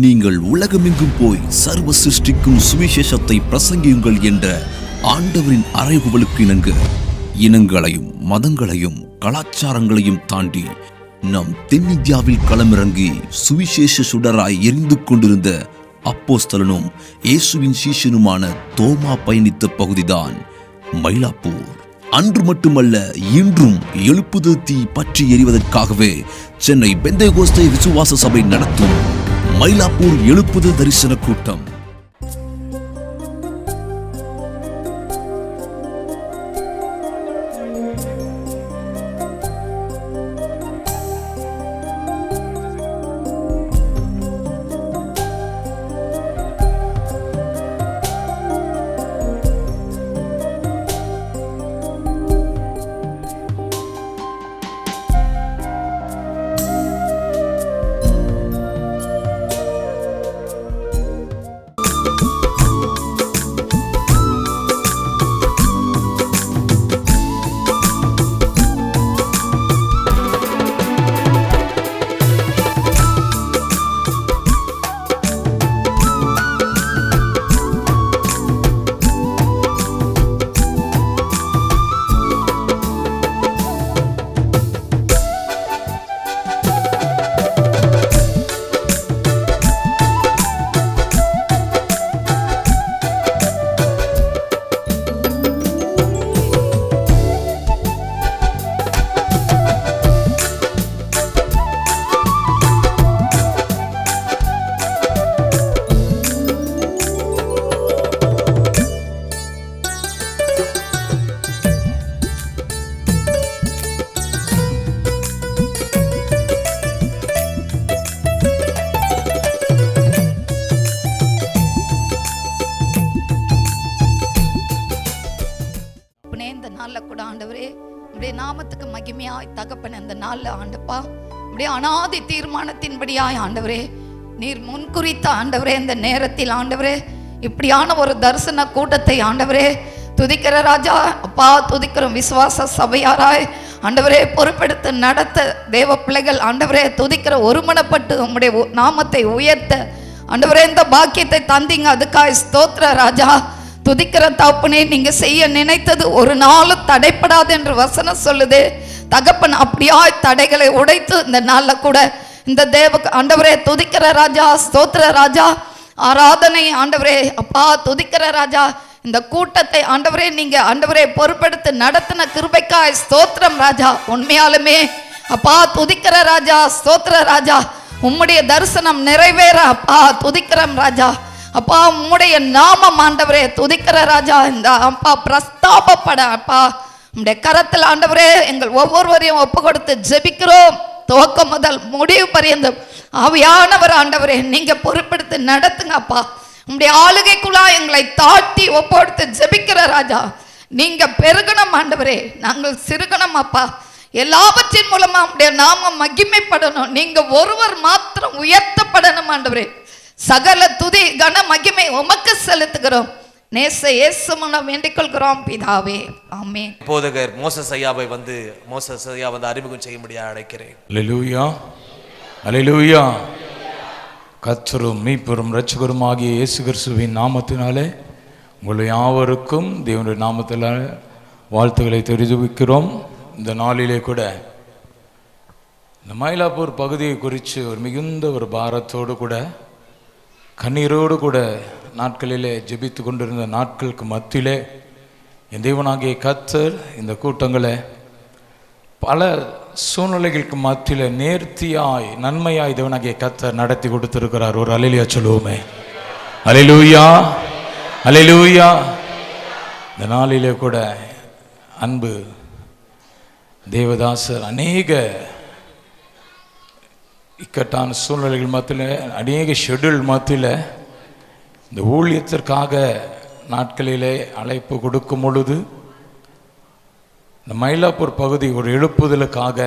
நீங்கள் உலகமெங்கும் போய் சர்வ சிருஷ்டிக்கும் சுவிசேஷத்தை பிரசங்கியுங்கள் என்ற ஆண்டவரின் அறைகூவலுக்கு இணங்க இனங்களையும் மதங்களையும் கலாச்சாரங்களையும் தாண்டி நம் தென்னிந்தியாவில் களமிறங்கி சுவிசேஷ சுடராய் எரிந்து கொண்டிருந்த அப்போஸ்தலனும் இயேசுவின் சீஷனுமான தோமா பயணித்த பகுதிதான் மயிலாப்பூர். அன்று மட்டுமல்ல, இன்றும் எழுப்புதல் தீ பற்றி எரிவதற்காகவே சென்னை பெந்தேகோஸ்தே விசுவாச சபை நடத்தும் மயிலாப்பூர் எழுப்புதல் தரிசன கூட்டம். நாமத்துக்கு மகிமையாய் தகப்பன இந்த நாள்ல ஆண்டப்பா அப்படியே அனாதி தீர்மானத்தின்படியாய் ஆண்டவரே நீர் முன்குறித்த ஆண்டவரே இந்த நேரத்தில் ஆண்டவரே இப்படியான ஒரு தரிசன கூட்டத்தை ஆண்டவரே துதிக்கிற ராஜா அப்பா துதிக்கிற விசுவாச சபையாராய் ஆண்டவரே பொறுப்பெடுத்து நடத்த தேவ பிள்ளைகள் ஆண்டவரே துதிக்கிற ஒருமனப்பட்டு உம்முடைய நாமத்தை உயர்த்த ஆண்டவரே இந்த பாக்கியத்தை தந்தீங்க, அதுக்காய் ஸ்தோத்திர ராஜா. துதிக்கிற தகப்பனே, நீங்க செய்ய நினைத்தது ஒரு நாளும் தடைப்படாது என்று வசனம் சொல்லுது தகப்பன். அப்படியாய் தடைகளை உடைத்து இந்த நாள்ல கூட இந்த தேவ ஆண்டவரே துதிக்கிற ராஜா ஸ்தோத்திர ராஜா. ஆராதனை ஆண்டவரே அப்பா துதிக்கிற ராஜா. இந்த கூட்டத்தை ஆண்டவரே நீங்க ஆண்டவரே பொறுப்பெடுத்து நடத்தின கிருபைக்காய் ஸ்தோத்திரம் ராஜா. உண்மையாலுமே அப்பா துதிக்கிற ராஜா ஸ்தோத்திர ராஜா. உம்முடைய தரிசனம் நிறைவேற அப்பா துதிக்கிறோம் ராஜா. அப்பா உம்முடைய நாமம் ஆண்டவரே துதிக்கிற ராஜா இந்த அப்பா பிரஸ்தாபப்பட அப்பா உம்முடைய கரத்தில் ஆண்டவரே எங்கள் ஒவ்வொருவரையும் ஒப்பு கொடுத்து ஜெபிக்கிறோம். துவக்கம் முதல் முடிவு பரியந்தம் ஆவியானவர் ஆண்டவரே நீங்க பொறுப்பெடுத்து நடத்துங்க அப்பா. உம்முடைய ஆளுகைக்குள்ளா எங்களை தாட்டி ஒப்பு கொடுத்து ஜெபிக்கிற ராஜா. நீங்க பெருகணும் ஆண்டவரே, நாங்கள் சிறுகணும் அப்பா. எல்லாவற்றின் மூலமா உம்முடைய நாமம் மகிமைப்படணும். நீங்க ஒருவர் மாத்திரம் உயர்த்தப்படணும் ஆண்டவரே. சகல துதி கன மகிமை உமக்கு செலுத்துகிறோம். நேச இயேசு மூலம் வேண்டிக் கொள்கிறோம் பிதாவே, ஆமென். போதகர் மோசஸ் ஐயாவை வந்து அறிமுகம் செய்ய முடியாது அழைக்கிறேன். அல்லேலூயா அல்லேலூயா. கர்த்தரும் மீட்பரும் இரட்சகரும் ஆகிய இயேசு கிறிஸ்துவின் நாமத்தினாலே உங்கள் யாவருக்கும் தேவனுடைய நாமத்தில் வாழ்த்துக்களை தெரிவிக்கிறோம். இந்த நாளிலே கூட இந்த மயிலாப்பூர் பகுதியை குறித்து ஒரு மிகுந்த ஒரு பாரத்தோடு கூட கண்ணீரோடு கூட நாட்களிலே ஜெபித்து கொண்டிருந்த நாட்களுக்கு மத்தியிலே என் தேவனாகிய கர்த்தர் இந்த கூட்டங்களை பல சூழ்நிலைகளுக்கு மத்தியில் நேர்த்தியாய் நன்மையாய் தேவனாகிய கர்த்தர் நடத்தி கொடுத்திருக்கிறார். ஒரு அல்லேலூயா சொல்லுவோமே. அல்லேலூயா அல்லேலூயா. இந்த நாளிலே கூட அன்பு தேவதாசர் அநேக இக்கட்டான சூழ்நிலைகள் மத்தியில் அநேக ஷெட்யூல் மத்தியில் இந்த ஊழியத்திற்காக நாட்களிலே அழைப்பு கொடுக்கும் பொழுது இந்த மயிலாப்பூர் பகுதி ஒரு எழுப்புதலுக்காக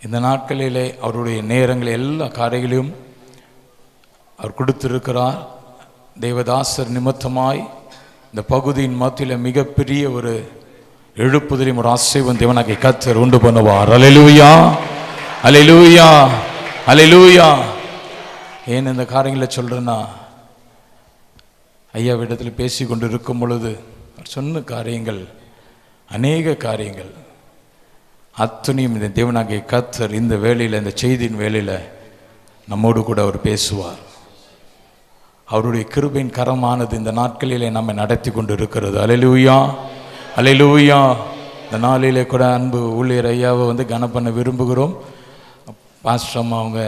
இந்த நாட்களிலே அவருடைய நேரங்கள் எல்லா காரியங்களையும் அவர் கொடுத்திருக்கிறார். தேவதாசர் நிமித்தமாய் இந்த பகுதியின் மத்தியில் மிகப்பெரிய ஒரு எழுப்புதலையும் ஒரு ஆசீர்வாதம் தேவனாகிய கர்த்தர் உண்டு பண்ணுவார். அல்லேலூயா அல்லேலூயா அல்லேலூயா. ஏன் இந்த காரியங்களை சொல்கிறேன்னா, ஐயாவிடத்தில் பேசி கொண்டு இருக்கும் பொழுது அவர் சொன்ன காரியங்கள், அநேக காரியங்கள் அத்தனையும் இந்த தேவனாகிய கர்த்தர் இந்த வேளையில், இந்த செய்தியின் வேளையில் நம்மோடு கூட அவர் பேசுவார். அவருடைய கிருபையின் கரமானது இந்த நாட்களிலே நம்மை நடத்தி கொண்டு இருக்கிறது. அல்லேலூயா, அல்லேலூயா. இந்த நாளிலே கூட அன்பு ஊழியர் ஐயாவை கனம் பண்ண விரும்புகிறோம். பாஸ்டர் அம்மா அவங்க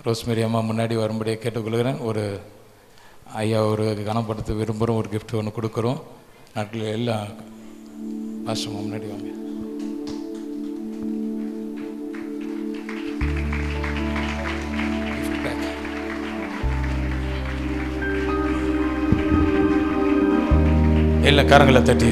ரோஸ்மேரி அம்மா முன்னாடி வரும்படியே கேட்டுக்கொள்கிறேன். ஒரு ஐயா ஒரு கனப்படுத்த விரும்புகிறோம், ஒரு கிஃப்ட் ஒன்று கொடுக்குறோம். நாட்களில் எல்லாம் பாஸ்டர் அம்மா முன்னாடி வாங்க. எல்லா கரங்களை தட்டி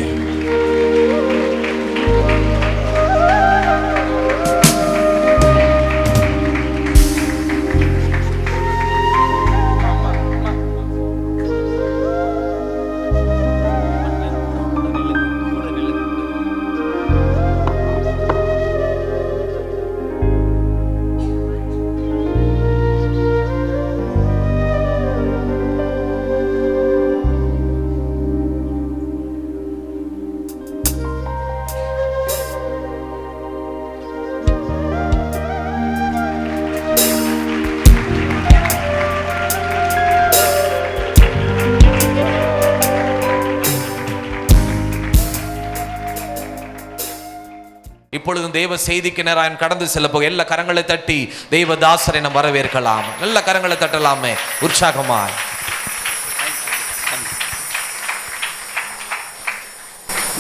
இப்பொழுதும் தேவ செய்திக்கு நேராக கடந்து செல்ல போக எல்லா கரங்களை தட்டி தெய்வ தாசரை நாம் வரவேற்கலாம். நல்ல கரங்களை தட்டலாமே உற்சாகமாய்.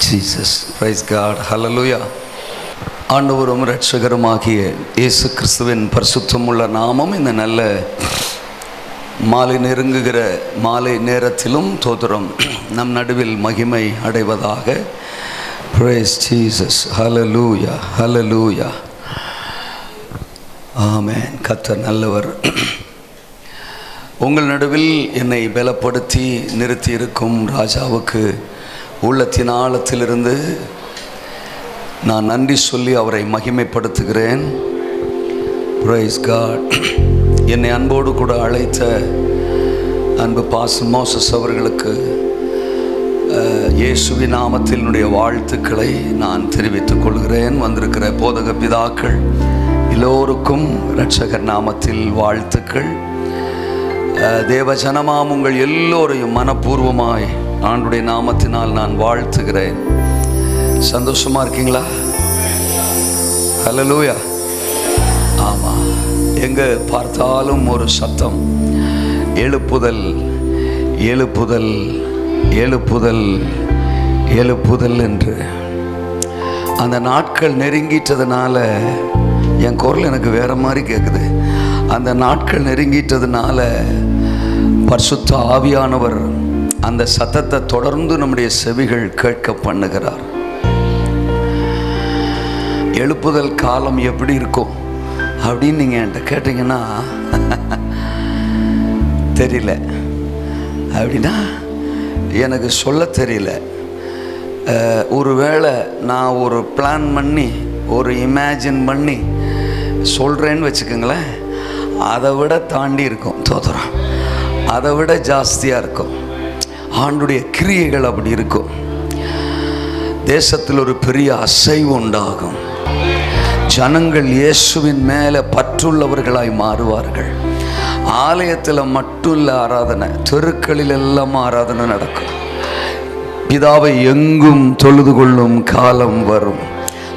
ஜீசஸ், பிரைஸ் காட், ஹல்லேலூயா. ஆண்டவரும் இரட்சகருமாகிய இயேசு கிறிஸ்துவின் பரிசுத்தமுள்ள நாமம் இந்த நல்ல மாலை நெருங்குகிற மாலை நேரத்திலும் தோத்திரம் நம் நடுவில் மகிமை அடைவதாக. Praise Jesus. Hallelujah. Hallelujah. Amen. கர்த்தர் நல்லவர். உங்கள் நடுவில் என்னை பலப்படுத்தி நிறுத்தி இருக்கும் ராஜாவுக்கு உள்ளத்தின் ஆழத்திலிருந்து நான் நன்றி சொல்லி அவரை மகிமைப்படுத்துகிறேன். Praise God. என்னை அன்போடு கூட அழைத்த அன்பு பாஸ்டர் மோசஸ் அவர்களுக்கு இயேசுவின் நாமத்தினுடைய வாழ்த்துக்களை நான் தெரிவித்துக் கொள்கிறேன். வந்திருக்கிற போதக பிதாக்கள் எல்லோருக்கும் இரட்சகர் நாமத்தில் வாழ்த்துக்கள். தேவ ஜனமாம் உங்கள் எல்லோரையும் மனப்பூர்வமாய் ஆண்டுடைய நாமத்தினால் நான் வாழ்த்துகிறேன். சந்தோஷமா இருக்கீங்களா? ஹல்லேலூயா. ஆமாம், எங்கே பார்த்தாலும் ஒரு சத்தம், எழுப்புதல் எழுப்புதல் எழுப்புதல் எழுப்புதல் என்று. அந்த நாட்கள் நெருங்கிட்டதுனால என் குரல் எனக்கு வேற மாதிரி கேட்குது. அந்த நாட்கள் நெருங்கிட்டதுனால பரிசுத்த ஆவியானவர் அந்த சத்தத்தை தொடர்ந்து நம்முடைய செவிகள் கேட்க பண்ணுகிறார். எழுப்புதல் காலம் எப்படி இருக்கும் அப்படின்னு நீங்கள் என்கிட்ட கேட்டிங்கன்னா தெரியல. அப்படின்னா எனக்கு சொல்ல தெரியல. ஒருவேளை நான் ஒரு பிளான் பண்ணி ஒரு இமேஜின் பண்ணி சொல்கிறேன்னு வச்சுக்கோங்களேன், அதை விட தாண்டி இருக்கும். தோத்துறோம், அதை விட ஜாஸ்தியாக இருக்கும். ஆண்டுடைய கிரியைகள் அப்படி இருக்கும். தேசத்தில் ஒரு பெரிய அசைவு உண்டாகும். ஜனங்கள் இயேசுவின் மேலே பற்றுள்ளவர்களாய் மாறுவார்கள். ஆலயத்தில் மட்டும் இல்லை ஆராதனை, தெருக்களில் எல்லாம் ஆராதனை நடக்கும். பிதாவை எங்கும் தொழுது கொள்ளும் காலம் வரும்.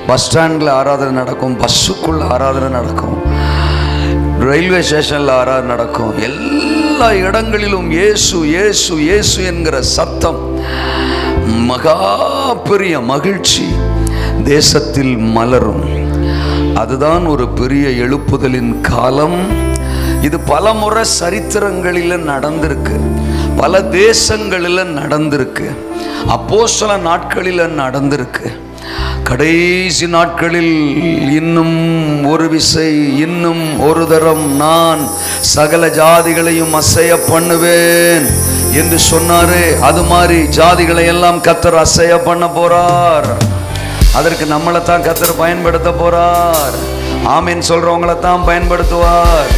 பஸ் ஸ்டாண்டில் ஆராதனை நடக்கும், பஸ்ஸுக்குள்ள ஆராதனை நடக்கும், ரயில்வே ஸ்டேஷனில் ஆராதனை நடக்கும். எல்லா இடங்களிலும் இயேசு இயேசு இயேசு என்கிற சத்தம், மகா பெரிய மகிழ்ச்சி தேசத்தில் மலரும். அதுதான் ஒரு பெரிய எழுப்புதலின் காலம். இது பல முறை சரித்திரங்களில் நடந்திருக்கு, பல தேசங்களில் நடந்திருக்கு, அப்போஸ்தல நாட்களில் நடந்திருக்கு. கடைசி நாட்களில் இன்னும் ஒரு விசை, இன்னும் ஒரு தரம் நான் சகல ஜாதிகளையும் அசைய பண்ணுவேன் என்று சொன்னாரே, அது மாதிரி ஜாதிகளை எல்லாம் கர்த்தர் அசைய பண்ண போறார். அதற்கு நம்மளை தான் கர்த்தர் பயன்படுத்த போறார். ஆமீன் சொல்றவங்களை தான் பயன்படுத்துவார்.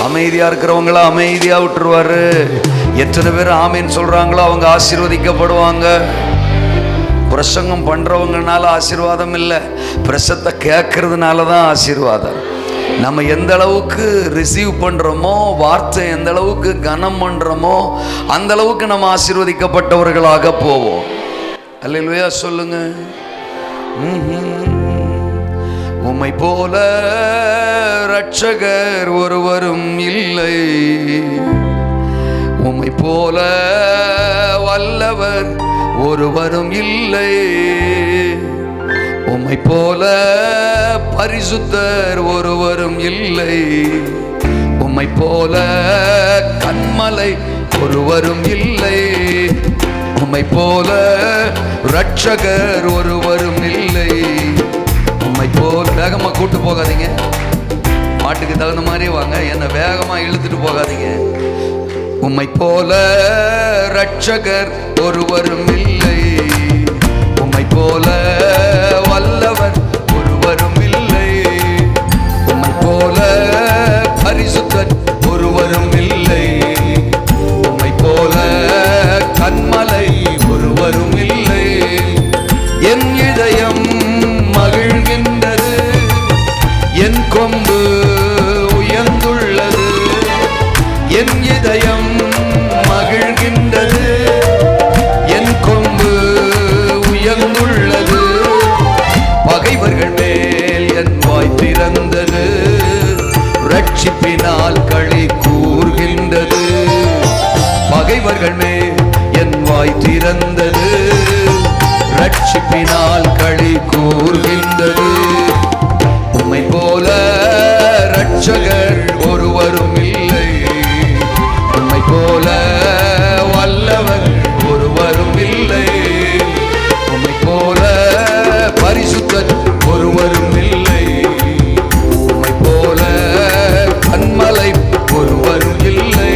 அமைதியா இருக்கிறவங்கள அமைதியா விட்டுருவாரு. எத்தனை பேர் ஆமீன் சொல்றாங்களோ அவங்க ஆசீர்வதிக்கப்படுவாங்க. பிரசங்கம் பண்றவங்கனால ஆசீர்வாதம் இல்லை, பிரசத்தை கேட்கறதுனால தான் ஆசீர்வாதம். நம்ம எந்த அளவுக்கு ரிசீவ் பண்றோமோ, வார்த்தை எந்த அளவுக்கு கனம் பண்றோமோ, அந்த அளவுக்கு நம்ம ஆசீர்வதிக்கப்பட்டவர்களாக போவோம். அல்லேலூயா சொல்லுங்க. உம்மை போல இரட்சகர் ஒருவரும் இல்லை, உம்மை போல வல்லவர் ஒருவரும் இல்லை, உம்மை போல பரிசுத்தர் ஒருவரும் இல்லை, உம்மை போல கன்மலை ஒருவரும் இல்லை, உம்மை போல இரட்சகர் ஒருவரும் இல்லை, உம்மை போல. வேகமா கூட்டு போகாதீங்க, பாட்டுக்கு தகுந்த மாதிரி வாங்க, என்ன வேகமா இழுத்துட்டு போகாதீங்க. உம்மை போல இரட்சகர் ஒருவரும் இல்லை, உம்மை போல வல்லவர் ஒருவரும் இல்லை, உம்மை போல பரிசுத்தர் ஒருவரும் இல்லை, உம்மை போல கன்மலை ஒருவரும் இல்லை. என் இதயம் மகிழ்கின்றது, என் கொம்பு உயர்ந்துள்ளது, என் இதயம் மகிழ்கின்றது, என் கொம்பு உயர்ந்துள்ளது. பகைவர்கள் மேல் என் வாய் திறந்தது, ரட்சிப்பினால் களி கூர்கின்றது. பகைவர்கள் மேல் என் வாய் திறந்தது, ரட்சிப்பினால் களி கூர்கின்றது. உம்மை போல இரட்சகர் ஒருவரும் இல்லை, உம்மை போல வல்லவர் ஒருவரும் இல்லை, உம்மை போல பரிசுத்தர் ஒருவரும் இல்லை, உம்மை போல கன்மலை ஒருவரும் இல்லை.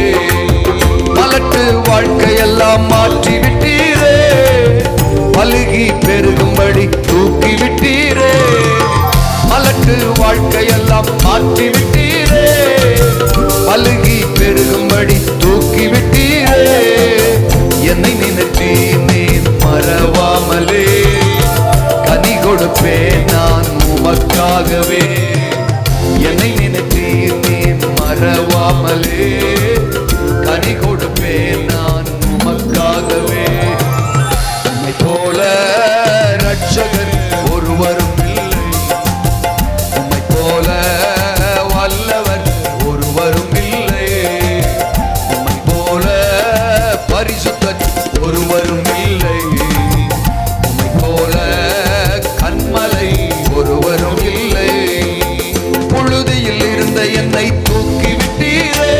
மலட்டு வாழ்க்கையெல்லாம் மாற்றி விட்டீரே, பலுகி பெருகும்படி தூக்கி விட்டீரே. மலட்டு வாழ்க்கையெல்லாம் மாற்றி விட்டீரே, பலுகி பெருகும்படி தூக்கி விட்டீரே. என்னை நினைத்து நீ மறவாமலே, கனி கொடுப்பேன் நான் உமக்காகவே. என்னை நினைத்து நீ மறவாமலே, கனி கொடுப்பேன் நான் உமக்காகவே. உம்மை போல இரட்சகர் ஒருவரும் இல்லை, உம்மை போல வல்லவர் ஒருவரும் இல்லை, உம்மை போல பரிசுத்தர் ஒருவரும் இல்லை, உம்மை போல கன்மலை ஒருவரும் இல்லை. புழுதியில் இருந்த என்னை தூக்கி விட்டீரே,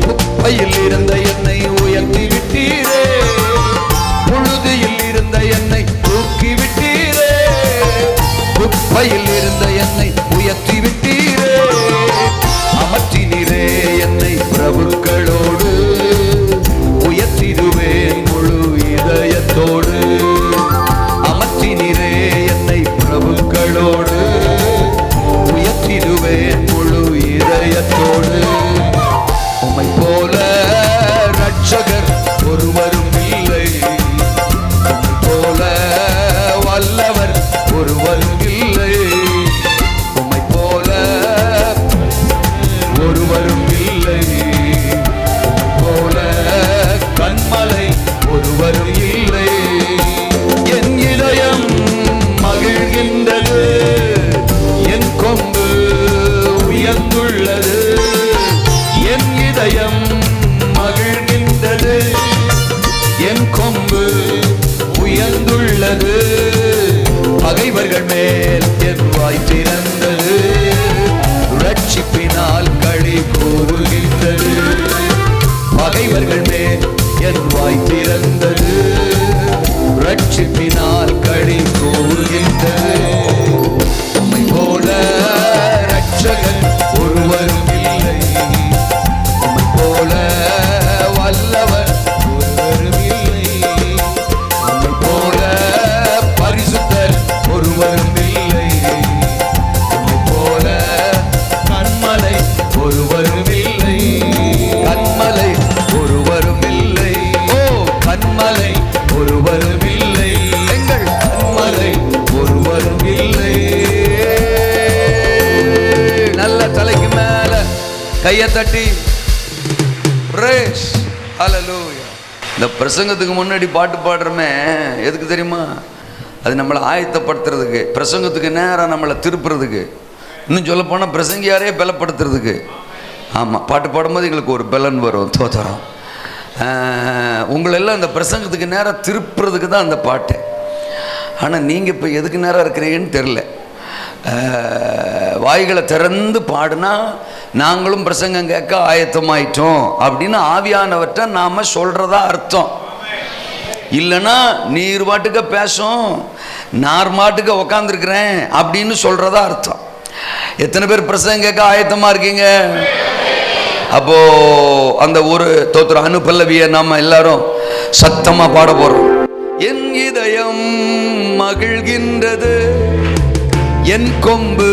குப்பையில் இருந்த என்னை உயர்த்தி விட்டீரே. புழுதியில் இருந்த என்னை தூக்கி விட்டீரே, குப்பையில் இருந்த என்னை உயர்த்தி விட்டீரே. அமர்த்தினீரே என்னை பிரபுக்களோடு, உயர்த்திடுவேன் முழு இதயத்தோடு. அமர்த்தினீரே என்னை பிரபுக்களோடு, உயர்த்திடுவேன் முழு இதயத்தோடு. உம்மை போல இரட்சகர் ஒருவரும் இல்லை, உம்மை போல வல்லவர் ஒருவரும் இல்லை, உம்மை போல ஒருவரும் இல்லை, உம்மை போல கன்மலை ஒருவரும் இல்லை. என் இதயம் மகிழ்கின்றது, என் கொம்பு உயர்ந்துள்ளது, என் இதயம் மகிழ்கின்றது, என் கொம்பு உயர்ந்துள்ளது. பகைவர்கள் மேல் என் வாய் திறந்தது, ரட்சிப்பினால் களி கூறுகின்றது. பகைவர்கள் மேல் என் வாய் திறந்தது, ரட்சிப்பினால் களி கூறுகின்றது. உம்மை போல இரட்சகர் ஒருவரும் இல்லை, உம்மை போல வல்லவர் ஒருவரும் இல்லை, உம்மை போல பரிசுத்தர் ஒருவரும் இல்லை, உம்மை போல கன்மலை ஒருவரும் கையை தட்டி praise hallelujah. இந்த பிரசங்கத்துக்கு முன்னாடி பாட்டு பாடுறோமே, எதுக்கு தெரியுமா? அது நம்மளை ஆயத்தப்படுத்துறதுக்கு, பிரசங்கத்துக்கு நேரம் நம்மளை திருப்புறதுக்கு, இன்னும் சொல்ல போனால் பிரசங்கியாரே பலப்படுத்துறதுக்கு. ஆமாம், பாட்டு பாடும்போது எங்களுக்கு ஒரு பலன் வரும், தோத்தரம். உங்களெல்லாம் அந்த பிரசங்கத்துக்கு நேரம் திருப்புறதுக்கு தான் அந்த பாட்டு. ஆனால் நீங்கள் இப்போ எதுக்கு நேரம் இருக்கிறீங்கன்னு தெரில. வாய்களை திறந்து பாடுனா நாங்களும் பிரசங்கம் கேட்க ஆயத்தமாயிட்டோம் அப்படின்னு ஆவியானவற்றை நாம் சொல்கிறதா அர்த்தம். இல்லைன்னா நீர் பாட்டுக்க பேசும், நார் மாட்டுக்க உக்காந்துருக்கிறேன் அப்படின்னு சொல்கிறதா அர்த்தம். எத்தனை பேர் பிரசங்கம் கேட்க ஆயத்தமாக இருக்கீங்க? அப்போ அந்த ஒரு தோத்திர அனுபல்லவியை நாம எல்லாரும் சத்தமா பாட போறோம். என் இதயம் மகிழ்கின்றது, என் கொம்பு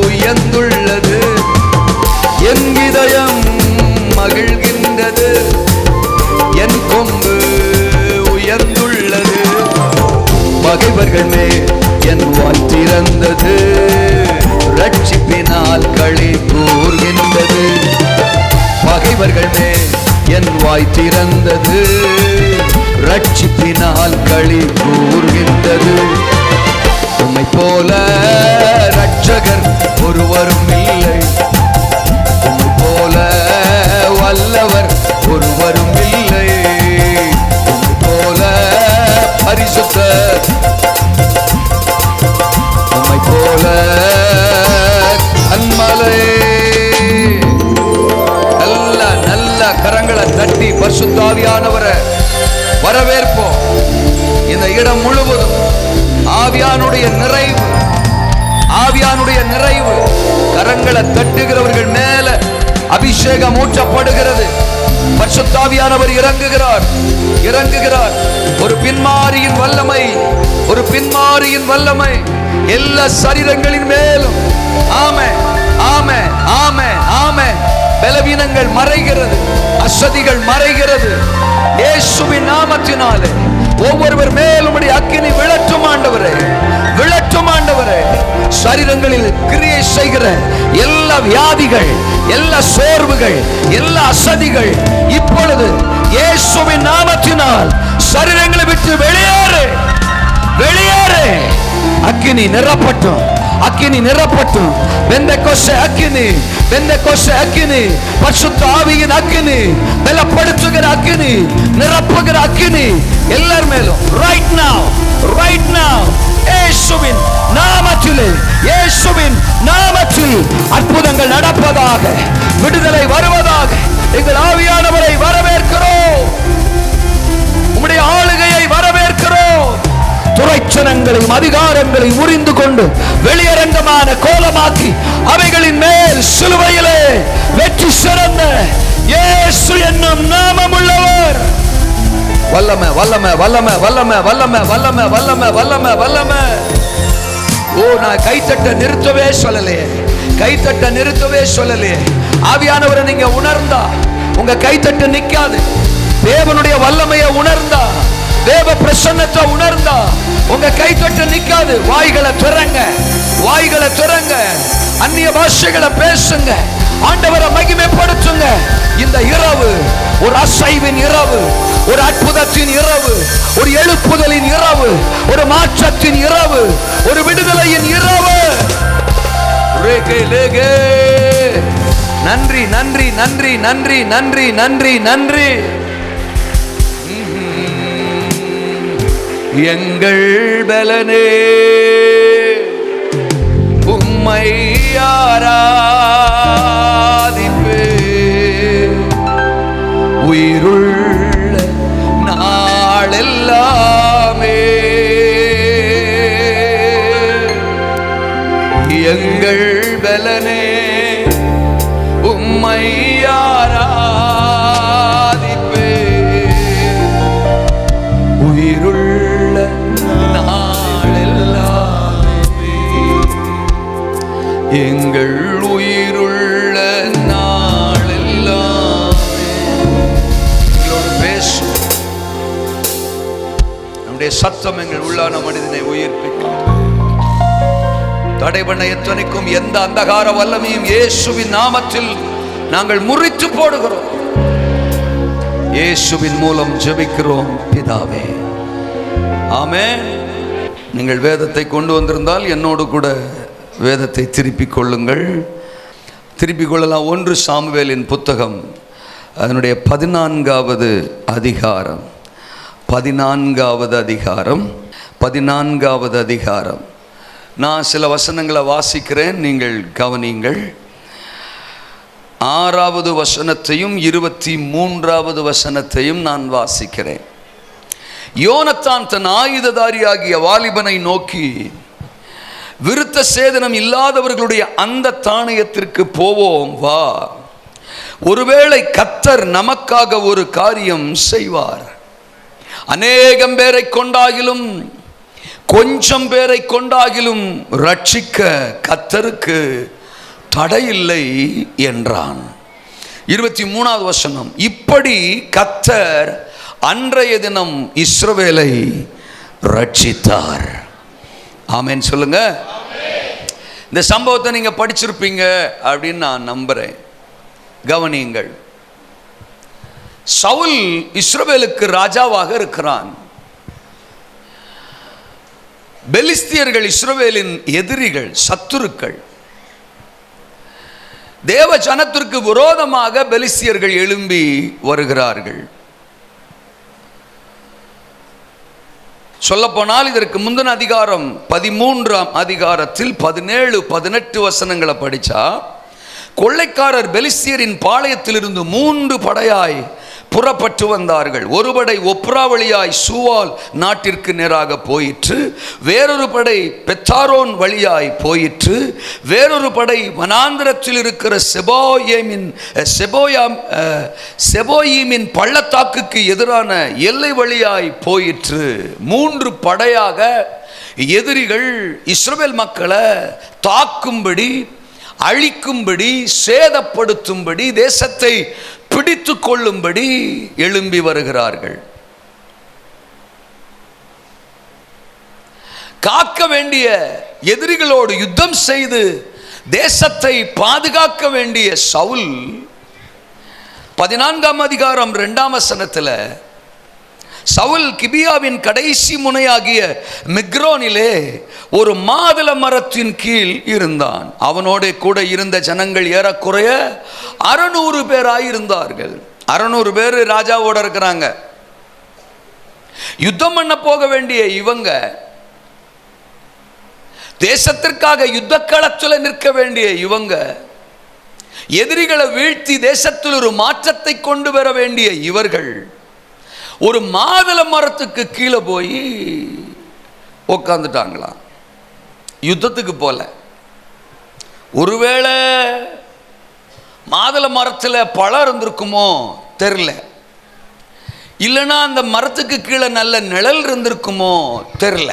உயர்ந்துள்ளது. என் இதயம் மகிழ்கின்றது, என் கொம்பு உயர்ந்துள்ளது. பகைவர்கள் மேல் என் வாய் திறந்தது, ரட்சிப்பினால் களி கூர்கின்றது. பகைவர்கள் மேல் என் வாய் திறந்தது, ரட்சிப்பினால் களி கூர்கின்றது. உம்மை போல ரட்சகர் ஒருவரும் இல்லை, உம்மை போல வல்லவர் ஒருவரும் இல்லை, உம்மை போல பரிசுத்தர், உம்மை போல கன்மலை. நல்ல நல்ல கரங்களை தட்டி பரிசுத்த ஆவியானவரை வரவேற்போம். இந்த இடம் முழுவதும் ஆவியானுடைய நிறைவு, ஆவியானுடைய நிறைவு. கரங்களை தட்டுகிறவர்கள் மேல அபிஷேகம் ஊற்றப்படுகிறது. பரிசுத்த ஆவியானவர் இறங்குகிறார், இறங்குகிறார். ஒரு பின்மாரியின் வல்லமை, ஒரு பின்மாரியின் வல்லமை எல்லா சரீரங்களின் மேலும். ஆமென், ஆமென், ஆமென், ஆமென். பலவீனங்கள் மறைகிறது, அசதிகள் மறைகிறது. இயேசுவின் நாமத்தினாலே ஒவ்வொருவர் மேலும் அக்கினி விழட்டும் ஆண்டவரே, விழட்டும் ஆண்டவரே. சரீரங்களில் கிரியை செய்கிற எல்லா வியாதிகள், எல்லா சோர்வுகள், எல்லா அசதிகள் இப்பொழுது இயேசுவின் நாமத்தினால் சரீரங்களை விட்டு வெளியேறு, வெளியேறு. அக்கினி நிரப்பட்டும், அக்கினி நிரப்பட்டும். பெந்தெக்கோஸ்தே அக்கினி, பெந்தெக்கோஸ்தே அக்கினி, பரிசுத்த ஆவியின் அக்கினி, பலப்படுத்துகிற அக்கினி, நிரப்புகிற அக்கினி எல்லார் மேலும் ரைட் நவ, ரைட் நவ. இயேசுவின் நாமத்திலே, இயேசுவின் நாமத்தில் அற்புதங்கள் நடப்பதாக, விடுதலை வருவதாக. எங்கள் ஆவியானவரை வரவேற்கிறோம், உம்முடைய ஆளுகையை வரவேற்கிறோம். துரைச்சனங்களையும் அதிகாரங்களையும் முறிந்து கொண்டு வெளியரங்கமான கோலமாக்கி அவைகளின் மேல் சிலுவையிலே வெற்றி சிறந்த இயேசு என்னும் நாமம் உள்ளவர். வல்லமை, வல்லமை, வல்லமை, வல்லமை, வல்லமை, வல்லமை, வல்லமை, வல்லமை, வல்லமை. ஓ, நான் கைத்தட்ட நிறுத்தவே சொல்லலையே, கைத்தட்ட நிறுத்தவே சொல்லலையே. ஆவியானவரை நீங்க உணர்ந்தா உங்க கைத்தட்டு நிக்காது. தேவனுடைய வல்லமையை உணர்ந்தா, தேவ பிரசன்னத்தை உணர்ந்தா உங்க கைத்தட்டு நிக்காது. வாய்களை திறங்க, வாய்களை திறங்க, அந்நிய பாஷைகளை பேசுங்க, ஆண்டவரை மகிமைப்படுத்துங்க. இந்த இரவு ஒரு அசைவின் இரவு, ஒரு அற்புதத்தின் இரவு, ஒரு எழுப்புதலின் இரவு, ஒரு மாற்றத்தின் இரவு, ஒரு விடுதலையின் இரவு. நன்றி, நன்றி, நன்றி, நன்றி, நன்றி, நன்றி, நன்றி. எங்கள் பலனே உம்மை ஆராதிப்பே, உயிருள்ள நாளெல்லாமே. எங்கள் பலனே உம்மை ஆராதிப்பே, உயிருள்ள நாளெல்லாமே. எங்கள் உயிருள்ள நாளெல்லாமே. எங்களோடு பேசும் நம்முடைய சத்தம் எங்கள் உள்ளான மனிதனை உயிர்ப்பிக்கும். தடை பண்ண எத்தனைக்கும் எந்த அந்தகார வல்லமையும் இயேசுவின் நாமத்தில் நாங்கள் முறித்து போடுகிறோம். இயேசுவின் மூலம் ஜெபிக்கிறோம் பிதாவே, ஆமென். நீங்கள் வேதத்தை கொண்டு வந்திருந்தால் என்னோடு கூட வேதத்தை திருப்பிக் கொள்ளுங்கள். திருப்பிக் கொள்ளலாம். 1 சாமுவேலின் புத்தகம் அதனுடைய 14வது அதிகாரம். 14வது அதிகாரம். நான் சில வசனங்களை வாசிக்கிறேன், நீங்கள் கவனியுங்கள். 6வது வசனத்தையும் 23வது வசனத்தையும் நான் வாசிக்கிறேன். யோனத்தான் தன் ஆயுததாரியாகிய வாலிபனை நோக்கி, விருத்த சேதனம் இல்லாதவர்களுடைய அந்த தானியத்திற்கு போவோம் வா, ஒருவேளை கர்த்தர் நமக்காக ஒரு காரியம் செய்வார். அநேகம் பேரை கொண்டாகிலும் கொஞ்சம் பேரை கொண்டாகிலும் ரட்சிக்க கர்த்தருக்கு தடையில்லை என்றான். 23வது வசனம். இப்படி கர்த்தர் அன்றைய தினம் இஸ்ரவேலை ரட்சித்தார். ஆமென் சொல்லுங்க. இந்த சம்பவத்தை நீங்க படிச்சிருப்பீங்க அப்படின்னு நான் நம்புறேன். கவனியுங்கள். சவுல் இஸ்ரவேலுக்கு ராஜாவாக இருக்கிறான். பெலிஸ்தியர்கள் இஸ்ரவேலின் எதிரிகள், சத்துருக்கள். தேவ ஜனத்திற்கு விரோதமாக பெலிஸ்தியர்கள் எழும்பி வருகிறார்கள். சொல்லப்போனால் இதற்கு முந்தின அதிகாரம் 13ஆம் அதிகாரத்தில் 17-18 வசனங்களை படிச்சா, கொள்ளைக்காரர் பெலிஸ்தியரின் பாளையத்திலிருந்து 3 படையாய் புறப்பட்டு வந்தார்கள். ஒரு படை ஒப்ரா வழியாய் சூவால் நாட்டிற்கு நேராக போயிற்று, வேறொரு படை பெத்தாரோன் வழியாய் போயிற்று, வேறொரு படை வனாந்திரத்தில் இருக்கிற செபோயீமின் பள்ளத்தாக்குக்கு எதிரான எல்லை வழியாய் போயிற்று. 3 படையாக எதிரிகள் இஸ்ரவேல் மக்களை தாக்கும்படி, அழிக்கும்படி, சேதப்படுத்தும்படி, தேசத்தை பிடித்து கொள்ளும்படி எழும்பி வருகிறார்கள். காக்க வேண்டிய எதிரிகளோடு யுத்தம் செய்து தேசத்தை பாதுகாக்க வேண்டிய சவுல் 14ஆம் அதிகாரம் 2ஆம் வசனத்தில், சவுல் கிபியாவின் கடைசி முனையாகிய மிக்ரோனிலே ஒரு மாதுள மரத்தின் கீழ் இருந்தான். அவனோட கூட இருந்த ஜனங்கள் ஏறக்குறைய 600 பேராயிருந்தார்கள். 600 பேர் ராஜாவோட இருக்கிறாங்க. யுத்தம் பண்ண போக வேண்டிய இவங்க, தேசத்திற்காக யுத்த களத்தில் நிற்க வேண்டிய இவங்க, எதிரிகளை வீழ்த்தி தேசத்தில் ஒரு மாற்றத்தை கொண்டு வர வேண்டிய இவர்கள் ஒரு மாதுள மரத்துக்கு கீழே போய் உட்காந்துட்டாங்களாம். யுத்தத்துக்கு போல. ஒருவேளை மாதுளை மரத்தில் பழம் இருந்திருக்குமோ தெரியல, இல்லைன்னா அந்த மரத்துக்கு கீழே நல்ல நிழல் இருந்திருக்குமோ தெரியல.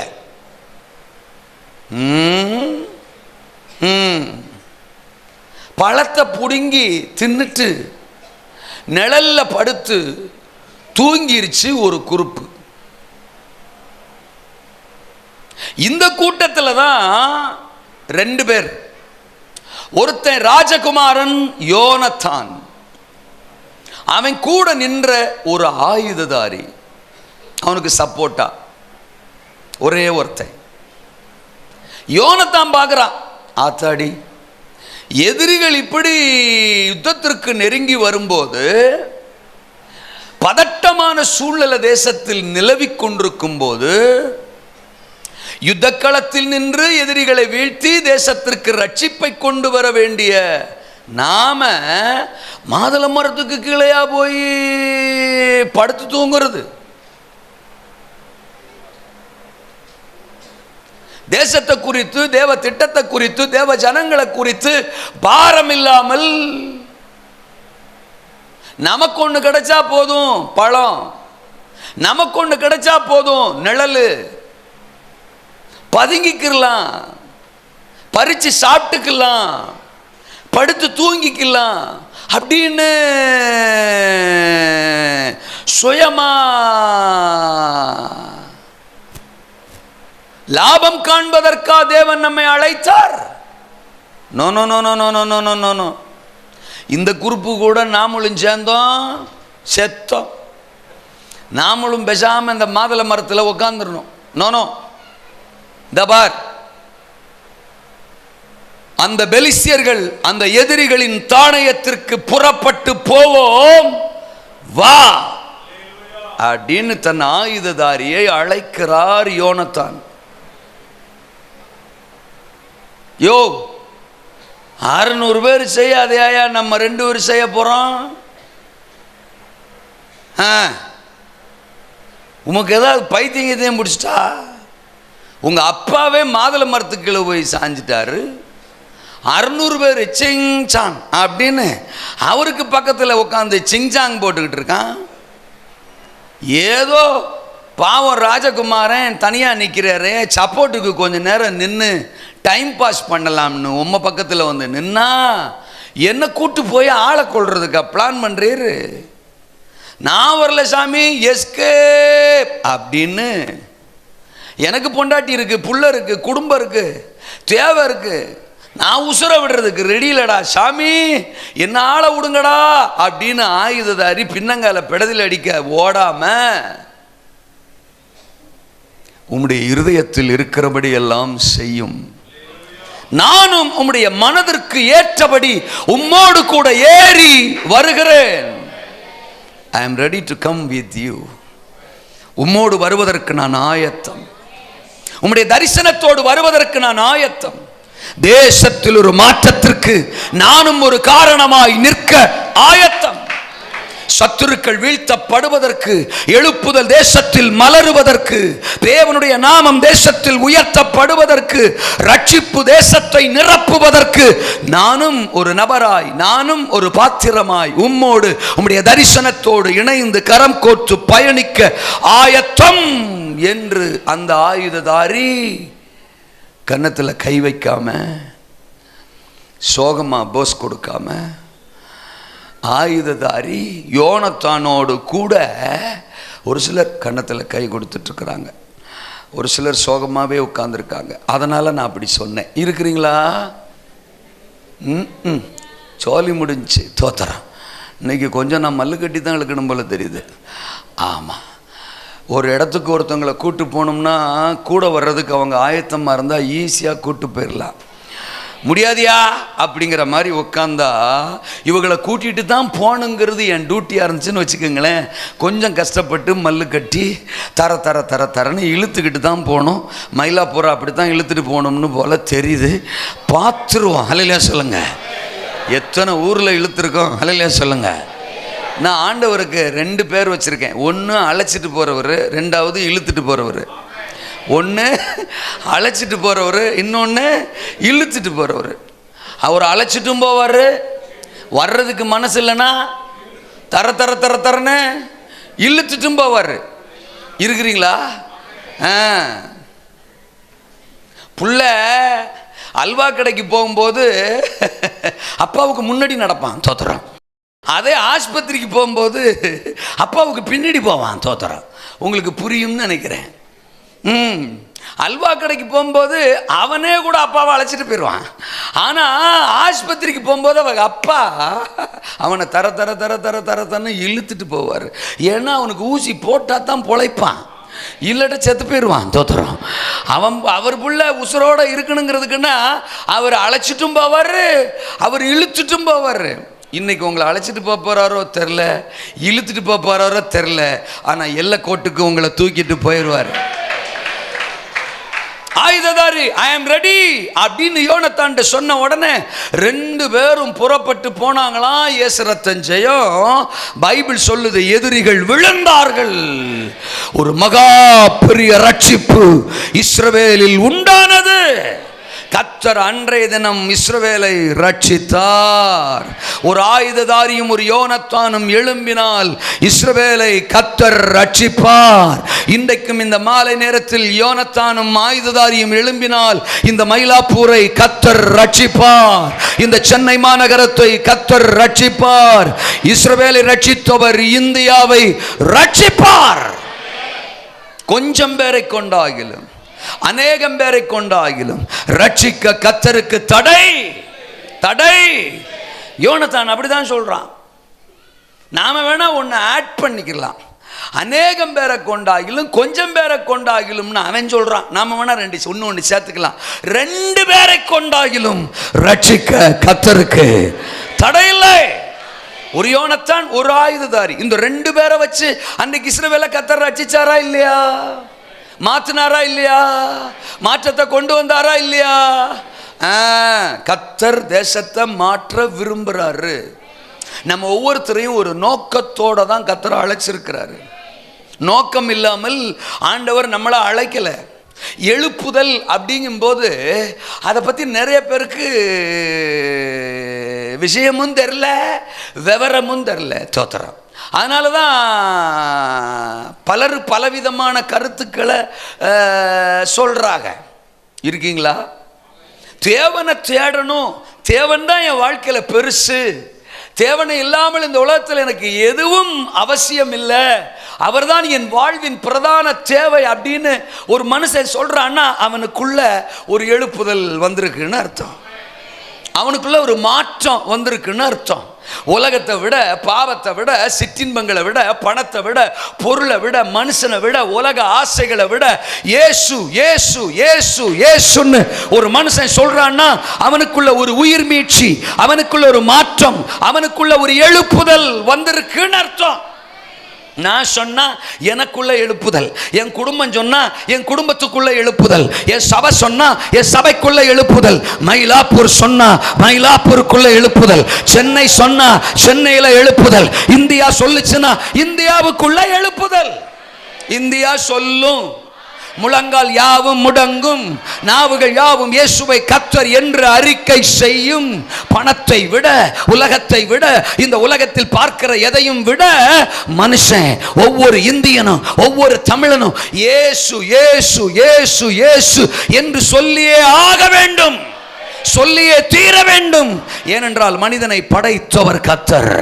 பழத்தை புடுங்கி தின்னுட்டு நிழல்ல படுத்து தூங்கிருச்சு ஒரு குறுப்பு. இந்த கூட்டத்தில் தான் 2 பேர். ஒருத்தன் ராஜகுமாரன் யோனத்தான், அவன் கூட நின்ற ஒரு ஆயுததாரி, அவனுக்கு சப்போர்ட்டா ஒரே ஒருத்தன். யோனத்தான் பார்க்குறான், ஆத்தாடி எதிரிகள் இப்படி யுத்தத்திற்கு நெருங்கி வரும்போது, பதட்டமான சூழ்நிலை தேசத்தில் நிலவிக் கொண்டிருக்கும் போது, யுத்த களத்தில் நின்று எதிரிகளை வீழ்த்தி தேசத்திற்கு ரட்சிப்பை கொண்டு வர வேண்டிய நாம மாதுள மரத்துக்கு கீழையா போய் படுத்து தூங்குறது? தேசத்தை குறித்து, தேவ திட்டத்தை குறித்து, தேவ ஜனங்களை குறித்து பாரம் இல்லாமல், நமக்கு ஒன்று கிடைச்சா போதும் பழம், நமக்கு ஒன்று கிடைச்சா போதும் நிழல், பதுங்கிக்கலாம், பறிச்சு சாப்பிட்டுக்கலாம், படுத்து தூங்கிக்கலாம் அப்படின்னு சுயமா லாபம் காண்பதற்கா தேவன் நம்மை அழைத்தார்? No no no no no no no no no. இந்த குரூப்பு கூட நாமளும் சேர்ந்தோம், செத்தோம். நாமளும் பேசாம இந்த மாதுளை மரத்தில் உட்காந்துடணும். நோனோ, இந்த பார், அந்த பெலிஸ்தியர்கள் அந்த எதிரிகளின் தாணையத்திற்கு புறப்பட்டு போவோம் வா அப்படின்னு தன் ஆயுததாரியை அழைக்கிறார் யோனத்தான். யோ, 600 பேர் செய்யாதையா, நம்ம 2 பேர் செய்ய போறோம். உமக்கு ஏதாவது பைத்தியம் பிடிச்சிட்டா? உங்க அப்பாவே மாதுளை மரத்துக்குள்ள போய் சாஞ்சிட்டாரு. 600 பேர் சிங்சாங் அப்படின்னு அவருக்கு பக்கத்தில் உட்காந்து சிங்சாங் போட்டுக்கிட்டு இருக்கான். ஏதோ பாவம் ராஜகுமாரன் தனியாக நிற்கிறாரு, சப்போர்ட்டுக்கு கொஞ்சம் நேரம் நின்று டைம் பாஸ் பண்ணலாம்னு உம்ம பக்கத்தில் வந்து நின்னா என்ன கூட்டு போய் ஆளை கொள்றதுக்கா பிளான் பண்ணுறீரு? நான் வரல சாமி, எஸ்கேப் அப்படின்னு. எனக்கு பொண்டாட்டி இருக்கு, புள்ள இருக்கு, குடும்பம் இருக்கு, தேவை இருக்கு, நான் உசுர விடுறதுக்கு ரெடி இல்லடா சாமி, என்ன ஆளை விடுங்கடா அப்படின்னு ஆயுததாரி பின்னங்கால பெடதில் அடிக்க ஓடாம உம்முடைய இருதயத்தில் இருக்கிறபடி எல்லாம் செய்யும். நானும் உம்முடைய மனதிற்கு ஏற்றபடி உம்மோடு கூட ஏறி வருகிறேன். I am ready to come with you. உம்மோடு வருவதற்கு நான் ஆயத்தம். உம்முடைய தரிசனத்தோடு வருவதற்கு நான் ஆயத்தம். தேசத்தில் ஒரு மாற்றத்திற்கு நானும் ஒரு காரணமாய் நிற்க ஆயத்தம். சத்துருக்கள் வீழ்த்தப்படுவதற்கு, எழுப்புதல் தேசத்தில் மலருவதற்கு, தேவனுடைய நாமம் தேசத்தில் உயர்த்தப்படுவதற்கு, ரட்சிப்பு தேசத்தை நிரப்புவதற்கு நானும் ஒரு நபராய், நானும் ஒரு பாத்திரமாய் உம்மோடு உம்முடைய தரிசனத்தோடு இணைந்து கரம் கோர்த்து பயணிக்க ஆயத்தம் என்று அந்த ஆயுததாரி கன்னத்தில் கை வைக்காம, சோகமா போஸ் கொடுக்காம, ஆயுததாரி யோனத்தானோடு கூட ஒரு சிலர் கன்னத்தில் கை கொடுத்துட்டு இருக்கிறாங்க, ஒரு சிலர் சோகமாகவே உட்கார்ந்துருக்காங்க. அதனால் நான் அப்படி சொன்னேன். இருக்கிறீங்களா? சோலி முடிஞ்சு தோத்துறேன். இன்னைக்கு கொஞ்சம் நான் மல்லு கட்டி தான் இழுக்கணும் போல தெரியுது. ஆமாம், ஒரு இடத்துக்கு ஒருத்தவங்களை கூட்டு போனோம்னா கூட வர்றதுக்கு அவங்க ஆயத்தமாக இருந்தால் ஈஸியாக கூட்டு போயிடலாம். முடியாதியா அப்படிங்கிற மாதிரி உட்காந்தா இவங்களை கூட்டிகிட்டு தான் போகணுங்கிறது என் டியூட்டியாக இருந்துச்சுன்னு வச்சுக்கோங்களேன். கொஞ்சம் கஷ்டப்பட்டு மல்லு கட்டி தரன்னு இழுத்துக்கிட்டு தான் போகணும். மயிலாப்பூரா அப்படி தான் இழுத்துட்டு போகணும்னு போல் தெரியுது. பார்த்துருவோம். ஹல்லேலூயா சொல்லுங்க. எத்தனை ஊரில் இழுத்துருக்கோம். ஹல்லேலூயா சொல்லுங்க. நான் ஆண்டவருக்கு 2 பேர் வச்சுருக்கேன். ஒன்று அழைச்சிட்டு போகிறவர், 2வது இழுத்துட்டு போகிறவர். ஒன்று அழைச்சிட்டு போகிறவர், இன்னொன்று இழுத்துட்டு போகிறவர். அவர் அழைச்சிட்டும் போவார், வர்றதுக்கு மனசு இல்லைன்னா தரன்னு இழுத்துட்டும் போவார். இருக்கிறீங்களா? புள்ள அல்வா கடைக்கு போகும்போது அப்பாவுக்கு முன்னாடி நடப்பான், தோத்துறான். அதே ஆஸ்பத்திரிக்கு போகும்போது அப்பாவுக்கு பின்னாடி போவான், தோத்துறான். உங்களுக்கு புரியும்னு நினைக்கிறேன். அல்வா கடைக்கு போகும்போது அவனே கூட அப்பாவை அழைச்சிட்டு போயிடுவான். ஆனால் ஆஸ்பத்திரிக்கு போகும்போது அவங்க அப்பா அவனை தரன்னு இழுத்துட்டு போவார். ஏன்னா அவனுக்கு ஊசி போட்டால் தான் பொழைப்பான், இல்லட்ட செத்து போயிடுவான், தோத்துறான். அவர் புள்ள உசுரோட இருக்கணுங்கிறதுக்குன்னா அவர் அழைச்சிட்டும் போவார், அவர் இழுத்துட்டும் போவார். இன்னைக்கு உங்களை அழைச்சிட்டு போறாரோ தெரில, இழுத்துட்டு போறாரோ தெரில, ஆனால் எல்லை கோட்டுக்கு உங்களை தூக்கிட்டு போயிடுவார். ஆயுததாரி ஐ ஆம் ரெடி அப்படின்னு யோனத்தான் சொன்ன உடனே 2 பேரும் புறப்பட்டு போனாங்களாம். ஏசரத்தன் ஜெயம். பைபிள் சொல்லுது, எதிரிகள் விழுந்தார்கள். ஒரு மகா பெரிய ரட்சிப்பு இஸ்ரவேலில் உண்டானது. கர்த்தர் அன்றைய தினம் இஸ்ரவேலை ரட்சித்தார். ஒரு ஆயுததாரியும் ஒரு யோனத்தானும் எழும்பினால் இஸ்ரவேலை கர்த்தர் ரட்சிப்பார். இன்றைக்கும் இந்த மாலை நேரத்தில் யோனத்தானும் ஆயுததாரியும் எழும்பினால் இந்த மயிலாப்பூரை கர்த்தர் ரட்சிப்பார். இந்த சென்னை மாநகரத்தை கர்த்தர் ரட்சிப்பார். இஸ்ரவேலை ரட்சித்தவர் இந்தியாவை ரட்சிப்பார். கொஞ்சம் பேரை கொண்டாகிலும் அநேகம் பேரை கொண்டாகிலும் ரட்சிக்க கர்த்தருக்கு தடை யோனத்தான் அப்படிதான் சொல்றான். நாம வேணா ஒன்று ஆட் பண்ணிக்கலாம், அநேகம் பேரை கொண்டாகிலும் கொஞ்சம் பேரை கொண்டாகிலும்னு அவன் சொல்றான். நாம வேணா ஒன்று சேர்த்துக்கலாம், 2 பேரை கொண்டாகிலும் ரட்சிக்க கர்த்தருக்கு தடையில்லை. ஒரு யோனத்தான், ஒரு ஆயுததாரி, இந்த 2 பேரை வச்சு அன்னைக்கு இஸ்ரவேலை கர்த்தர் ரட்சிச்சாரா இல்லையா? மாத்தினாரா இல்லையா? மாற்றத்தை கொண்டு வந்தாரா இல்லையா? கர்த்தர் தேசத்தை மாற்ற விரும்புறாரு. நம்ம ஒவ்வொருத்தரையும் ஒரு நோக்கத்தோட தான் கர்த்தர் அழைச்சிருக்கிறாரு. நோக்கம் இல்லாமல் ஆண்டவர் நம்மளை அழைக்கல. எழுப்புதல் அப்படிங்கும்போது அதை பற்றி நிறைய பேருக்கு விஷயமும் தெரில, விவரமும் தெரில. தோத்திரம். அதனால தான் பலர் பலவிதமான கருத்துக்களை சொல்கிறாங்க. இருக்கீங்களா? தேவனை தேடணும், தேவன் தான் என் வாழ்க்கையில் பெருசு, தேவனை இல்லாமல் இந்த உலகத்தில் எனக்கு எதுவும் அவசியம் இல்லை, அவர்தான் என் வாழ்வின் பிரதான தேவை அப்படின்னு ஒரு மனுஷன் சொல்றான்னா அவனுக்குள்ள ஒரு எழுப்புதல் வந்திருக்குன்னு அர்த்தம். அவனுக்குள்ள ஒரு மாற்றம் வந்திருக்குன்னு அர்த்தம். உலகத்தை விட, பாவத்தை விட, சிற்றின்பங்களை விட, பணத்தை விட, பொருளை விட, மனுஷனை விட, உலக ஆசைகளை விட இயேசு இயேசு இயேசு இயேசுன்னு ஒரு மனுஷன் சொல்றான்னா அவனுக்குள்ள ஒரு உயிர் மீட்சி, அவனுக்குள்ள ஒரு மாற்றம், அவனுக்குள்ள ஒரு எழுப்புதல் வந்திருக்குன்னு அர்த்தம். நான் சொன்னா எனக்குள்ள எழுப்புதல், என் குடும்பம் சொன்னா என் குடும்பத்துக்குள்ள எழுப்புதல், என் சபை சொன்னா என் சபைக்குள்ள எழுப்புதல், மயிலாப்பூர் சொன்னா மயிலாப்பூருக்குள்ள எழுப்புதல், சென்னை சொன்னா சென்னையில எழுப்புதல், இந்தியா சொல்லுச்சுன்னா இந்தியாவுக்குள்ள எழுப்புதல். இந்தியா சொல்லும், முழங்கால் யாவும் முடங்கும், நாவுகள் யாவும் இயேசுவை கர்த்தர் என்று அறிக்கை செய்யும். பணத்தை விட, உலகத்தை விட, இந்த உலகத்தில் பார்க்கிற எதையும் விட மனுஷன், ஒவ்வொரு இந்தியனும் ஒவ்வொரு தமிழனும் இயேசு இயேசு இயேசு இயேசு என்று சொல்லியே ஆக வேண்டும், சொல்லியே தீர வேண்டும். ஏனென்றால் மனிதனை படைத்தவர் கர்த்தர்,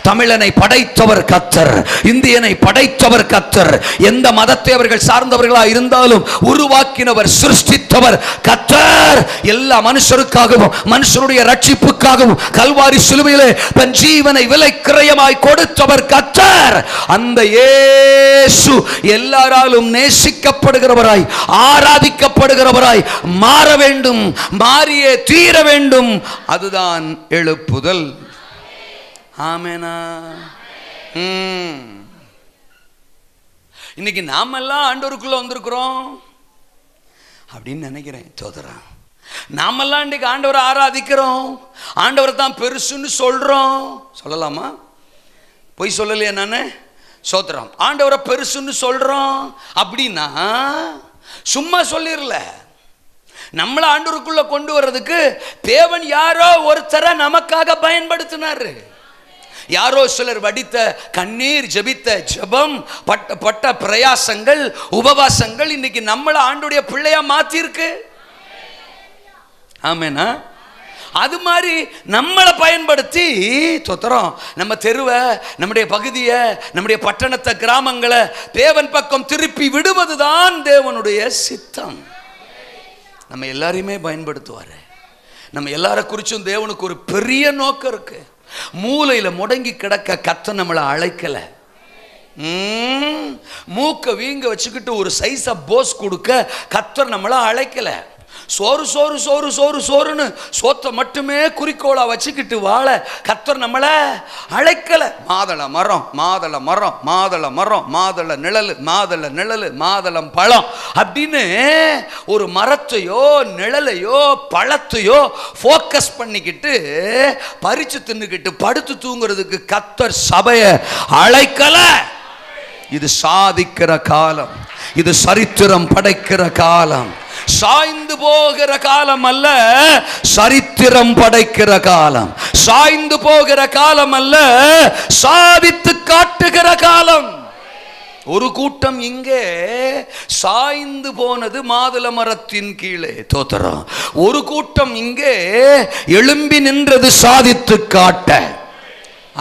தமிழனை படைத்தவர் கர்த்தர், இந்தியனை படைத்தவர் கர்த்தர். எந்த மதத்தை அவர்கள் சார்ந்தவர்களாக இருந்தாலும் உருவாக்கினவர், சிருஷ்டித்தவர் கர்த்தர். எல்லா மனுஷருக்காகவும் மனுஷனுடைய ரட்சிப்புக்காகவும் கல்வாரி சிலுவையிலே தன் ஜீவனை விலை கிரயமாய் கொடுத்தவர் கர்த்தர். அந்த இயேசு எல்லாராலும் நேசிக்கப்படுகிறவராய், ஆராதிக்கப்படுகிறவராய் மாற வேண்டும், மாறியே தீர வேண்டும். அதுதான் எழுப்புதல். ஆமெனா? இன்னைக்கு நாமெல்லாம் ஆண்டவருக்குள்ள வந்திருக்கிறோம் அப்படின்னு நினைக்கிறேன். சோதரா, நாமெல்லாம் இன்னைக்கு ஆண்டவரை ஆராதிக்கிறோம், ஆண்டவரை தான் பெருசுன்னு சொல்றோம். சொல்லலாமா? பொய் சொல்லலையே நானு? சோதரம், ஆண்டவரை பெருசுன்னு சொல்றோம் அப்படின்னா சும்மா சொல்லிடல. நம்மளை ஆண்டவருக்குள்ள கொண்டு வர்றதுக்கு தேவன் யாரோ ஒருத்தரை நமக்காக பயன்படுத்தினாரு. யாரோ சிலர் வடித்த கண்ணீர், ஜெபித்த ஜெபம், பட்ட பிரயாசங்கள், உபவாசங்கள் இன்னைக்கு நம்மளை ஆண்டவருடைய பிள்ளையா மாத்திருக்கு. ஆமெனா? அது மாதிரி நம்மளை பயன்படுத்தி தோத்திரம் நம்ம தெருவை, நம்முடைய பகுதியை, நம்முடைய பட்டணத்தை, கிராமங்களை தேவன் பக்கம் திருப்பி விடுவதுதான் தேவனுடைய சித்தம். நம்ம எல்லாரையுமே பயன்படுத்துவார். நம்ம எல்லாரை குறிச்சும் தேவனுக்கு ஒரு பெரிய நோக்கம் இருக்கு. மூளையில முடங்கி கிடக்க கர்த்தர் நம்மளை அழைக்கல. மூக்க வீங்க வச்சுக்கிட்டு ஒரு சைஸா போஸ் கொடுக்க கர்த்தர் நம்மளை அழைக்கல. சோறு சோறு சோறு சோறு சோறுன்னு சோத்தை மட்டுமே குறிக்கோளா வச்சுக்கிட்டு வாழ கர்த்தர் நம்மளை அழைக்கல. மாதள மரம், மாதள மரம், மாதள மரம், மாதள நிழல், மாதள நிழல், மாதளம் பழம் அப்படின்னு ஒரு மரத்தையோ நிழலையோ பழத்தையோ ஃபோக்கஸ் பண்ணிக்கிட்டு பறிச்சு தின்னுக்கிட்டு படுத்து தூங்குறதுக்கு கர்த்தர் சபையை அழைக்கல. இது சாதிக்கிற காலம், இது சரித்திரம் படைக்கிற காலம், சாய்ந்து போகிற காலம் அல்ல, சரித்திரம் படைக்கிற காலம். சாய்ந்து போகிற காலம் அல்ல, சாதித்து காட்டுகிற காலம். ஒரு கூட்டம் இங்கே சாய்ந்து போனது மாதுளை மரத்தின் கீழே. தோத்திரம். ஒரு கூட்டம் இங்கே எழும்பி நின்றது சாதித்து காட்ட.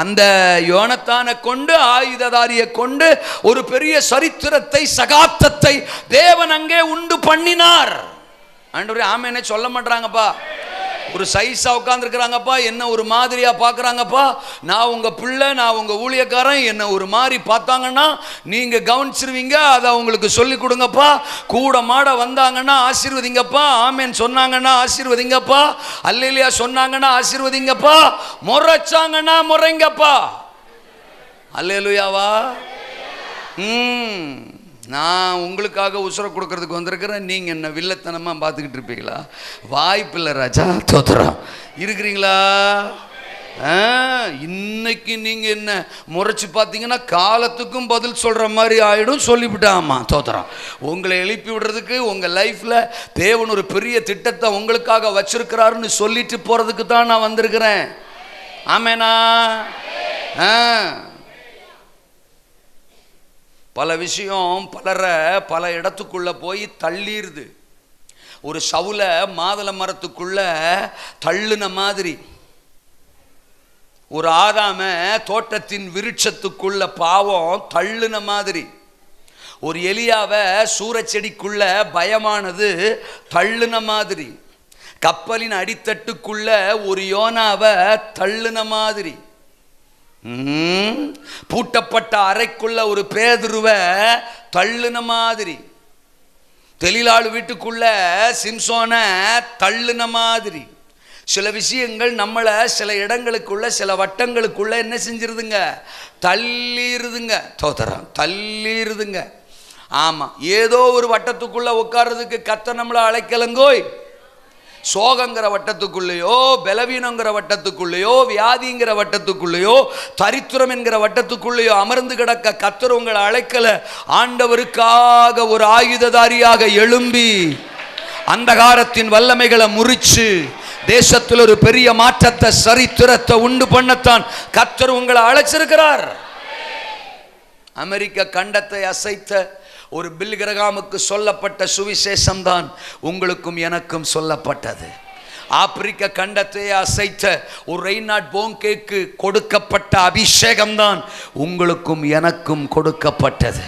அந்த யோனத்தானை கொண்டு, ஆயுததாரியை கொண்டு ஒரு பெரிய சரித்திரத்தை, சகாப்தத்தை தேவன் அங்கே உண்டு பண்ணினார். ஆண்டவரே ஆமென்னு சொல்ல மாட்டாங்கப்பா. ஒரு சைஸா உட்காந்துருக்கிறாங்கப்பா, என்ன ஒரு மாதிரியா பார்க்குறாங்கப்பா. நான் உங்க பிள்ளை, நான் உங்க ஊழியக்காரன், என்ன ஒரு மாதிரி பார்த்தாங்கன்னா நீங்க கவனிச்சிருவீங்க. அதை அவங்களுக்கு சொல்லி கொடுங்கப்பா. கூட மாட வந்தாங்கன்னா ஆசீர்வதிங்கப்பா. ஆமேன் சொன்னாங்கன்னா ஆசீர்வதிங்கப்பா. அல்லேலூயா சொன்னாங்கன்னா ஆசீர்வதிங்கப்பா. முறைச்சாங்கன்னா முறைங்கப்பா. அல்லேலூயாவா? நான் உங்களுக்காக உசுரை கொடுக்கறதுக்கு வந்திருக்கிறேன். நீங்கள் என்ன வில்லத்தனமாக பார்த்துக்கிட்டு இருப்பீங்களா? வாய்ப்பில்லை ராஜா. தோத்துறோம். இருக்கிறீங்களா? இன்னைக்கு நீங்கள் என்ன முறைச்சி பார்த்தீங்கன்னா காலத்துக்கும் பதில் சொல்கிற மாதிரி ஆகிடும். சொல்லிவிட்டாமா தோத்துறோம். உங்களை எழுப்பி விடுறதுக்கு உங்கள் லைஃப்பில் தேவன் ஒரு பெரிய திட்டத்தை உங்களுக்காக வச்சிருக்கிறாருன்னு சொல்லிட்டு போகிறதுக்கு தான் நான் வந்திருக்கிறேன். ஆமேனா? பல விஷயம் பலரை பல இடத்துக்குள்ள போய் தள்ளிடுது. ஒரு சவுல மாதுளை மரத்துக்குள்ள தள்ளுன மாதிரி, ஒரு ஆதாம தோட்டத்தின் விருட்சத்துக்குள்ள பாவம் தள்ளுன மாதிரி, ஒரு எலியாவை சூரச்செடிக்குள்ள பயமானது தள்ளுன மாதிரி, கப்பலின் அடித்தட்டுக்குள்ள ஒரு யோனாவை தள்ளுன மாதிரி, பூட்டப்பட்ட அறைக்குள்ள ஒரு பேதுருவை தள்ளுன மாதிரி, தெளிலாளு வீட்டுக்குள்ள சிம்சோனை தள்ளுன மாதிரி, சில விஷயங்கள் நம்மளை சில இடங்களுக்குள்ள சில வட்டங்களுக்குள்ள என்ன செஞ்சிருதுங்க? தள்ளிடுதுங்க. தோத்தரம் தள்ளிடுதுங்க. ஆமா, ஏதோ ஒரு வட்டத்துக்குள்ள உட்கார்றதுக்கு கர்த்தர் நம்மளை அழைக்கலங்கோய். சோகங்கிற வட்டத்துக்குள்ளேயோ, பலவீனங்கிற வட்டத்துக்குள்ளேயோ, வியாதிங்கிற வட்டத்துக்குள்ளேயோ, தரித்திரம் என்கிற வட்டத்துக்குள்ளேயோ அமர்ந்து கிடக்க கர்த்தர் உங்களை அழைக்கல. ஆண்டவருக்காக ஒரு ஆயுததாரியாக எழும்பி அந்தகாரத்தின் வல்லமைகளை முறிச்சு தேசத்தில் ஒரு பெரிய மாற்றத்தை, சரித்திரத்தை உண்டு பண்ணத்தான் கர்த்தர் உங்களை அழைச்சிருக்கிறார். அமெரிக்க கண்டத்தை அசைத்த ஒரு பில் கிரகாமுக்கு சொல்லப்பட்ட சுவிசேஷம் தான் உங்களுக்கும் எனக்கும் சொல்லப்பட்டது. ஆப்பிரிக்க கண்டத்தை அசைத்த ஒரு ரெய்னாட் போங்கேக்கு கொடுக்கப்பட்ட அபிஷேகம் தான் உங்களுக்கும் எனக்கும் கொடுக்கப்பட்டது.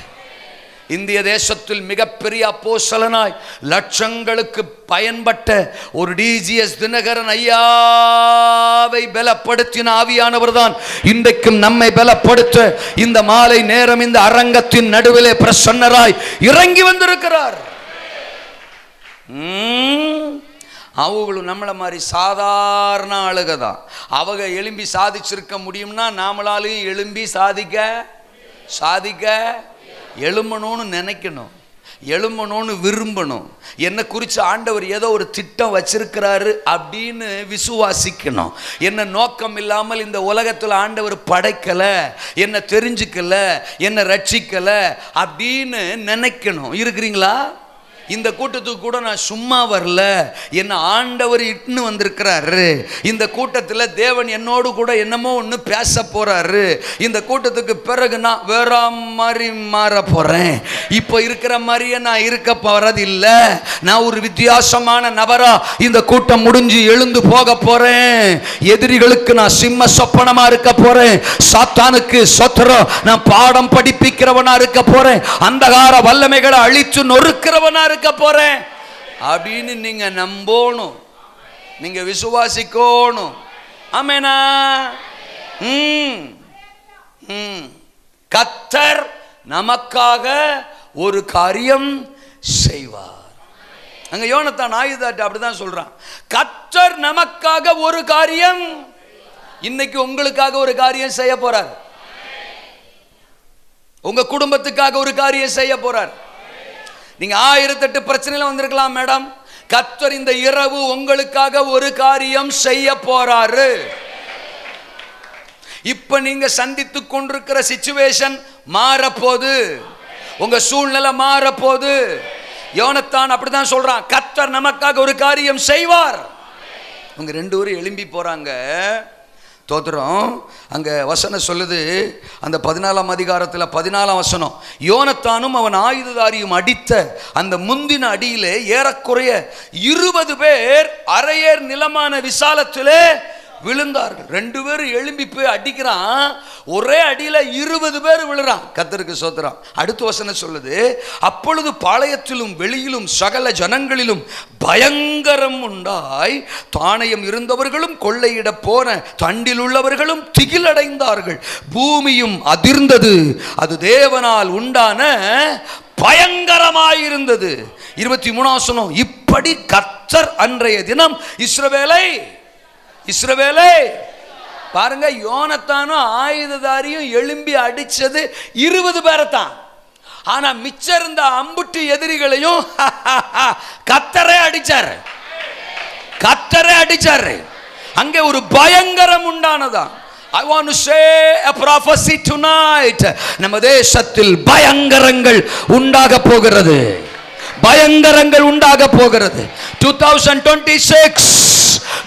இந்திய தேசத்தில் மிகப்பெரிய அப்போஸ்தலனாய் லட்சங்களுக்கு பயன்பட்ட ஒரு டிஜிஎஸ் தினகரன் ஐயாவை பலப்படுத்தின ஆவியானவர் தான் இன்றைக்கும் நம்மை பலப்படுத்த இந்த மாலை நேரம் இந்த அரங்கத்தின் நடுவிலே பிரசன்னராய் இறங்கி வந்திருக்கிறார். அவங்களும் நம்மளை மாதிரி சாதாரண ஆளுக தான். அவங்க எழும்பி சாதிச்சிருக்க முடியும்னா நாமளாலையும் எழும்பி சாதிக்க எழும்பணும்னு நினைக்கணும், எழும்பணும்னு விரும்பணும். என்னை குறித்து ஆண்டவர் ஏதோ ஒரு திட்டம் வச்சிருக்கிறாரு அப்படின்னு விசுவாசிக்கணும். என்ன நோக்கம் இல்லாமல் இந்த உலகத்தில் ஆண்டவர் படைக்கலை, என்னை தெரிஞ்சுக்கல, என்னை ரட்சிக்கலை அப்படின்னு நினைக்கணும். இருக்கிறீங்களா? இந்த கூட்டத்துக்கு கூட நான் சும்மா வரல, என்ன ஆண்டவர் இட்டுன்னு வந்திருக்கிறாரு. இந்த கூட்டத்தில் தேவன் என்னோடு கூட என்னமோ ஒன்று பேச போறாரு. இந்த கூட்டத்துக்கு பிறகு நான் வேற மாதிரி மாற போறேன். இப்போ இருக்கிற மாதிரியே நான் இருக்க போறது இல்லை. நான் ஒரு வித்தியாசமான நபரா இந்த கூட்டம் முடிஞ்சு எழுந்து போக போறேன். எதிரிகளுக்கு நான் சிம்ம சொப்பனமா இருக்க போறேன். சாத்தானுக்கு சொத்திரம் நான் பாடம் படிப்பிக்கிறவனா இருக்க போறேன். அந்தகார வல்லமைகளை அழிச்சு நொறுக்கிறவனா இருக்க போறேன் அப்படின்னு நீங்க நம்பணும், நீங்க விசுவாசிக்கணும். ஆமெனா? கர்த்தர் நமக்காக ஒரு காரியம் செய்வார். அங்க யோனத்தான் ஆயுதாட்ட அப்படிதான் சொல்றான். கர்த்தர் நமக்காக ஒரு காரியம், இன்னைக்கு உங்களுக்காக ஒரு காரியம் செய்ய போறார். உங்க குடும்பத்துக்காக ஒரு காரியம் செய்ய போறார். நீங்க 1008 பிரச்சனையில வந்திருக்கலாம் மேடம். கர்த்தர் இந்த இரவு உங்களுக்காக ஒரு காரியம் செய்ய போறாரு. இப்ப நீங்க சந்தித்து கொண்டிருக்கிற சிச்சுவேஷன் மாறப்போது, உங்க சூழ்நிலை மாறப்போது. யோனத்தான் அப்படிதான் சொல்றான், கர்த்தர் நமக்காக ஒரு காரியம் செய்வார். உங்க 2 பேரும் எழும்பி போறாங்க. தோத்திரம். அங்க வசனம் சொல்லுது, அந்த 14ஆம் அதிகாரத்தில் 14ஆம் வசனம், யோனத்தானும் அவன் ஆயுததாரியும் அடித்த அந்த முந்தின அடியிலே ஏறக்குறைய 20 பேர் அரையேர் நிலமான விசாலத்திலே விழுந்தார்கள். 2 பேர் எழும்பி போய் அடிக்கிறான். ஒரே அடியில 20 பேர் விழுறான். கர்த்தருக்கு ஸ்தோத்திரம். அடுத்த வசனம் சொல்லுது, அப்பொழுது பாளையத்திலும் வெளியிலும் சகல ஜனங்களிலும் பயங்கரம் உண்டாய், தானியம் இருந்தவர்களும் கொள்ளையிட போன தண்டில் உள்ளவர்களும் திகிலடைந்தார்கள். பூமியும் அதிர்ந்தது. அது தேவனால் உண்டான பயங்கரமாயிருந்தது. 23 வசனம், இப்படி கர்த்தர் அன்றைய தினம் இஸ்ரவேலை பாருங்க, யோனத்தானும் ஆயுததாரியும் எழும்பி அடிச்சது 20 பேரைத்தான். ஆனா மிச்சம் இருந்த அம்புட்டு எதிரிகளையும் கர்த்தரே அடிச்சாரு. அங்கே ஒரு பயங்கரம் உண்டானதா. I want to say a prophecy tonight. நம்ம தேசத்தில் பயங்கரங்கள் உண்டாக போகிறது. 2026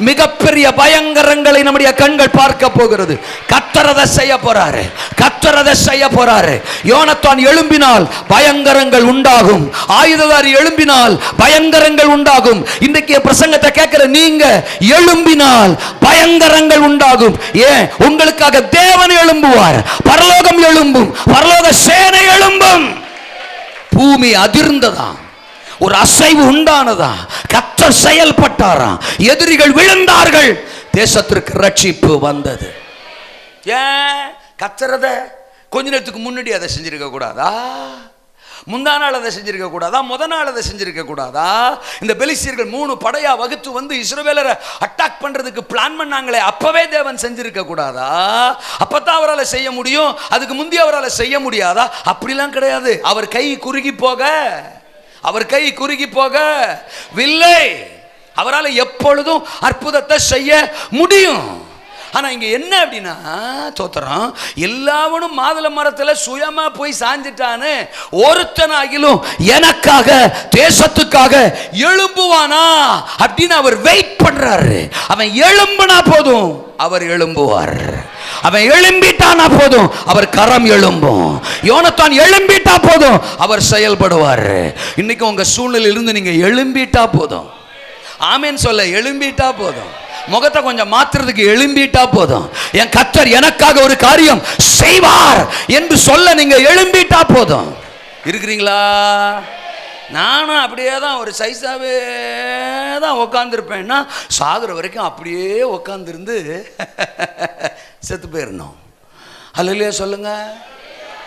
மிகப்பெரிய பயங்கரங்களை நம்முடைய கண்கள் பார்க்க போகிறது. கர்த்தர் அதை செய்ய போறாரு. யோனத்தான் எழும்பினால் பயங்கரங்கள் உண்டாகும். ஆயுததாரி எழும்பினால் பயங்கரங்கள் உண்டாகும். இன்றைக்கு பிரசங்கத்தை கேட்கிற நீங்க எழும்பினால் பயங்கரங்கள் உண்டாகும். ஏன்? உங்களுக்காக தேவன் எழும்புவார். பரலோகம் எழும்பும். பரலோக சேனை எழும்பும். பூமி அதிர்ந்ததாம். ஒரு அசைவு உண்டானதா. கர்த்தர் செயல்பட்டாராம். எதிரிகள் விழுந்தார்கள். தேசத்திற்கு ரட்சிப்பு வந்தது. ஏன்? கர்த்தரத கொஞ்ச நேரத்துக்கு முன்னாடி அதை செஞ்சிருக்க கூடாதா? முந்தா நாள் அதை செஞ்சிருக்க கூடாதா? முத நாள் அதை செஞ்சிருக்க கூடாதா? இந்த பெலிஸ்தியர்கள் 3 படையா வகுத்து வந்து இஸ்ரவேலரை அட்டாக் பண்றதுக்கு பிளான் பண்ணாங்களே, அப்பவே தேவன் செஞ்சிருக்க கூடாதா? அப்பதான் அவரால் செய்ய முடியும். அதுக்கு முந்தைய அவரால் செய்ய முடியாதா? அப்படிலாம் கிடையாது. அவர் கை குறுகி போகவில்லை. அவரால் எப்பொழுதும் அற்புதத்தை செய்ய முடியும். ஆனா இங்க என்ன அப்படின்னா, தோத்திரம், எல்லாவனும் மாதுளை மரத்துல சுயமா போய் சாஞ்சிட்டான்னு ஒருத்தனாகிலும் எனக்காக தேசத்துக்காக எழும்புவானா அப்படின்னு அவர் வெயிட் பண்றாரு. அவன் எழும்புனா போதும், அவர் எழும்புவார். அவன் எழும்பிட்டானா போதும், அவர் கரம் எழும்பும். யோனத்தான் எழும்பிட்டா போதும், அவர் செயல்படுவார். இன்னைக்கு உங்க சூழ்நிலையில இருந்து நீங்க எழும்பிட்டா போதும். ஆமென் சொல்ல எழும்பிட்டா போதும். முகத்தை கொஞ்சம் மாத்துறதுக்கு எழும்பிட்டா போதும். என் கர்த்தர் எனக்காக ஒரு காரியம் செய்வார் என்று சொல்ல நீங்க எழும்பிட்டா போதும். இருக்கிறீங்களா? நானும் அப்படியே தான் ஒரு சைஸாவே தான் உக்காந்துருப்பேன்னா, சாகுற வரைக்கும் அப்படியே உக்காந்துருந்து செத்து போயிடணும். அல்லையா சொல்லுங்க.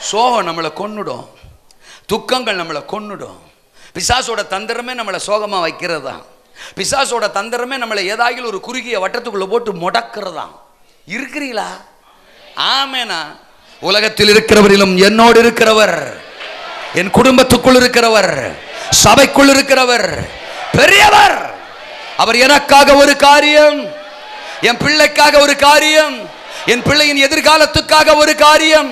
சோகம் நம்மளை கொன்னுடும். துக்கங்கள் நம்மளை கொன்னுடும். பிசாசோட தந்திரமே நம்மளை சோகமாக வைக்கிறது தான். பிசாசோட தந்திரமே நம்மளை ஏதாகிலும் ஒரு குறுகிய வட்டத்துக்குள்ள போட்டு முடக்கிறதாம். இருக்கிறீங்களா? ஆமேனா? உலகத்தில் இருக்கிறவரிலும் என்னோடு இருக்கிறவர், என் குடும்பத்துக்குள் இருக்கிறவர், சபைக்குள் இருக்கிறவர் பெரியவர். அவர் எனக்காக ஒரு காரியம், என் பிள்ளைக்காக ஒரு காரியம், என் பிள்ளையின் எதிர்காலத்துக்காக ஒரு காரியம்,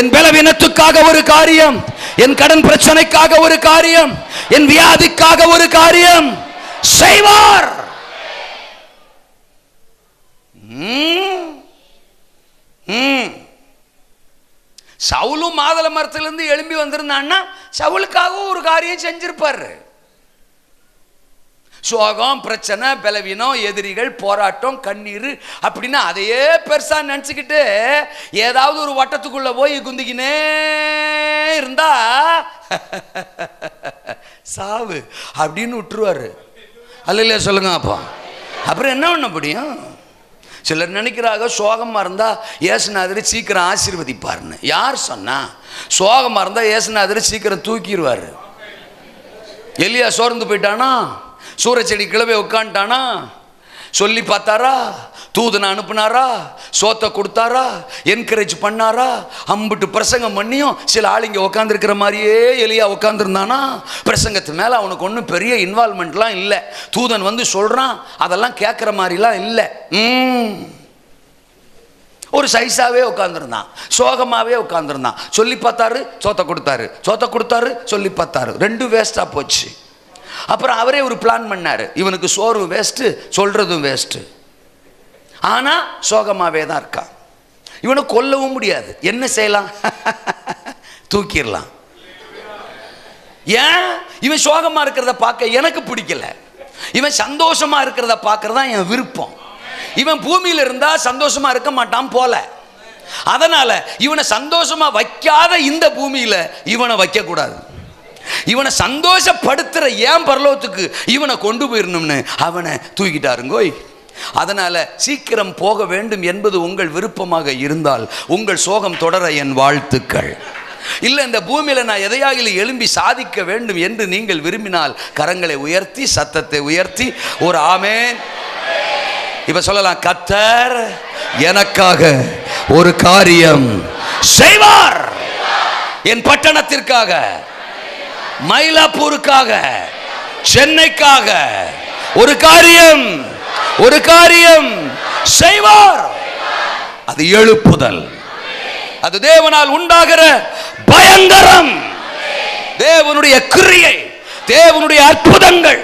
என் பலவீனத்துக்காக ஒரு காரியம், என் கடன் பிரச்சனைக்காக ஒரு காரியம், என் வியாதிக்காக ஒரு காரியம் செய்வார். சவுலும் மாதுளை மரத்திலிருந்து எழும்பி வந்திருந்தான்னா சவுலுக்காக ஒரு காரியம் செஞ்சிருப்பாரு. சோகம், பிரச்சனை, பலவீனம், எதிரிகள், போராட்டம், கண்ணீர் அப்படின்னு அதையே பெருசா நினைச்சுக்கிட்டு ஏதாவது ஒரு வட்டத்துக்குள்ள போய் குந்திக்கினே இருந்தா சாவு அப்படின்னு விட்டுருவாரு. அல்லையா சொல்லுங்க. அப்புறம் என்ன பண்ண முடியும்? சிலர் நினைக்கிறாங்க சோகமாக இருந்தால் ஏசுநாதர் சீக்கிரம் ஆசீர்வதிப்பார்னு. யார் சொன்னா? சோகமாக இருந்தால் ஏசுநாதர் சீக்கிரம் தூக்கிடுவார். எலியா சோர்ந்து போயிட்டானா, சூரச்செடி கிளவே உட்காந்துட்டானா, சொல்லி பார்த்தாரா, தூதனை அனுப்புனாரா, சோத்தை கொடுத்தாரா, என்கரேஜ் பண்ணாரா, அம்பிட்டு பிரசங்கம் பண்ணியும் சில ஆள் இங்கே உட்காந்துருக்கிற மாதிரியே எலியா உட்காந்துருந்தானா. பிரசங்கத்து மேலே அவனுக்கு ஒன்றும் பெரிய இன்வால்மெண்ட்லாம் இல்லை. தூதன் வந்து சொல்கிறான், அதெல்லாம் கேட்குற மாதிரிலாம் இல்லை. ஒரு சைஸாகவே உட்காந்துருந்தான், சோகமாகவே உட்காந்துருந்தான். சொல்லி பார்த்தாரு, சோத்தை கொடுத்தாரு, சொல்லி பார்த்தாரு, 2 வேஸ்ட்டாக போச்சு. அப்புறம் அவரே ஒரு பிளான் பண்ணாரு, இவனுக்கு சோறு வேஸ்ட்டு, சொல்றதும் வேஸ்ட்டு, ஆனா சோகமாவே தான் இருக்கான். இவனை கொல்லவும் முடியாது. என்ன செய்யலாம்? தூக்கிடலாம். ஏன்? இவன் சோகமா இருக்கிறத பார்க்க எனக்கு பிடிக்கல, இவன் சந்தோஷமா இருக்கிறத பார்க்கறதா என் விருப்பம். இவன் பூமியில இருந்தா சந்தோஷமா இருக்க மாட்டான் போல. அதனால இவனை சந்தோஷமா வைக்காத இந்த பூமியில இவனை வைக்க கூடாது. இவனை சந்தோஷப்படுத்துற ஏன் பரலோகத்துக்கு இவனை கொண்டு போயிடணும்னு அவனை தூக்கிட்டாருங்கோய். அதனால சீக்கிரம் போக வேண்டும் என்பது உங்கள் விருப்பமாக இருந்தால் உங்கள் சோகம் தொடர என் வாழ்த்துக்கள். இல்லை, இந்த பூமியில நான் எதையாக எழும்பி சாதிக்க வேண்டும் என்று நீங்கள் விரும்பினால் கரங்களை உயர்த்தி சத்தத்தை உயர்த்தி ஒரு ஆமென் இப்ப சொல்லலாம். கர்த்தர் எனக்காக ஒரு காரியம் செய்வார். என் பட்டணத்திற்காக, மயிலாப்பூருக்காக, சென்னைக்காக ஒரு காரியம் செய்வார். அது எழுப்புதல். அது தேவனால் உண்டாகிற பயங்கரம், தேவனுடைய கிரியை, தேவனுடைய அற்புதங்கள்.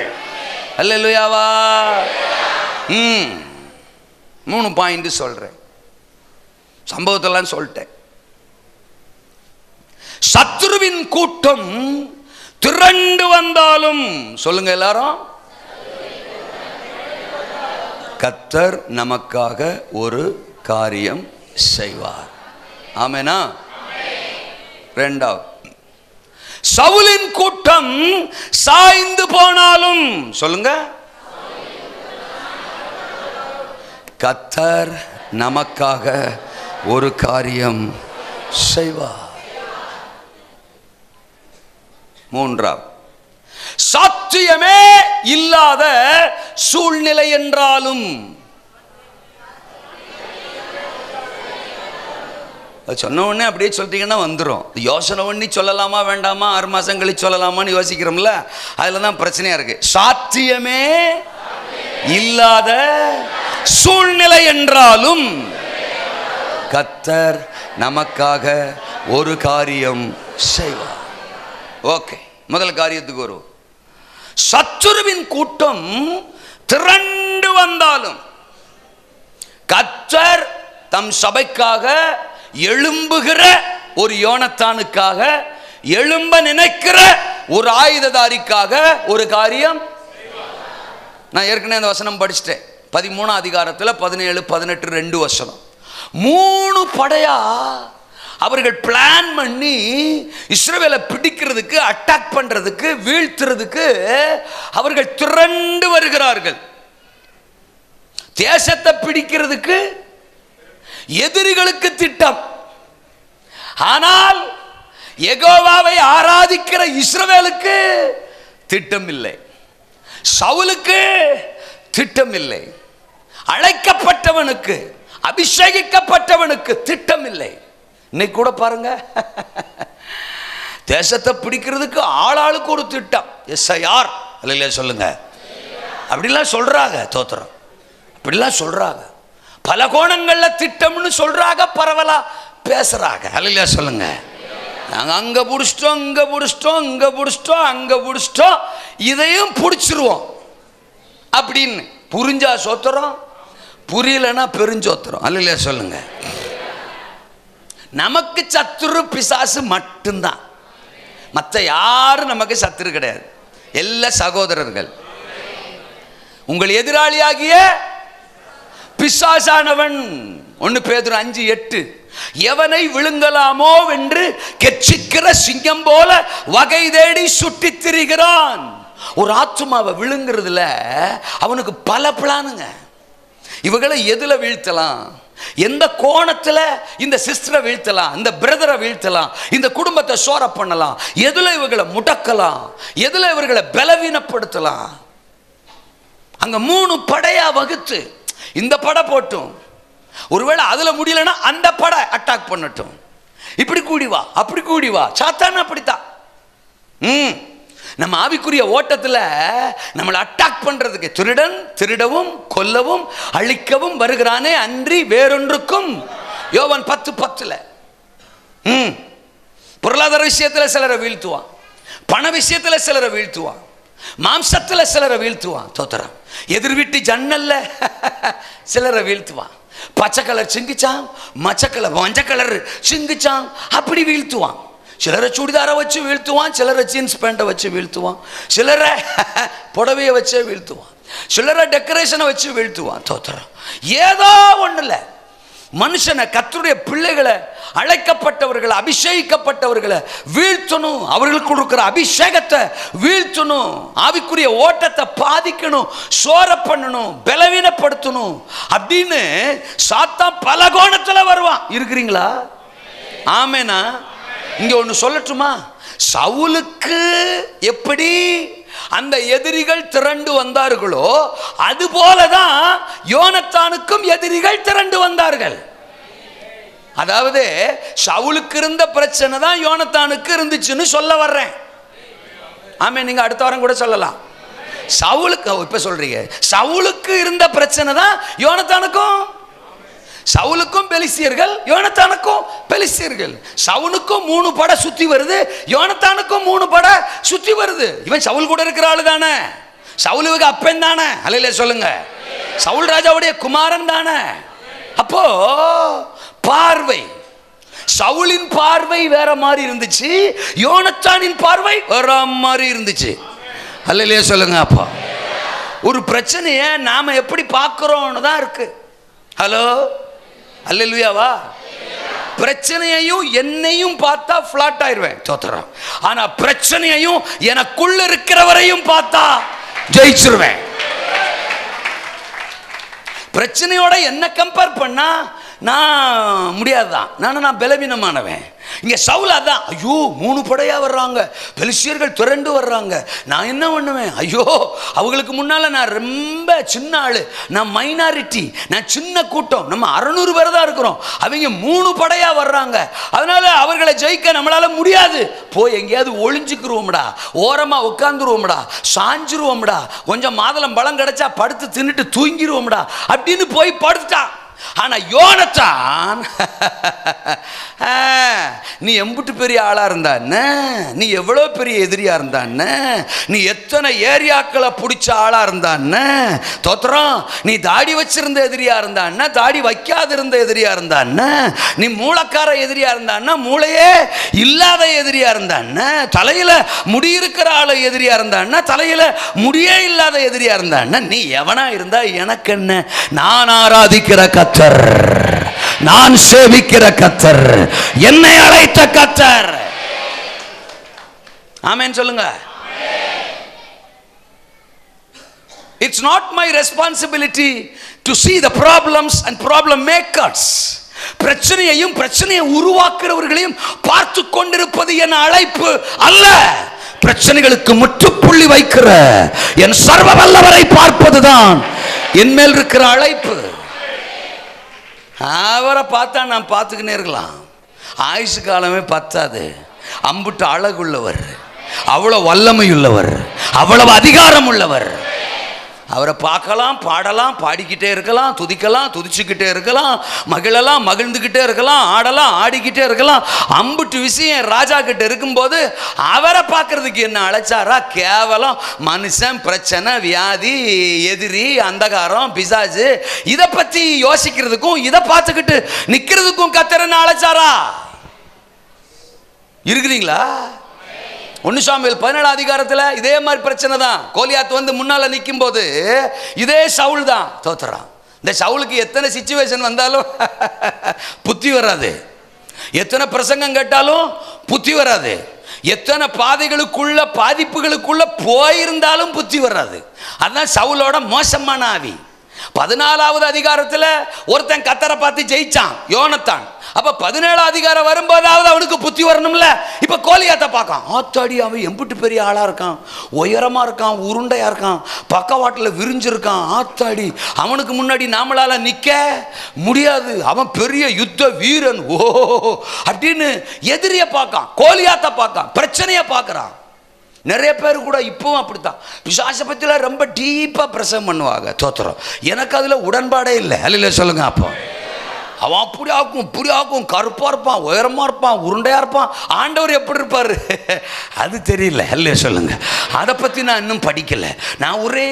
அல்லேலூயாவா. 3 பாயிண்ட் சொல்றேன், சம்பவத்தெல்லாம் சொல்லிட்டேன். சத்துருவின் கூட்டம் திரண்டு வந்தாலும் சொல்லுங்க எல்லாரும், கர்த்தர் நமக்காக ஒரு காரியம் செய்வார். ஆமெனா. இரண்டாவது, சவுலின் கூட்டம் சாய்ந்து போனாலும் சொல்லுங்க, கர்த்தர் நமக்காக ஒரு காரியம் செய்வார். மூன்றாவது, சாத்தியமே இல்லாத சூழ்நிலை என்றாலும் சொன்ன உடனே அப்படியே சொல்லிட்டீங்கன்னா வந்துடும். யோசனை பண்ணி சொல்லலாமா வேண்டாமா, 6 மாசம் கழிச்சு சொல்லலாமான்னு யோசிக்கிறோம்ல, அதுல தான் பிரச்சனையா இருக்கு. சாத்தியமே இல்லாத சூழ்நிலை என்றாலும் கர்த்தர் நமக்காக ஒரு காரியம் செய்வார். ஓகே, முதல் காரியத்துக்கு வருவோம். சத்துருவின் கூட்டம் திரண்டு வந்தாலும் கர்த்தர் தம் சபைக்காக எழும்புகிற ஒரு யோனத்தானுக்காக, எழும்ப நினைக்கிற ஒரு ஆயுததாரிக்காக ஒரு காரியம். நான் ஏற்கனவே அந்த வசனம் படிச்சிட்டேன். 13ஆம் அதிகாரத்தில் 17, 18, 2 வசனம். 3 படையா அவர்கள் பிளான் பண்ணி இஸ்ரவேலை பிடிக்கிறதுக்கு, அட்டாக் பண்றதுக்கு, வீழ்த்துறதுக்கு அவர்கள் திரண்டு வருகிறார்கள். தேசத்தை பிடிக்கிறதுக்கு எதிரிகளுக்கு திட்டம். ஆனால் யெகோவாவை ஆராதிக்கிற இஸ்ரவேலுக்கு திட்டம் இல்லை, சவுலுக்கு திட்டம் இல்லை, அழைக்கப்பட்டவனுக்கு, அபிஷேகிக்கப்பட்டவனுக்கு திட்டம் இல்லை. இன்னைக்கு கூட பாருங்க, தேசத்தை பிடிக்கிறதுக்கு ஆளாளுக்கு ஒரு திட்டம். SIR அல்ல சொல்லுங்க, அப்படிலாம் சொல்றாங்க. தோத்திரம் அப்படிலாம் சொல்றாங்க. பல கோணங்கள்ல திட்டம்னு சொல்றாங்க, பரவலா பேசுறாங்க. அல்ல சொல்லுங்க, நாங்க அங்க புடிச்சிட்டோம், இங்க புடிச்சிட்டோம், இங்க புடிச்சிட்டோம், அங்க புடிச்சிட்டோம், இதையும் புடிச்சிருவோம் அப்படின்னு. புரிஞ்சா சோத்திரம், புரியலன்னா பெருஞ்சோத்திரம். அல்ல சொல்லுங்க. நமக்கு சத்துரு பிசாசு மட்டும்தான், மற்ற யாரும் நமக்கு சத்துரு கிடையாது, எல்லா சகோதரர்கள். உங்கள் எதிராளியாகிய பிசாசானவன் 1 பேதுரு 5:8 எவனை விழுங்கலாமோ என்று கெச்சிக்கிற சிங்கம் போல வகை தேடி சுட்டி திரிகிறான். ஒரு ஆத்துமாவை விழுங்குறதுல அவனுக்கு பல பிளானுங்க. இவங்களை எதுல வீழ்த்தலாம், எந்த கோணத்துல இந்த சிஸ்டரை வீழ்த்தலாம், இந்த பிரதரை வீழ்த்தலாம், இந்த குடும்பத்தை சோர பண்ணலாம், எதுல இவர்களை முடக்கலாம், எதுல இவர்களை பலவீனப்படுத்தலாம். அங்க 3 படையா வகுத்து இந்த படை போட்டும், ஒருவேளை அதுல முடியலன்னா அந்த படை அட்டாக் பண்ணட்டும். இப்படி கூடி வா, அப்படி கூடி வா. சாத்தான் அப்படித்தான். நம்ம ஆவிக்குரிய ஓட்டத்துல நம்மளை அட்டாக் பண்றதுக்கு திருடன் திருடவும் கொல்லவும் அழிக்கவும் வருகிறானே அன்றி வேறொன்றுக்கும். யோவான் 10:10. பொருளாதார விஷயத்துல சிலரை வீழ்த்துவான், பண விஷயத்துல சிலரை வீழ்த்துவான், மாம்சத்துல சிலரை வீழ்த்துவான். தோத்திரம். எதிர் வீட்டு ஜன்னல்ல சிலரை வீழ்த்துவான். பச்சை கலர் சிங்கிச்சான், மஞ்சள் கலர் சிங்கிச்சான், அப்படி வீழ்த்துவான். சிலரை சுடிதாரை வச்சு வீழ்த்துவான், சிலரை ஜீன்ஸ் பேண்டை வச்சு வீழ்த்துவான், சிலரை புடவையை வச்சே வீழ்த்துவான். சிலரை டெக்கரேஷனை வச்சு வீழ்த்துவான். தோத்திரம். ஏதோ ஒண்ணுல மனுஷனை, கர்த்தருடைய பிள்ளைகளை, அழைக்கப்பட்டவர்களை, அபிஷேகிக்கப்பட்டவர்களை வீழ்த்தணும். அவர்களுக்கு கொடுக்கிற அபிஷேகத்தை வீழ்த்தணும். ஆவிக்குரிய ஓட்டத்தை பாதிக்கணும், சோர பண்ணணும், பலவீனப்படுத்தணும் அப்படின்னு சாத்தான் பல கோணத்துல வருவான். இருக்கிறீங்களா? ஆமேனா? இங்க ஒண்ணு சொல்லட்டுமா? சவுலுக்கு எப்படி அந்த எதிரிகள் திரண்டு வந்தார்களோ அதுபோலதான் யோனத்தானுக்கும் எதிரிகள் திரண்டு வந்தார்கள். அதாவது சவுலுக்கு இருந்த பிரச்சனை தான் யோனத்தானுக்கு இருந்துச்சுன்னு சொல்ல வர்றேன். ஆமே, நீங்க அடுத்த வாரம் கூட சொல்லலாம். சவுலுக்கு, இப்ப சொல்றீங்க, சவுலுக்கு இருந்த பிரச்சனை தான் யோனத்தானுக்கும். சவுலுக்கும் பெலிஸ்தியர்கள், யோனத்தானுக்கும் பெலிஸ்தியர்கள். சவுலுக்கும் 3 படை சுத்தி வருது, யோனத்தானுக்கும் 3 படை சுத்தி வருது. இவன் சவுல் கூட இருக்கிற ஆளு தானே, சவுலுக்கு அப்பன் தானே, அல்ல சொல்லுங்க, சவுல் ராஜாவுடைய குமாரன் தானே. அப்போ பார்வை, சவுலின் பார்வை வேற மாதிரி இருந்துச்சு, யோனத்தானின் பார்வை வேற மாதிரி இருந்துச்சு. அல்ல சொல்லுங்க. அப்பா ஒரு பிரச்சனையை நாம எப்படி பார்க்கிறோம்னு தான் இருக்கு. ஹலோ, அல்லேலூயாவா? பிரச்சனையையும் என்னையும் பார்த்தா பிளாட் ஆயிருவேன். தோத்திரம். ஆனா பிரச்சனையையும் எனக்குள்ள இருக்கிறவரையும் பார்த்தா ஜெயிச்சிருவேன். பிரச்சனையோட என்ன கம்பேர் பண்ணா நான் முடியாதுதான். நான் பலவீனமானவன். இங்க சவுல் அதான், ஐயோ 3 படையா வர்றாங்க, பெலிஸ்தியர்கள் திரண்டு வர்றாங்க, நான் என்ன பண்ணுவேன்? ஐயோ அவங்களுக்கு முன்னால நான் ரொம்ப சின்ன ஆளு, நான் மைனாரிட்டி, நான் சின்ன கூட்டம், நம்ம 600 பேர் தான் இருக்கிறோம், அவங்க 3 படையா வர்றாங்க, அதனால அவர்களை ஜெயிக்க நம்மளால முடியாது. போய் எங்கேயாவது ஒளிஞ்சுக்குருவோம்டா, ஓரமா உட்காந்துருவோம்டா, சாஞ்சிருவோம்டா, கொஞ்சம் மாதுளம் பழம் கிடைச்சா படுத்து தின்னுட்டு தூங்கிடுவோம்டா அப்படின்னு போய் படுத்துட்டான். ஆனா யோனத்தான் நீ எம்புட்டு பெரிய ஆளா இருந்தான்னு, நீ எவ்வளவு பெரிய எதிரியா இருந்தான்னு, நீ எத்தனை ஏரியாக்களை பிடிச்ச ஆளா இருந்தான்னு, தோத்திரம், நீ தாடி வச்சிருந்த எதிரியா இருந்தான்னா, தாடி வைக்காத இருந்த எதிரியா இருந்தான்னு, நீ மூளைக்கார எதிரியா இருந்தான்னா, மூளையே இல்லாத எதிரியா இருந்தான்னு, தலையில முடி இருக்கிற ஆளு எதிரியா இருந்தான்னா, தலையில முடியே இல்லாத எதிரியா இருந்தான்னா, நீ எவனா இருந்தா எனக்கு என்ன? நான் ஆராதிக்கிற கர்த்தர், நான் சேவிக்கிற கர்த்தர், என்னை அழைத்த கர்த்தர். ஆமென் சொல்லுங்க. It's not my responsibility to see the problems and problem makers. பிரச்சனையையும் பிரச்சனையை உருவாக்குறவர்களையும் பார்த்து கொண்டிருப்பது என் அழைப்பு அல்ல. பிரச்சனைகளுக்கு முற்றுப்புள்ளி வைக்கிற என் சர்வ வல்லவரை பார்ப்பதுதான் என் மேல் இருக்கிற அழைப்பு. அவரை பார்த்தா நான் பார்த்துக்கினே இருக்கலாம், ஆயுசு காலமே பத்தாது. அம்புட்டு அழகுள்ளவர், அவ்வளவு வல்லமையுள்ளவர், அவ்வளவு அதிகாரம் உள்ளவர். அவரை பார்க்கலாம், பாடலாம், பாடிக்கிட்டே இருக்கலாம், துதிக்கலாம், துதிச்சுக்கிட்டே இருக்கலாம், மகிழலாம், மகிழ்ந்துக்கிட்டே இருக்கலாம், ஆடலாம், ஆடிக்கிட்டே இருக்கலாம். அம்புட்டு விஷயம் ராஜா கிட்ட இருக்கும்போது அவரை பார்க்கறதுக்கு என்ன அழைச்சாரா? கேவலம் மனுஷன், பிரச்சனை, வியாதி, எதிரி, அந்தகாரம், பிசாசு, இதை பத்தி யோசிக்கிறதுக்கும் இதை பார்த்துக்கிட்டு நிக்கிறதுக்கும் கர்த்தர் என்ன அழைச்சாரா? இருக்கிறீங்களா? 1 சாமுவேல் 17 அதிகாரத்தில் இதே மாதிரி பிரச்சனை தான். கோலியாத் வந்து முன்னால நிற்கும் போது இதே சவுல் தான் தோத்துறான். இந்த சவுலுக்கு எத்தனை சிச்சுவேஷன் வந்தாலும் புத்தி வராது, எத்தனை பிரசங்கம் கேட்டாலும் புத்தி வராது, எத்தனை பாதைகளுக்குள்ள பாதிப்புகளுக்குள்ள போயிருந்தாலும் புத்தி வராது. அதுதான் சவுலோட மோசமான ஆவி. 14வது அதிகாரத்தில் ஒருத்தன் கர்த்தரை பார்த்து ஜெயிச்சான், யோனத்தான். அப்ப 17 அதிகாரம் வரும்போதாவது அவனுக்கு புத்தி வரணும்ல. இப்ப கோலியாத்தை பார்க்கான், ஆத்தாடி அவன் எம்புட்டு பெரிய ஆளா இருக்கான், உயரமா இருக்கான், உருண்டையா இருக்கான், பக்கவாட்டில் விரிஞ்சிருக்கான், ஆத்தாடி அவனுக்கு முன்னாடி நாமளால நிக்க முடியாது, அவன் பெரிய யுத்த வீரன், ஓ அப்படின்னு எதிரிய பார்க்கான், கோலியாத்தை பார்க்கான், பிரச்சனைய பார்க்கறான். நிறைய பேர் கூட இப்பவும் அப்படித்தான் பிசாசை பத்தில ரொம்ப டீப்பா பிரசங்கம் பண்ணுவாங்க. தோத்திரம், எனக்கு அதுல உடன்பாடே இல்லை. அல்ல சொல்லுங்க. அப்போ அவன் அப்படி ஆக்கும், இப்படி ஆக்கும், கருப்பா இருப்பான், உயரமா இருப்பான், உருண்டையா இருப்பான். ஆண்டவர் எப்படி இருப்பாரு அது தெரியல. அல்ல சொல்லுங்க. அதை பத்தி நான் இன்னும் படிக்கல. நான் ஒரே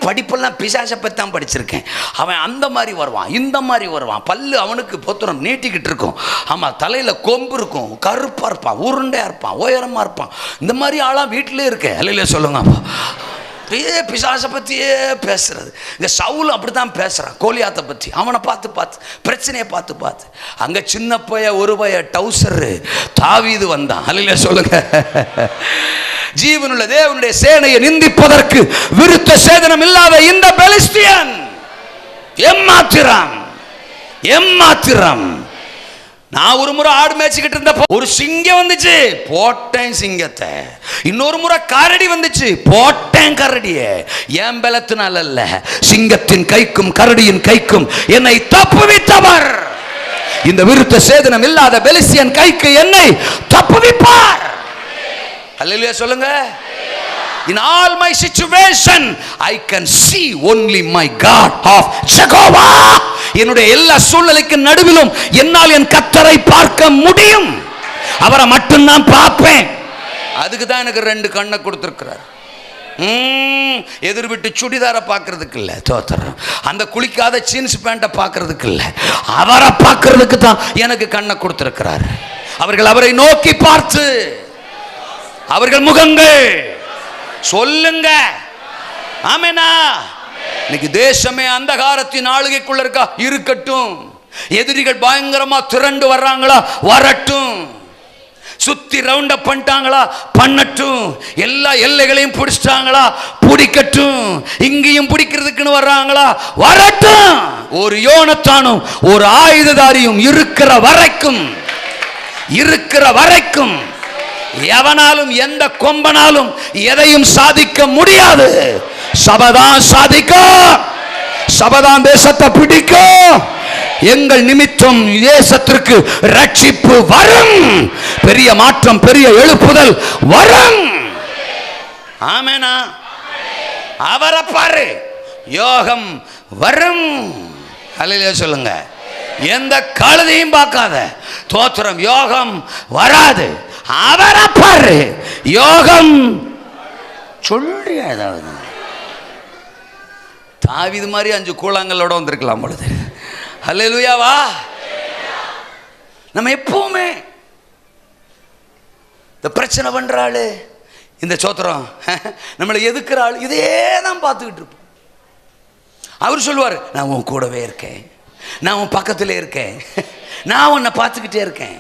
படிப்பெல்லாம் பிசாசை பத்தி தான் படிச்சிருக்கேன். அவன் அந்த மாதிரி வருவான், இந்த மாதிரி வருவான், பல்லு அவனுக்கு பொத்திரம் நீட்டிக்கிட்டு இருக்கும், ஆமா, தலையில கொம்பு இருக்கும், கருப்பா இருப்பான், உருண்டையா இருப்பான், உயரமா இருப்பான். இந்த மாதிரி ஆளா வீட்டிலே இருக்கேன். அல்ல சொல்லுங்க. அப்படியே பிசாசை பற்றியே பேசுறது. இந்த சவுல் அப்படி தான் பேசுகிறான் கோலியாத்தை பற்றி. அவனை பார்த்து பிரச்சனையை பார்த்து அங்கே சின்ன பைய ஒரு பைய டவுசரு தாவீது வந்தான். அல்லையா சொல்லுங்க. ஜீவனுள்ள தேவனுடைய சேனையை நிந்திப்பதற்கு விருத்த சேதனம் இல்லாத இந்த பெலிஸ்தியன் ஏமாத்திரம். நான் ஒரு முறை ஆடு மேய்ச்சிக்கிட்டு இருந்தப்போ ஒரு சிங்கம் வந்துச்சு, போட்டேன் சிங்கத்தை. இன்னொரு முறை கரடி வந்துச்சு, போட்டேன் கரடிய. என் பலத்தினால் அல்ல, சிங்கத்தின் கைக்கும் கரடியின் கைக்கும் என்னை தப்புவித்தவர். இந்த விருத்த சேதனம் இல்லாத பெலிஸ்தியன் கைக்கு என்னை தப்புவிப்பார். அல்லேலூயா சொல்லுங்க. In all my situation I can see only my God of Jehovah. என்னுடைய எல்லா சூழ்நிலைக்கு நடுவிலும் என்னால் என் கர்த்தரை பார்க்க முடியும். அவரை மட்டும் நான் பார்ப்பேன். அதுக்கு தான் எனக்கு 2 கண்ணை கொடுத்திருக்கிறார். எதிர் விட்டு சுடிதாரை பார்க்கறதுக்கு இல்லை, தோத்திரம். அந்த குளிக்காத ஜீன்ஸ் பேண்ட்டை பார்க்கறதுக்கு இல்லை, அவரை பார்க்கறதுக்கு தான் எனக்கு கண்ணை கொடுத்திருக்கிறார். அவர்கள் அவரை நோக்கி பார்த்து அவர்கள் முகங்கள் சொல்லுங்க. ஆமெனா. இன்னைக்கு தேசமே அந்தகாரத்தின் ஆளுகைக்குள்ள இருக்கட்டும். எதிரிகள் பயங்கரமா திரண்டு வர்றாங்களா, வரட்டும். சுத்தி ரவுண்ட் அப் பண்ணிட்டாங்களா, பண்ணட்டும். எல்லா எல்லைகளையும் பிடிச்சிட்டாங்களா, பிடிக்கட்டும். இங்கேயும் பிடிக்கிறதுக்குன்னு வர்றாங்களா, வரட்டும். ஒரு யோனத்தானும் ஒரு ஆயுததாரியும் இருக்கிற வரைக்கும் எவனாலும் எந்த கொம்பனாலும் எதையும் சாதிக்க முடியாது. சபதான் சாதிக்கும், சபதான் தேசத்தை பிடிக்கும். எங்கள் நிமித்தம் தேசத்திற்கு ரட்சிப்பு வரும், பெரிய மாற்றம், பெரிய எழுப்புதல் வரும். ஆமெனா. அவரை பாரு, யோகம் வரும். அல்லேலூயா சொல்லுங்க. எந்த கழுதையும் பார்க்காத, தோத்திரம், யோகம் வராது. அவரை பாரு, யோகம் சொல்லி. ஏதாவது தாவீது மாதிரி 5 கூழாங்கல்லோட வந்திருக்கலாம் பொழுது. அல்லேலூயாவா. நம்ம எப்பவுமே இந்த பிரச்சனை பண்ற ஆளு, இந்த சோத்திரம் நம்மளை எதுக்குற ஆள், இதே தான் பார்த்துக்கிட்டு இருப்போம். அவர் சொல்லுவார், நான் உன் கூடவே இருக்கேன், நான் உன் பக்கத்துல இருக்கேன், நான் உன்னை பார்த்துக்கிட்டே இருக்கேன்.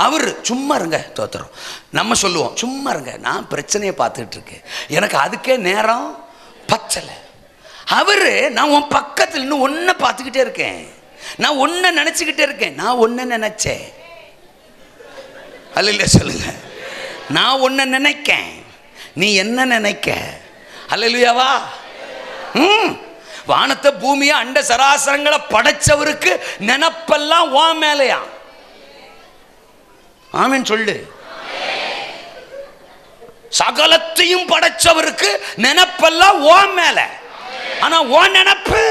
அவர் சும்மா இருங்க, தோத்திரம். நம்ம சொல்லுவோம், சும்மா இருங்க, நான் பிரச்சனையை பார்த்துக்கிட்டு இருக்கேன், எனக்கு அதுக்கே நேரம் பச்சலை. அவரு, நான் உன் பக்கத்தில் இன்னும் ஒன்றை பார்த்துக்கிட்டே இருக்கேன், நான் ஒன்றை நினச்சிக்கிட்டே இருக்கேன். நான் ஒன்றை நினைச்சேன். அல்ல சொல்லுங்க. நான் ஒன்றை நினைக்கேன், நீ என்ன நினைக்க. அல்லேலூயாவா. வானத்தை பூமியை அண்ட சராசரங்களை படைச்சவருக்கு நினப்பெல்லாம் வா மேலையா. ஆமென் சொல்லு. சகலத்தையும் படைச்சவருக்கு நினைப்பெல்லாம் ஓ மேல. ஆனா ஓ நினைப்பு,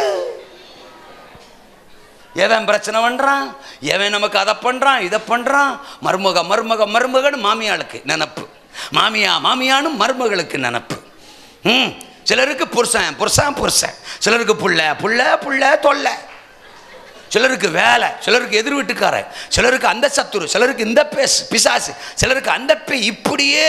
எவன் பிரச்சனை பண்றான், எவன் நமக்கு அதை பண்றான், இதை பண்றான். மருமகன்னு மாமியாளுக்கு நினப்பு, மாமியான்னு மருமகளுக்கு நினப்பு. சிலருக்கு புருஷன், சிலருக்கு புள்ள தொல்லை, சிலருக்கு வேலை, சிலருக்கு எதிர் வீட்டுக்காரன், சிலருக்கு அந்த சத்துரு, சிலருக்கு இந்த பிசாசு, சிலருக்கு அந்த இப்படியே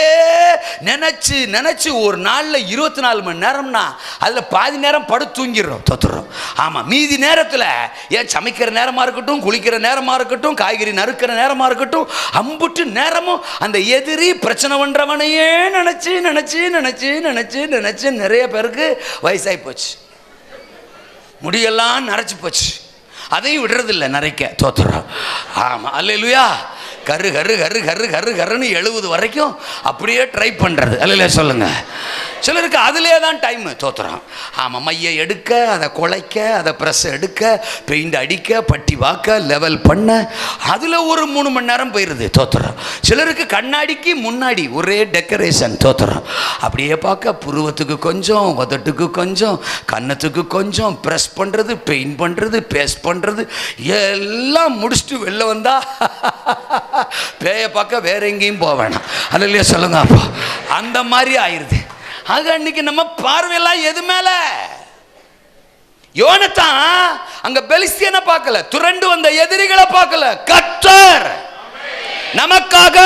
நினைச்சு ஒரு நாளில் 24 மணி நேரம்னா அதில் பாதி நேரம் படுத்து தூங்கிடுறோம், தொத்துறோம். ஆமாம், மீதி நேரத்தில் ஏன் சமைக்கிற நேரமாக இருக்கட்டும், குளிக்கிற நேரமாக இருக்கட்டும், காய்கறி நறுக்கிற நேரமாக இருக்கட்டும், அம்புட்டு நேரமும் அந்த எதிரி பிரச்சனை பண்ணுறவனையே நினச்சி நிறைய பேருக்கு வயசாகி போச்சு, முடியெல்லாம் நரைச்சி போச்சு. அதையும் விடுறதில்லை நிறைக்க, தோத்துறோம். ஆமாம், அல்லேலூயா. கரு 70 வரைக்கும் அப்படியே ட்ரை பண்ணுறது. அல்ல சொல்லுங்க. சிலருக்கு அதிலே தான் டைமு, தோத்துறோம். ஆமாம், மையை எடுக்க, அதை குலைக்க, அதை ப்ரெஸ் எடுக்க, பெயிண்ட் அடிக்க, பட்டி வாக்க, லெவல் பண்ண, அதில் ஒரு 3 மணி நேரம் போயிடுது, தோத்துறோம். சிலருக்கு கண்ணாடிக்கு முன்னாடி ஒரே டெக்கரேஷன், தோத்துறோம். அப்படியே பார்க்க புருவத்துக்கு கொஞ்சம், உதட்டுக்கு கொஞ்சம், கன்னத்துக்கு கொஞ்சம் ப்ரெஸ் பண்ணுறது, பெயிண்ட் பண்ணுறது, பேஸ்ட் பண்ணுறது, எல்லாம் முடிச்சுட்டு வெளில வந்தா பேய பார்க்க வேற எங்கேயும் போக வேணாம். அல்லையா சொல்லுங்க. அப்போ அந்த மாதிரி ஆயிடுது. ஆக அன்னைக்கு நம்ம பார்வையெல்லாம் எது மேல? யோனத்தான் அங்க பெலிஸ்தியனை பார்க்கல, துரண்டு வந்த எதிரிகளை பார்க்கல. கர்த்தர் நமக்காக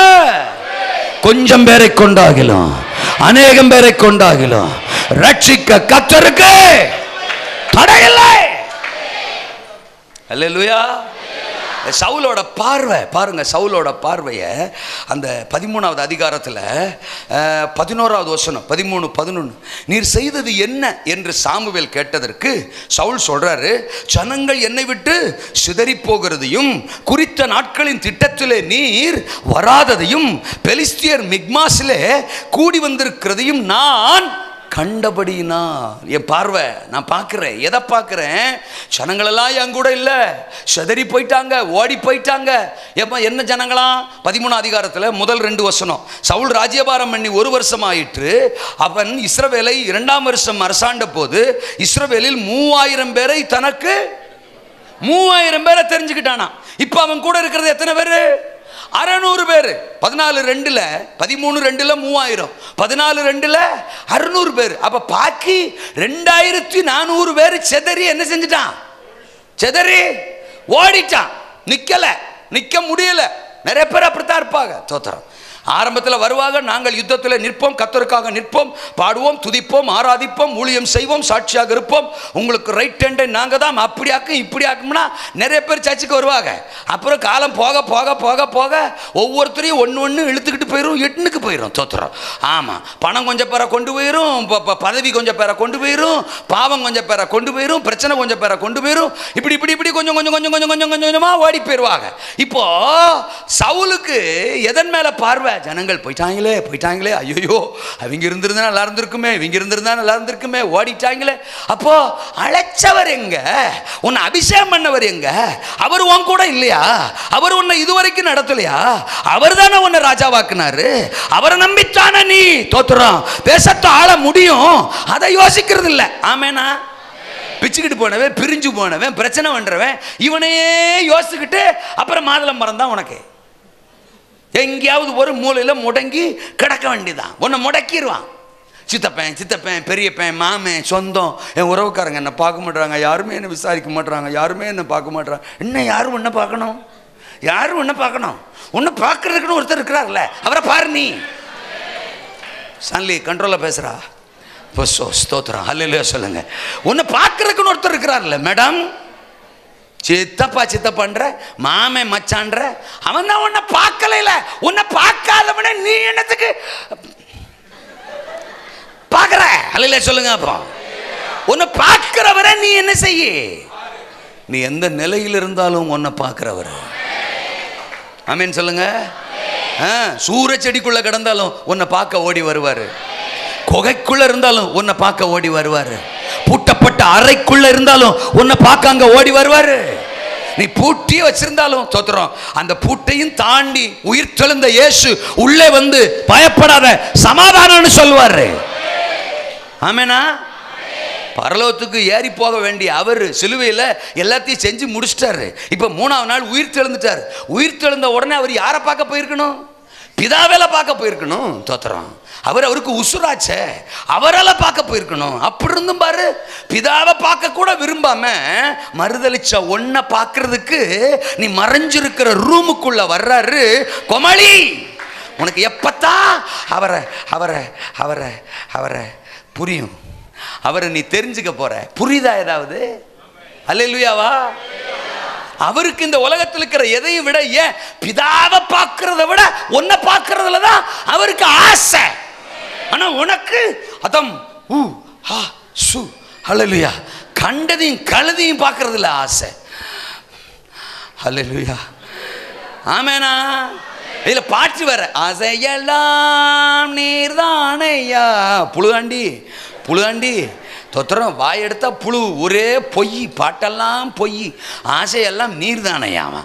கொஞ்சம் பேரை கொண்டாகிலும், அநேகம் பேரை கொண்டாகிலும், ரட்சிக்க கர்த்தருக்கு தடையில்லை. அல்லேலூயா. சவுலோட பார்வை பாருங்க, சவுலோட பார்வையை அந்த 13வது அதிகாரத்தில் 11வது வசனம் 13-11, நீர் செய்தது என்ன என்று சாமுவேல் கேட்டதற்கு சவுல் சொல்றாரு, ஜனங்கள் என்னை விட்டு சிதறி போகிறதையும் குறித்த நாட்களின் திட்டத்திலே நீர் வராததையும் பெலிஸ்தியர் மிக்மாஸிலே கூடி வந்திருக்கிறதையும் நான் கண்டபடினா. என் பார்வை நான் பார்க்கிறேன். எதை பார்க்கிறேன்? ஜனங்களெல்லாம் என் கூட இல்லை, சிதறி போயிட்டாங்க, ஓடி போயிட்டாங்க. எப்போ என்ன ஜனங்களாம்? 13 அதிகாரத்தில் முதல் 2 வசனம். சவுல் ராஜ்யபாரம் பண்ணி 1 வருஷம் ஆயிற்று. அவன் இஸ்ரவேலை 2ஆம் வருஷம் அரசாண்ட போது இஸ்ரவேலில் 3000 பேரை தனக்கு 3000 பேரை தெரிஞ்சுக்கிட்டானா. இப்போ அவன் கூட இருக்கிறது எத்தனை பேர்? 600 பேர். 14:2 13:2 3000, 14:2 600 பேர். அப்ப பாக்கி 2400 பேர் செதறி என்ன செஞ்சுட்டான்? செதறி ஓடிட்டான். நிக்க முடியல. நிறைய பேர் அப்படித்தான் இருப்பாங்க. தோத்திரம். ஆரம்பத்தில் வருவாங்க, நாங்கள் யுத்தத்தில் நிற்போம், கர்த்தருக்காக நிற்போம், பாடுவோம், துதிப்போம், ஆராதிப்போம், ஊழியம் செய்வோம், சாட்சியாக இருப்போம், உங்களுக்கு ரைட் ஹேண்டை நாங்கள் தான் அப்படியாக்கும் இப்படியாக்கும்னா நிறைய பேர் சர்ச்சுக்கு வருவாங்க. அப்புறம் காலம் போக போக போக போக ஒவ்வொருத்தரையும் ஒன்று இழுத்துக்கிட்டு போயிடும், எட்டுனுக்கு போயிடும். தோத்துறோம். ஆமாம், பணம் கொஞ்சம் பேரை கொண்டு போயிடும், பதவி கொஞ்சம் பேரை கொண்டு போயிடும், பாவம் கொஞ்சம் பேரை கொண்டு போயிடும், பிரச்சனை கொஞ்சம் பேரை கொண்டு போயிடும். இப்படி இப்படி இப்படி கொஞ்சம் கொஞ்சம் கொஞ்சம் கொஞ்சம் கொஞ்சம் கொஞ்சம் கொஞ்சமாக ஓடி போயிடுவாங்க. இப்போ சவுலுக்கு எதன் மேலே பார்வை? ஜனங்கள் போயிட்டாங்களே, ஐயோ அவங்க இருந்திருந்தா நல்லா இருந்திருக்குமே, இவங்க இருந்திருந்தா நல்லா இருந்திருக்குமே, ஓடிட்டாங்களே. அப்போ அழைச்சவர் எங்க? உன்னை அபிஷேகம் பண்ணவர் எங்க? அவர் உன் கூட இல்லையா? அவர் உன்னை இதுவரைக்கும் நடத்தலையா? அவர் தானே உன்னை ராஜாவாக்குனாரு. அவரை நம்பித்தானே நீ தோத்துறோம் பேசத்த ஆள முடியும். அதை யோசிக்கிறது இல்லை. ஆமேனா? பிச்சுக்கிட்டு போனவன், பிரிஞ்சு போனவன், பிரச்சனை பண்றவன், இவனையே யோசிச்சுக்கிட்டு அப்புறம் மாதுளம் மரம் தான் உனக்கு. எங்கேயாவது ஒரு மூலையில் முடங்கி கிடக்க வேண்டியதான். உன்னை முடக்கிடுவான். சித்தப்பேன், பெரியப்பேன், மாமன், சொந்தம், என் உறவுக்காரங்க என்னை பார்க்க மாட்டுறாங்க, யாருமே என்னை விசாரிக்க மாட்டுறாங்க, யாருமே என்னை பார்க்க மாட்டுறாங்க. இன்னும் யாரும் உன்னை பார்க்கணும்? யாரும் உன்னை பார்க்கணும்? உன்னை பார்க்கறதுக்குன்னு ஒருத்தர் இருக்கிறார்ல, அவரை பாரு. நீ சன்லி கண்ட்ரோலில் பேசுகிறா. ஸ்தோத்திரம், அல்லேலூயா சொல்லுங்க. உன்னை பார்க்கறதுக்குன்னு ஒருத்தர் இருக்கிறார்ல மேடம், சித்தப்பான்ற மாமே மச்சான்ற, அவன் தான் உன்னை பார்க்கல. உன்னை பார்க்காதவன நீ என்னத்துக்கு பார்க்கற? அல்ல சொல்லுங்க. அப்போ உன்னை பார்க்கிறவரை நீ என்ன செய்ய? நீ எந்த நிலையில் இருந்தாலும் உன்னை பார்க்கிறவர். ஆமேன் சொல்லுங்க. சூற செடிக்குள்ள கிடந்தாலும் உன்னை பார்க்க ஓடி வருவாரு. குகைக்குள்ள இருந்தாலும் உன்னை பார்க்க ஓடி வருவாரு. பூட்டப்பட்ட அறைக்குள்ள இருந்தாலும் உன்னை பார்க்க அங்க ஓடி வருவாரு. நீ பூட்டியே வச்சிருந்தாலும் தோத்துறோம், அந்த பூட்டையும் தாண்டி உயிர் தெழுந்த இயேசு உள்ளே வந்து பயப்படாத சமாதானம்னு சொல்லுவாரு. ஆமேனா? பரலோகத்துக்கு ஏறி போக வேண்டிய அவர் சிலுவையில் எல்லாத்தையும் செஞ்சு முடிச்சிட்டாரு. இப்போ 3ஆவது நாள் உயிர் தெழுந்துட்டார். உயிர் தெழுந்த உடனே அவர் யாரை பார்க்க போயிருக்கணும்? பிதாவேல பார்க்க போயிருக்கணும். தோத்திரம். அவருக்கு உசுராச்சே, அவரால் பார்க்க போயிருக்கணும். அப்படி இருந்தும் பாரு, பிதாவை பார்க்க கூட விரும்பாம மறுதளிச்ச ஒன்ன பார்க்கறதுக்கு நீ மறைஞ்சிருக்கிற ரூமுக்குள்ள வர்றாரு. கொமளி, உனக்கு எப்பத்தான் அவரை அவரை அவரை அவரை புரியும்? அவரை நீ தெரிஞ்சுக்க போற. புரியுதா ஏதாவது? அல்லேலூயாவா? அவருக்கு இந்த உலகத்தில் இருக்கிற எதையும் விட, ஏன் பிதாவை பார்க்கறத விட உன்னை பார்க்கறதுல தான் அவருக்கு ஆசை. ஆனா உனக்கு அதம் அல்லேலூயா கண்டதையும் கழுதையும் பார்க்கறதுல ஆசை. அல்லேலூயா. ஆமேனா? இதுல பாட்டு வர ஆசையெல்லாம் நீர்தானையா. புழுதாண்டி தொத்திரம் வாய் எடுத்தா புழு, ஒரே பொய், பாட்டெல்லாம் பொய், ஆசையெல்லாம் நீர்தானையாமா.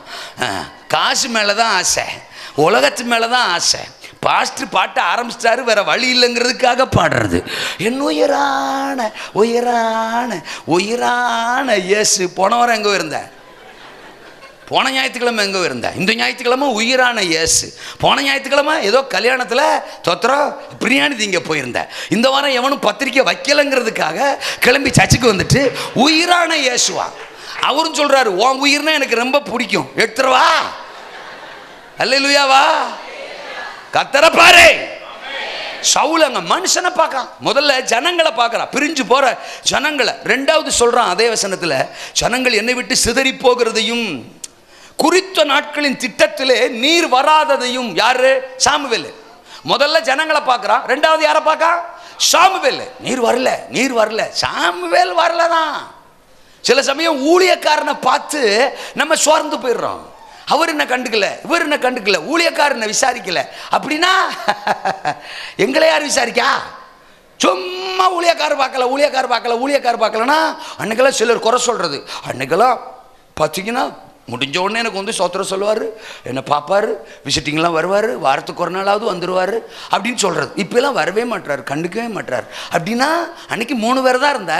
காசு மேலதான் ஆசை, உலகத்து மேலதான் ஆசை. பாஸ்டர் பாட்ட ஆரம்பிச்சிட்டாரு, வேற வழி இல்லைங்கிறதுக்காக பாடுறது. என் உயிரான உயிரான உயிரான இயேசு. போன வாரம் எங்கே இருந்தேன்? போன ஞாயிற்றுக்கிழமை எங்கே இருந்தேன்? இந்த ஞாயிற்றுக்கிழமை உயிரான இயேசு. போன ஞாயிற்றுக்கிழமை ஏதோ கல்யாணத்தில் தொத்திரம் பிரியாணி திங்க போயிருந்தேன். இந்த வாரம் எவனும் பத்திரிக்கை வைக்கலைங்கிறதுக்காக கிளம்பி சர்ச்சுக்கு வந்துட்டு உயிரான இயேசுவா. அவரும் சொல்றாரு, உன் உயிர்னா எனக்கு ரொம்ப பிடிக்கும், எடுத்துருவா. அல்லேலூயாவா? கத்தரை பாரு. சவுல் அங்க மனுஷனை பார்க்கறான், முதல்ல ஜனங்களை பார்க்கறான், பிரிஞ்சு போற ஜனங்களை. ரெண்டாவது சொல்றான் அதே வசனத்துல, ஜனங்கள் என்னை விட்டு சிதறி போகிறதையும் குறித்த நாட்களின் திட்டத்திலே நீர் வராததையும். யாரு? சாமுவேல். முதல்ல ஜனங்களை பார்க்கறான், ரெண்டாவது யாரை பார்க்கறான்? சாமுவேல். நீர் வரல, நீர் வரல. சாமுவேல் வரலதான். சில சமயம் ஊழியக்காரனை பார்த்து நம்ம சோர்ந்து போயிடுறோம். அவர் என்ன கண்டுக்கல, இவர் என்ன கண்டுக்கல, ஊழியக்காரனை விசாரிக்கல. அப்படின்னா எங்களை யார் விசாரிக்கா? சும்மா ஊழியக்காரர் பார்க்கல, ஊழியக்காரர் பார்க்கல, ஊழியக்காரர் பார்க்கலன்னா அன்னைக்கெல்லாம் சிலர் குறை சொல்றது. அன்னைக்கெல்லாம் பார்த்தீங்கன்னா முடிஞ்ச உடனே எனக்கு வந்து சோத்திரம் சொல்லுவார், என்னை பார்ப்பார், விசிட்டிங்லாம் வருவார், வாரத்துக்கு ஒரு நாளாவது வந்துடுவார் அப்படின்னு சொல்கிறது. இப்போலாம் வரவே மாட்டார், கண்டுக்கவே மாட்டார். அப்படின்னா அன்னைக்கு 3 பேர் தான் இருந்த,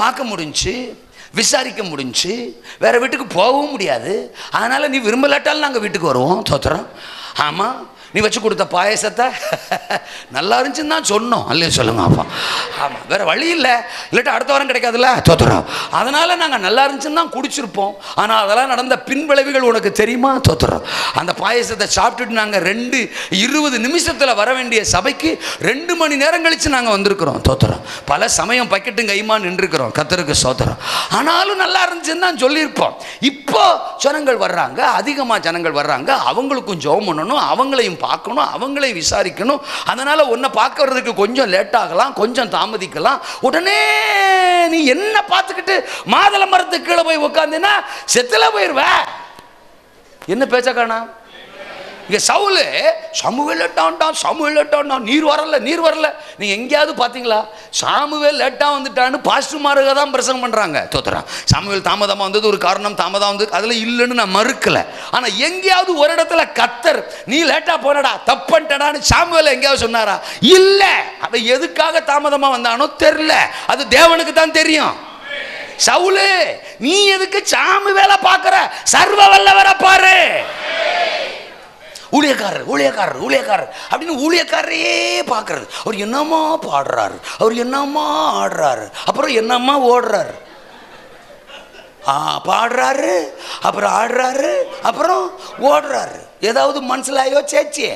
பார்க்க முடிஞ்சு, விசாரிக்க முடிஞ்சு, வேறு வீட்டுக்கு போகவும் முடியாது. அதனால் நீ விரும்பலாட்டாலும் நாங்கள் வீட்டுக்கு வருவோம். சோத்திரம். ஆமாம், நீ வச்சு கொடுத்த பாயசத்தை நல்லா இருந்துச்சுன்னு தான் சொன்னோம், அல்லையே சொல்லுங்க. அப்பா ஆமாம், வேறு வழி இல்லை, இல்லாட்டா அடுத்த வாரம் கிடைக்காதுல்ல. தோத்துறோம். அதனால் நாங்கள் நல்லா இருந்துச்சுன்னு தான் குடிச்சிருப்போம். ஆனால் அதெல்லாம் நடந்த பின்விளைவுகள் உனக்கு தெரியுமா? தோத்துறோம். அந்த பாயசத்தை சாப்பிட்டுட்டு நாங்கள் 20 நிமிஷத்தில் வர வேண்டிய சபைக்கு 2 மணி நேரம் கழித்து நாங்கள் வந்திருக்கிறோம். தோத்துறோம். பல சமயம் பக்கெட்டும் கைமா நின்றுருக்கிறோம். கத்தருக்கு சோத்திரம். ஆனாலும் நல்லா இருந்துச்சுன்னு தான் சொல்லியிருப்போம். இப்போ ஜனங்கள் வர்றாங்க, அதிகமாக ஜனங்கள் வர்றாங்க, அவங்களுக்கும் ஜெபம் பண்ணணும், அவங்களையும் பார்க்கணும், அவங்களை விசாரிக்கணும். அதனால உன்னை பார்க்கறதுக்கு கொஞ்சம் லேட் ஆகலாம், கொஞ்சம் தாமதிக்கலாம். உடனே நீ என்ன பார்த்துக்கிட்டு மாதள மரத்துக்கு கீழே போய் உட்கார்ந்தீன்னா செத்துல போயிருவ. என்ன பேச்ச காணா? இங்க சவுல் சாமுவேல் லேட்டான்டான், சாமுவேல் லேட்டான்டான், நீர் வரல, நீர் வரல. நீங்க எங்கேயாவது பார்த்தீங்களா சாமுவேல் லேட்டா வந்துட்டான்னு பாஸ்டர்மாருக தான் பிரசங்கம் பண்றாங்க. தோத்துறான். சாமுவேல் தாமதமா வந்தது ஒரு காரணம், தாமதம் வந்து அதுல இல்லைன்னு நான் மறுக்கல. ஆனா எங்கேயாவது ஒரு இடத்துல கத்தர் நீ லேட்டா போனடா, தப்பன்டடான்னு சாமுவேல் எங்கேயாவது சொன்னாரா? இல்ல. அவன் எதுக்காக தாமதமா வந்தானோ தெரியல, அது தேவனுக்கு தான் தெரியும். சவுலு, நீ எதுக்கு சாமுவேலை பார்க்கிற? சர்வ வல்லவரை பாரு. ஊழியக்காரர், ஊழியக்காரர், ஊழியக்காரர் அப்படின்னு ஊழியக்காரையே பார்க்கறது. அவர் என்னம்மா பாடுறாரு, அவர் என்னம்மா ஆடுறாரு, அப்புறம் என்னம்மா ஓடுறாரு. பாடுறாரு, அப்புறம் ஆடுறாரு, அப்புறம் ஓடுறாரு. ஏதாவது மனசிலாயோ சேச்சியே?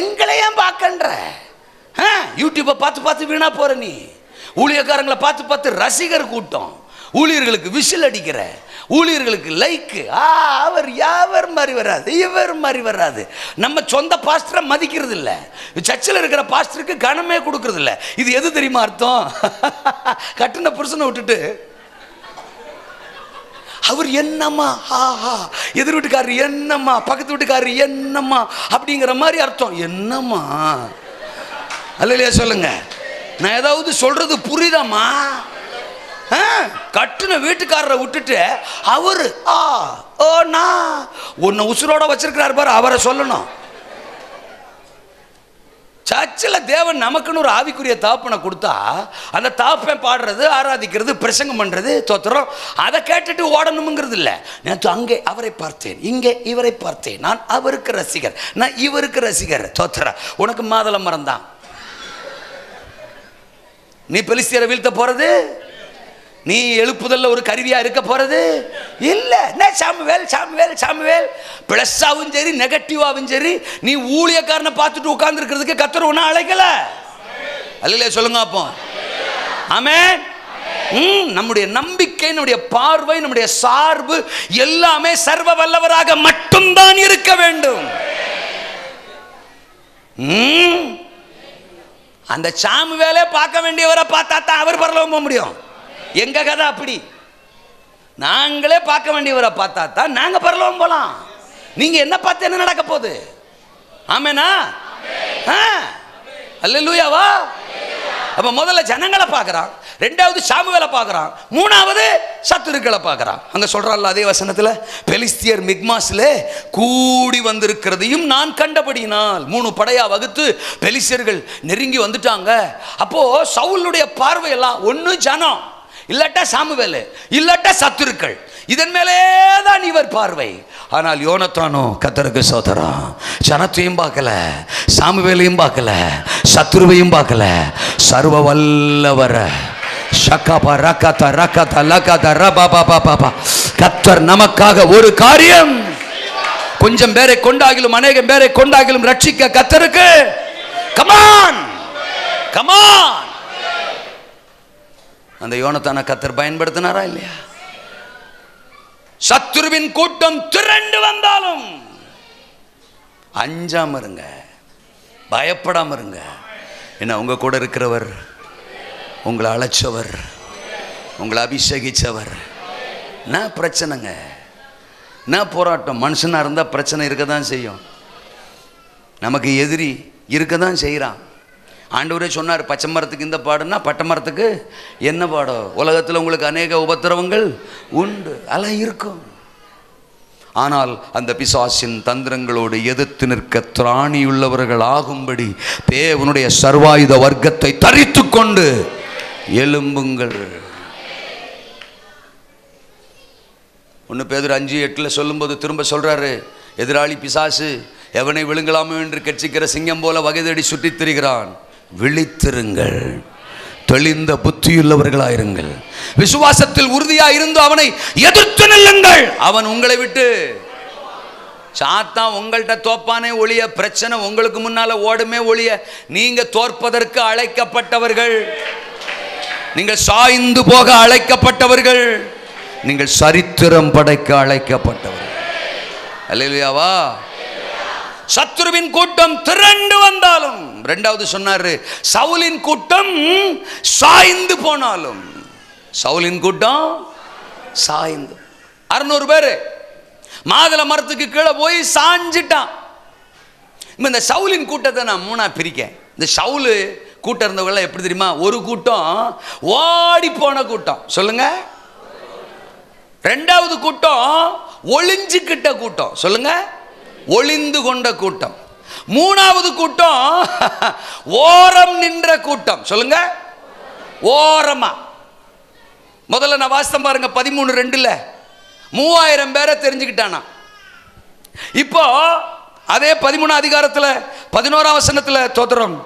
எங்களையும் பார்க்கன்ற யூடியூப்பை பார்த்து பார்த்து வீணா போற நீ. ஊழியக்காரங்களை பார்த்து பார்த்து ரசிகர் கூட்டம், ஊழியர்களுக்கு விசில் அடிக்கிற, ஊழியர்களுக்கு லைக்கு. அவர் யாவர் மாதிரி வராது, இவர் மாதிரி வராது. நம்ம சொந்த பாஸ்டரை மதிக்கிறது இல்லை, சர்ச்சில் இருக்கிற பாஸ்டருக்கு கனமே கொடுக்கறது இல்லை. இது எது தெரியுமா அர்த்தம்? கட்டின புருஷனை விட்டுட்டு அவர் என்னம்மா, எதிர் வீட்டுக்காரர் என்னம்மா, பக்கத்து வீட்டுக்காரர் என்னம்மா அப்படிங்கிற மாதிரி அர்த்தம். என்னம்மா அல்லையா சொல்லுங்க. நான் ஏதாவது சொல்றது புரியுதாம்மா? கட்டுன வீட்டுக்காரரை விட்டுட்டு அவரு உன்னை உசுரோட வச்சிருக்கிறாரு பாரு, அவரை சொல்லணும். சர்ச்சில் தேவன் நமக்குன்னு ஒரு ஆவிக்குரிய தாப்பனை கொடுத்தா அந்த தாப்பன் பாடுறது, ஆராதிக்கிறது, பிரசங்கம் பண்றது, தோத்திரம், அதை கேட்டுட்டு ஓடணுங்கிறது இல்லை. நேற்று அங்கே அவரை பார்த்தேன், இங்கே இவரை பார்த்தேன், நான் அவருக்கு ரசிகர், நான் இவருக்கு ரசிகர். தோத்திர, உனக்கு மாதள மரம் தான். நீ பெலிஸ்தியரை வீழ்த்த போறது, நீ எழுப்புதல்ல ஒரு கருவியா இருக்க போறது இல்ல. சாமுவேல் சாமுவேல் சாமுவேல் பிளஸ்ஸாவும் சரி நெகட்டிவாவும் சரி, நீ ஊழியக்காரனை பார்த்துட்டு உட்கார்ந்து இருக்கிறதுக்கு கர்த்தர் ஒன்னும் அழைக்கல. அல்லையா சொல்லுங்க அப்போ. ஆமென். நம்முடைய நம்பிக்கை, நம்முடைய பார்வை, நம்முடைய சார்பு எல்லாமே சர்வ வல்லவராக மட்டும்தான் இருக்க வேண்டும். அந்த சாமுவேலே பார்க்க வேண்டியவரை பார்த்தா தான் அவர் பரலோகம் போக முடியும். எங்க கதை அப்படி. நாங்களே பார்க்க வேண்டியவரை பார்த்தா தான் நாங்க பரலோகம் போலாம். நீங்க என்ன பார்த்து என்ன நடக்க போகுது? ஆமெனா? அல்லேலூயாவா? அப்ப முதல்ல ஜனங்களை பார்க்கறான், ரெண்டாவது சாமுவேலை பார்க்கறான், மூணாவது சத்துருக்களை பார்க்கறான். அங்க சொல்றான்ல அதே வசனத்துல, பெலிஸ்தியர் மிக்மாஸ்ல கூடி வந்திருக்கிறதையும் நான் கண்டபடியினால். 3 படையா வகுத்து பெலிஸ்தியர்கள் நெருங்கி வந்துட்டாங்க. அப்போ சவுலுடைய பார்வையெல்லாம் ஒன்னு ஜனம், இல்லாட்டா சாமுவேல், இல்லாட்டா சத்துருக்கள். இதன் மேலே தான் இவர் பார்வை. ஆனால் யோனத்தானோ கர்த்தருக்கு ஸ்தோத்திரம், ஜனத்தையும் பார்க்கல, சாமுவேலையும் பார்க்கல, சத்துருவையும் பார்க்கல, சர்வ வல்லவர கர்த்தர் நமக்காக ஒரு காரியம். கொஞ்சம் பேரை கொண்டாகிலும் அநேகம் பேரை கொண்டாகிலும் ரட்சிக்க கர்த்தருக்கு கமான் கமான். அந்த யோனத்தான கர்த்தர் பயன்படுத்தினாரா இல்லையா? சத்துருவின் கூட்டம் திரண்டு வந்தாலும் அஞ்சாம இருங்க, பயப்படாம இருங்க. என்ன, உங்க கூட இருக்கிறவர், உங்களை அழைச்சவர், உங்களை அபிஷேகிச்சவர். நான் பிரச்சனைங்க, நான் போராட்டம். மனுஷனா இருந்தா பிரச்சனை இருக்க தான் செய்யும், நமக்கு எதிரி இருக்க தான் செய்கிறான். ஆண்டவரே சொன்னார், பச்சை மரத்துக்கு இந்த பாடுன்னா பட்டை மரத்துக்கு என்ன பாடம்? உலகத்தில் உங்களுக்கு அநேக உபத்திரவங்கள் உண்டு, அதெல்லாம் இருக்கும். ஆனால் அந்த பிசாசின் தந்திரங்களோடு எதிர்த்து நிற்க திராணியுள்ளவர்கள் ஆகும்படி தேவனுடைய சர்வாயுத வர்க்கத்தை தரித்து கொண்டு எழும்புங்கள். 1 பேதுரு 5:8 சொல்லும்போது திரும்ப சொல்றாரு, எதிராளி பிசாசு எவனை விழுங்கலாமோ என்று கெச்சிக்கிற சிங்கம் போல வகை தேடி சுற்றித் திரிகிறான். விழித்திருங்கள், தெளிந்த புத்தியுள்ளவர்களாயிருங்கள், விசுவாசத்தில் உறுதியாயிருந்து அவனை எதிர்த்து நில்லுங்கள். அவன் உங்களை விட்டு சாத்தான் உங்கள்கிட்ட தோப்பானே ஒழிய, பிரச்சனை உங்களுக்கு முன்னால ஓடுமே ஒழிய, நீங்க தோற்பதற்கு அழைக்கப்பட்டவர்கள், நீங்கள் சாய்ந்து போக அழைக்கப்பட்டவர்கள், நீங்கள் சரித்திரம் படைக்க அழைக்கப்பட்டவர்கள். அல்லேலூயாவா? சத்துருவின் கூட்டம் திரண்டு வந்தாலும், இரண்டாவது சொன்னாரு, சவுலின் கூட்டம் சாய்ந்து போனாலும். சவுலின் கூட்டம் சாய்ந்து 600 பேரு மாதுளை மரத்துக்கு கீழே போய் சாஞ்சிட்டான். இந்த சவுலின் கூட்டத்தை நான் 3ஆ பிரிக்கேன். இந்த சவுலு கூட்டம் இருந்தவங்க எப்படி தெரியுமா? ஒரு கூட்டம் ஓடி போன கூட்டம், சொல்லுங்க. ரெண்டாவது கூட்டம் ஒளிஞ்சுக்கிட்ட கூட்டம், சொல்லுங்க, ஒளிந்து கொண்ட கூட்டம். மூணாவது கூட்டம் ஓரம் நின்ற கூட்டம், சொல்லுங்க, ஓரமா. முதல்ல நான் வாசித்தேன் பாருங்க, 13:2 3000 பேரை தெரிஞ்சுக்கிட்டானா. இப்போ அதே 13 அதிகாரத்தில் 11ஆம் வசனத்தில் தோத்திரம்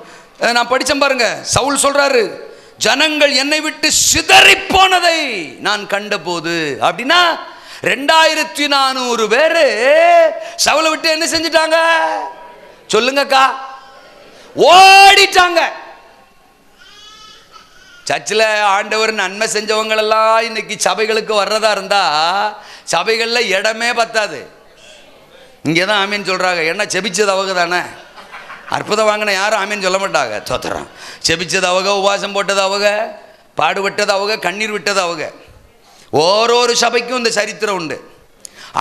நான் படித்தேன் பாருங்க. சவுல் சொல்றாரு, ஜனங்கள் என்னை விட்டு சிதறி போனதை நான் கண்டபோது. அப்படின்னா 2400 பேரு சவுலை விட்டு என்ன செஞ்சிட்டாங்க? சொல்லுங்கக்கா, ஓடிட்டாங்க. சர்ச்சில் ஆண்டவர் நன்மை செஞ்சவங்களெல்லாம் இன்னைக்கு சபைகளுக்கு வர்றதா இருந்தா சபைகளில் இடமே பத்தாது. இங்கே தான் ஆமீன் சொல்கிறாங்க. என்ன, செபிச்சது அவங்க தானே. அற்புதம் வாங்கின யாரும் ஆமீன் சொல்ல மாட்டாங்க. தோத்திரம். செபிச்சது அவங்க, உபவாசம் போட்டது அவங்க, பாடுபட்டது அவங்க, கண்ணீர் விட்டது அவங்க. ஓரொரு சபைக்கும் இந்த சரித்திரம் உண்டு.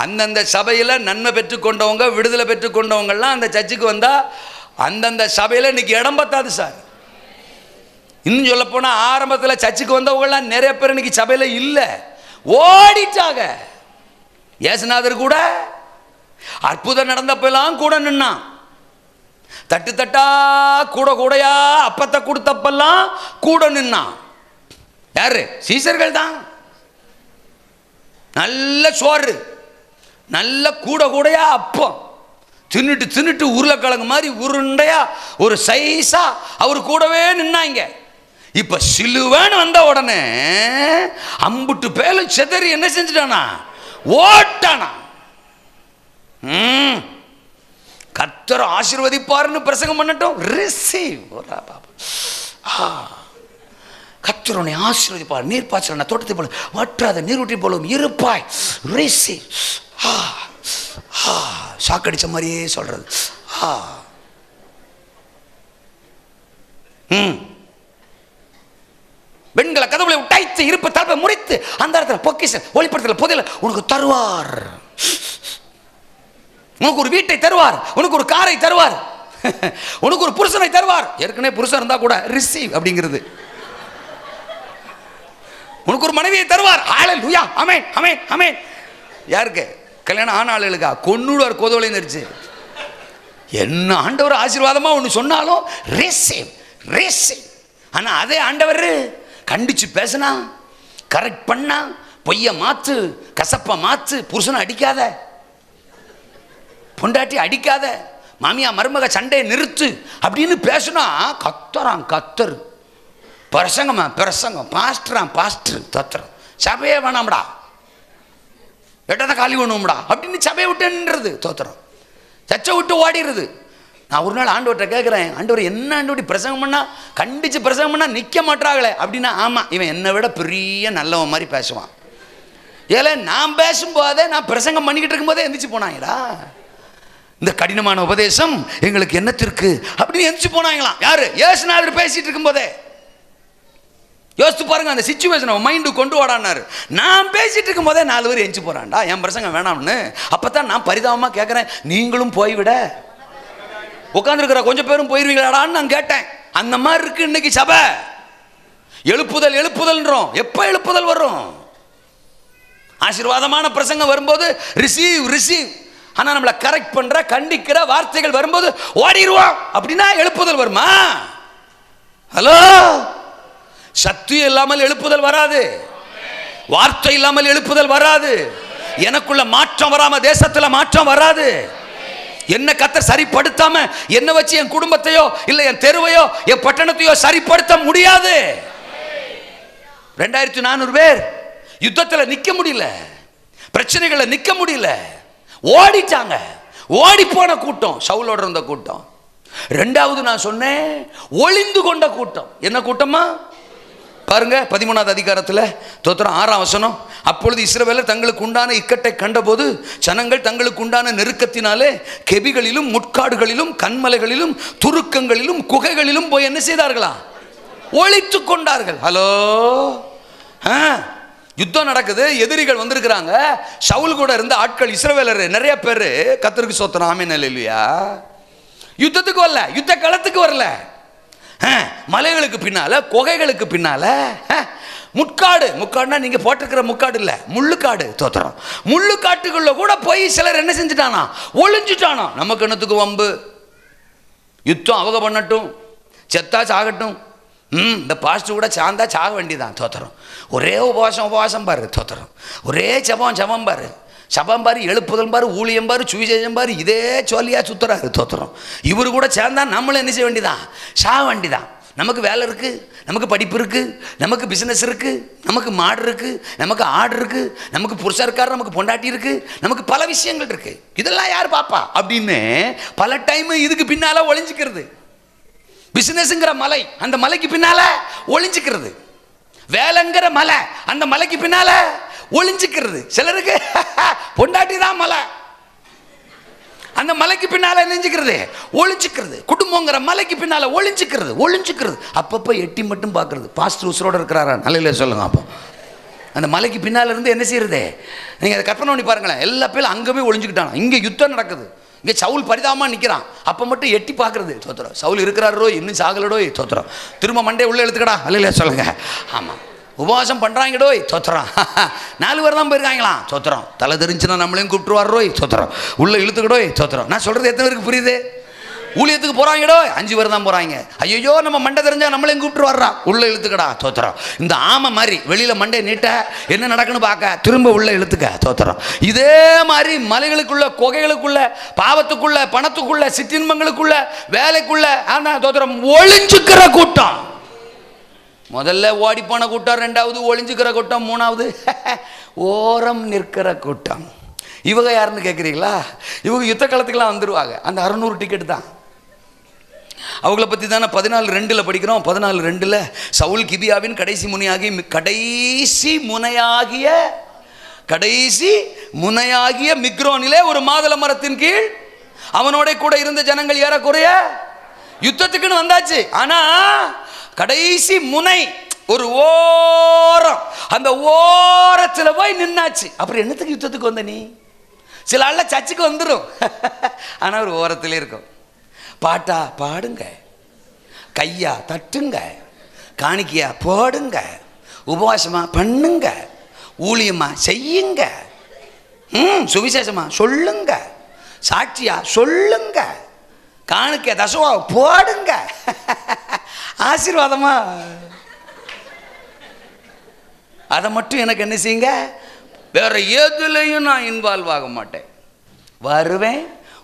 அந்தந்த சபையில் நன்மை பெற்றுக்கொண்டவங்க, விடுதலை பெற்றுக்கொண்டவங்கள்லாம் அந்த சர்ச்சுக்கு வந்தால் அந்தந்த சபையில் இன்னைக்கு இடம் பத்தாது சார். இன்னும் சொல்ல போனால் ஆரம்பத்தில் சர்ச்சுக்கு வந்தவங்கலாம் நிறைய பேர் இன்னைக்கு சபையில் இல்லை, ஓடிட்டாங்க. இயேசுநாதர் கூட அற்புதம் நடந்தப்பெல்லாம் கூட நின்னான். தட்டு தட்டா கூட கூடையா அப்பத்தை கொடுத்தப்பெல்லாம் கூட நின்னான். யாரு? சீசர்கள் தான். நல்ல சோறு, நல்ல கூட கூடையா அப்பம் தின்னுட்டு தின்னுட்டு உருளைக்கிழங்கு மாதிரி உருண்டையா ஒரு சைஸா அவர் கூடவே நின்னாங்க. இப்ப சிலுவைன்னு வந்த உடனே அம்புட்டு பேல செதறி என்ன செஞ்சுட்டானா? ஓட்டானா. கர்த்தர் ஆசீர்வதிப்பார்னு பிரசங்கம் பண்ணட்டும். ரிசீவ். கர்த்தர் உன்னை ஆசீர்வதிப்பார், நீர் பாய்ச்சல் தோட்டத்தை போல வற்றாத நீரூற்றி போலும் இருப்பாய். ரிசீவ். சாக்கடிச்ச மாதிரியே சொல்றது. பெண்களை கதவுளை உடைத்து இருப்பு தலைப்பை முறித்து அந்த இடத்துல பொக்கிஷன் ஒளிப்படத்தில் புதையல உனக்கு தருவார். உனக்கு ஒரு வீட்டை தருவார், உனக்கு ஒரு காரை தருவார், உனக்கு ஒரு புருஷனை தருவார். ஏற்கனவே புருஷன் இருந்தா கூட ரிசீவ் அப்படிங்கிறது. உனக்கு ஒரு மனைவியை தருவார். ஹல்லேலூயா, ஆமென், ஆமென், ஆமென். யாருக்கு? கல்யாணம் ஆன ஆளுகளுக்கா? கொன்னுடுவார் கோதோலை நடிச்சு. என்ன ஆண்டவர் ஆசீர்வாதமா ஒன்று சொன்னாலும் ரிசீவ், ரிசீவ். ஆனா அதே ஆண்டவர் கண்டிச்சு பேசினா, கரெக்ட் பண்ணா, பொய்ய மாத்து, கசப்ப மாத்து, புருஷனை அடிக்காத, பொண்டாட்டி அடிக்காத, மாமியா மருமக சண்டையை நிறுத்து அப்படின்னு பேசுனா கத்தரான் கத்தர். பிரசங்கமா பிரசங்கம், பாஸ்டரான் பாஸ்டர் தத்துறோம். சபையே வேணாம்டா, எட்டத்தை காலி வேணும்டா அப்படின்னு சபையை விட்டுன்றது. தோத்திரம். சர்ச்சை விட்டு ஓடிடுது. நான் ஒரு நாள் ஆண்டவர்கிட்ட கேட்குறேன், ஆண்டவர் என்ன ஆண்டவடி பிரசங்கம் பண்ணா கண்டிச்சு பிரசங்கம் பண்ணா நிற்க மாட்டாங்களே அப்படின்னா, ஆமாம் இவன் என்னை விட பெரிய நல்லவன் மாதிரி பேசுவான். ஏல நான் பேசும்போதே நான் பிரசங்கம் பண்ணிக்கிட்டு இருக்கும்போதே எந்திரிச்சு போனாங்கடா, இந்த கடினமான உபதேசம் எங்களுக்கு என்னத்திற்கு அப்படின்னு எந்திரிச்சு போனாங்களாம். யாரு? இயேசுநாதர் பேசிட்டு இருக்கும்போதே. யோசித்து பாருங்க அந்த சிச்சுவேஷனை மைண்டு கொண்டு வாடான்னாரு. நான் பேசிட்டு இருக்கும் போதே 4 பேர் எந்திரிச்சு போறான்டா, என் பிரசங்கம் வேணாம்னு. அப்பதான் நான் பரிதாபமா கேட்கிறேன், நீங்களும் போய்விட உட்காந்துருக்கிற கொஞ்சம் பேரும் போயிருவீங்களாடான்னு நான் கேட்டேன். அந்த மாதிரி இருக்கு இன்னைக்கு சபை. எழுப்புதல் எழுப்புதல்ன்றோம். எப்ப எழுப்புதல் வரும்? ஆசீர்வாதமான பிரசங்கம் வரும்போது ரிசீவ் ரிசீவ். ஆனா நம்மளை கரெக்ட் பண்ற கண்டிக்கிற வார்த்தைகள் வரும்போது ஓடிடுவோம். அப்படின்னா எழுப்புதல் வருமா? ஹலோ, சத்தியம் இல்லாமல் எழுப்புதல் வராது, வார்த்தை இல்லாமல் எழுப்புதல் வராது, எனக்குள்ள மாற்றம் வராம தேசத்துல மாற்றம் வராது. என்ன கர்த்தர் சரிப்படுத்தாம என்ன வச்சு என் குடும்பத்தையோ இல்ல என் தெருவையோ என் பட்டணத்தையோ சரிப்படுத்த முடியாது. 2400 பேர் யுத்தத்துல நிக்க முடியல, பிரச்சனைகளை நிக்க முடியல, ஓடிட்டாங்க. ஓடி போன கூட்டம் சவுலோட இருந்த கூட்டம். 2வது நான் சொன்னேன் ஒளிந்து கொண்ட கூட்டம். என்ன கூட்டமா பாருங்க, 13வது அதிகாரத்தில் தோத்திரம் 6ஆம் வசனம். அப்பொழுது இஸ்ரவேலர் தங்களுக்கு உண்டான இக்கட்டை கண்டபோது ஜனங்கள் தங்களுக்கு உண்டான நெருக்கத்தினாலே கெபிகளிலும் முட்காடுகளிலும் கண்மலைகளிலும் துருக்கங்களிலும் குகைகளிலும் போய் என்ன செய்தார்களா? ஒளித்து கொண்டார்கள். ஹலோ, யுத்தம் நடக்குது, எதிரிகள் வந்திருக்கிறாங்க. சவுல் கூட இருந்த ஆட்கள் இஸ்ரவேலர் நிறைய பேர், கர்த்தருக்கு ஸ்தோத்திரம், ஆமென் அல்லேலூயா. யுத்தத்துக்கு வரல, யுத்த களத்துக்கு வரல. மலைகளுக்கு பின்னால குகைகளுக்கு பின்னால முட்காடு. முட்காடுனா நீங்க போட்டிருக்கிற முட்காடு இல்ல, முள்ளுக்காடு. தோத்திரம். முள்ளுக்காட்டுக்குள்ள கூட போய் சிலர் என்ன செஞ்சுட்டானா? ஒளிஞ்சுட்டானா. நமக்கு என்னத்துக்கு வம்பு? யுத்தம் அவங்க பண்ணட்டும், செத்தா சாகட்டும். இந்த பாஸ்ட் கூட சாந்தா சாக வேண்டியதான். தோத்திரம். ஒரே உபவாசம் பாரு. தோத்திரம். ஒரே ஜபம் பாரு. சபம் பாரு, எழுப்புதல் பாரு, ஊழியம் பாரு, சுவிசேஷம் பாரு, இதே சொல்லியா சுத்துறாரு. தோத்திரம். இவரு கூட சேர்ந்தா நம்மளும் என்ன செய்ய வேண்டியதான்? சாக வேண்டியதான். நமக்கு வேலை இருக்கு, நமக்கு படிப்பு இருக்கு, நமக்கு பிசினஸ் இருக்கு, நமக்கு மாடு இருக்கு, நமக்கு ஆடு இருக்கு, நமக்கு புருஷன் இருக்காரு, நமக்கு பொண்டாட்டி இருக்கு, நமக்கு பல விஷயங்கள் இருக்கு. இதெல்லாம் யார் பாப்பா அப்படின்னு பல டைம் இதுக்கு பின்னால ஒளிஞ்சுக்கிறது. பிசினஸ்ங்கிற மலை, அந்த மலைக்கு பின்னால ஒளிஞ்சுக்கிறது. வேலைங்கிற மலை, அந்த மலைக்கு பின்னால ஒளிஞ்சுக்கிறது. சிலருக்கு பொண்டாட்டி தான் மலை, அந்த மலைக்கு பின்னால நெஞ்சுக்கிறது, ஒளிஞ்சுக்கிறது. குடும்பங்கிற மலைக்கு பின்னால ஒளிஞ்சுக்கிறது. அப்பப்போ எட்டி மட்டும் பார்க்கறது. பாஸ்டர் உசுரோட இருக்கிறாரா? நல்ல சொல்லுங்க. அப்போ அந்த மலைக்கு பின்னால இருந்து என்ன செய்யறது? நீங்க அதை கற்பனை பண்ணி பாருங்களேன். எல்லா பேரும் அங்கே போய் ஒளிஞ்சுக்கிட்டாங்க. இங்கே யுத்தம் நடக்குது, இங்கே சவுல் பரிதாபமா நிற்கிறான். அப்போ மட்டும் எட்டி பார்க்கறது. தோத்திரம். சவுல் இருக்கிறாரோ, இன்னும் சாகலடோ. தோத்திரம். திரும்ப மண்டே உள்ள எழுத்துக்கடா. அல்ல சொல்லுங்க. ஆமாம், உபவாசம் பண்ணுறாங்கடோ. தோத்திரம். 4 பேர் தான் போயிருக்காங்களாம். தோத்திரம். தலை தெரிஞ்சுன்னா நம்மளையும் கூப்பிட்டுருவாரோ. தோத்திரம். உள்ள இழுத்துக்கடோ. தோத்திரம். நான் சொல்றது எத்தனை பேருக்கு புரியுது? ஊழியத்துக்கு போறாங்கடோ, 5 பேர் தான் போறாங்க. ஐயோ நம்ம மண்டை தெரிஞ்சா நம்மளையும் கூப்பிட்டு வர்றா, உள்ள இழுத்துக்கடா. தோத்திரம். இந்த ஆமை மாதிரி வெளியில மண்டை நீட்ட என்ன நடக்குன்னு பார்க்க திரும்ப உள்ள இழுத்துக்க. தோத்திரம். இதே மாதிரி மலைகளுக்குள்ள, குகைகளுக்குள்ள, பாவத்துக்குள்ள, பணத்துக்குள்ள, சிற்றின்பங்களுக்குள்ள, வேலைக்குள்ள, ஆனா தோத்திரம் ஒளிஞ்சுக்கிற கூட்டம். முதல்ல ஓடி போன கூட்டம், 2வது ஒளிஞ்சுக்கிற கூட்டம், 3வது ஓரம் நிற்கிற கூட்டம். இவங்க யாருன்னு கேட்குறீங்களா? இவங்க யுத்த காலத்துக்கெல்லாம் வந்துடுவாங்க. அந்த 600 டிக்கெட் தான். அவங்கள பற்றி தானே 14:2 படிக்கிறோம். 14:2 சவுல் கிபியாவின் கடைசி முனையாகிய மிக்ரோனிலே ஒரு மாதள மரத்தின் கீழ் அவனோட கூட இருந்த ஜனங்கள் ஏறக்குறைய யுத்தத்துக்குன்னு வந்தாச்சு. ஆனா கடைசி முனை ஒரு ஓரம், அந்த ஓரத்தில் போய் நின்னாச்சு. அப்புறம் என்னத்துக்கு யுத்தத்துக்கு வந்த நீ? சில ஆள்ல சர்ச்சுக்கு வந்துடும், ஆனா ஒரு ஓரத்திலே இருக்கும். பாட்டா பாடுங்க, கையா தட்டுங்க, காணிக்கையா போடுங்க, உபவாசமா பண்ணுங்க, ஊழியமா செய்யுங்க, சுவிசேஷமா சொல்லுங்க, சாட்சியா சொல்லுங்க, காணிக்கை தசவா போடுங்க, ஆசீர்வாதமா. அதை மட்டும் எனக்கு என்ன செய்யுங்க, வேற எதுலையும் நான் இன்வால்வ் ஆக மாட்டேன். வருவேன்,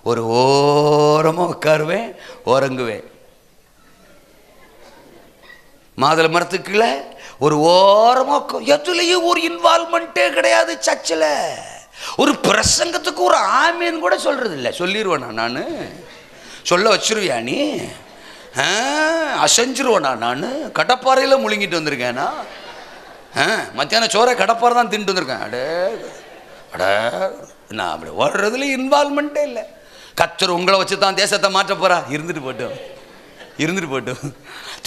ஒரு ஓரமாக உட்காருவேன், உறங்குவேன். மாதுளை மரத்துக்குள்ள ஒரு ஓரமாக, எதுலையும் ஒரு இன்வால்வ்மெண்ட்டே கிடையாது. சர்ச்சில் ஒரு பிரசங்கத்துக்கு ஒரு ஆமேன்னு கூட சொல்றது இல்லை. சொல்லிடுவேனா நான்? சொல்ல வச்சிருவியா நீ? அசைஞ்சிருவேனா நான்? கடப்பாறையில் முழுங்கிட்டு வந்திருக்கேனா? மத்தியானம் சோறை கடப்பாறை தான் தின்ட்டு வந்திருக்கேன். நான் அப்படி வர்றதுல இன்வால்மெண்ட்டே இல்லை. கர்த்தர் உங்களை வச்சு தான் தேசத்தை மாற்ற போறா. இருந்துட்டு போட்டோம்.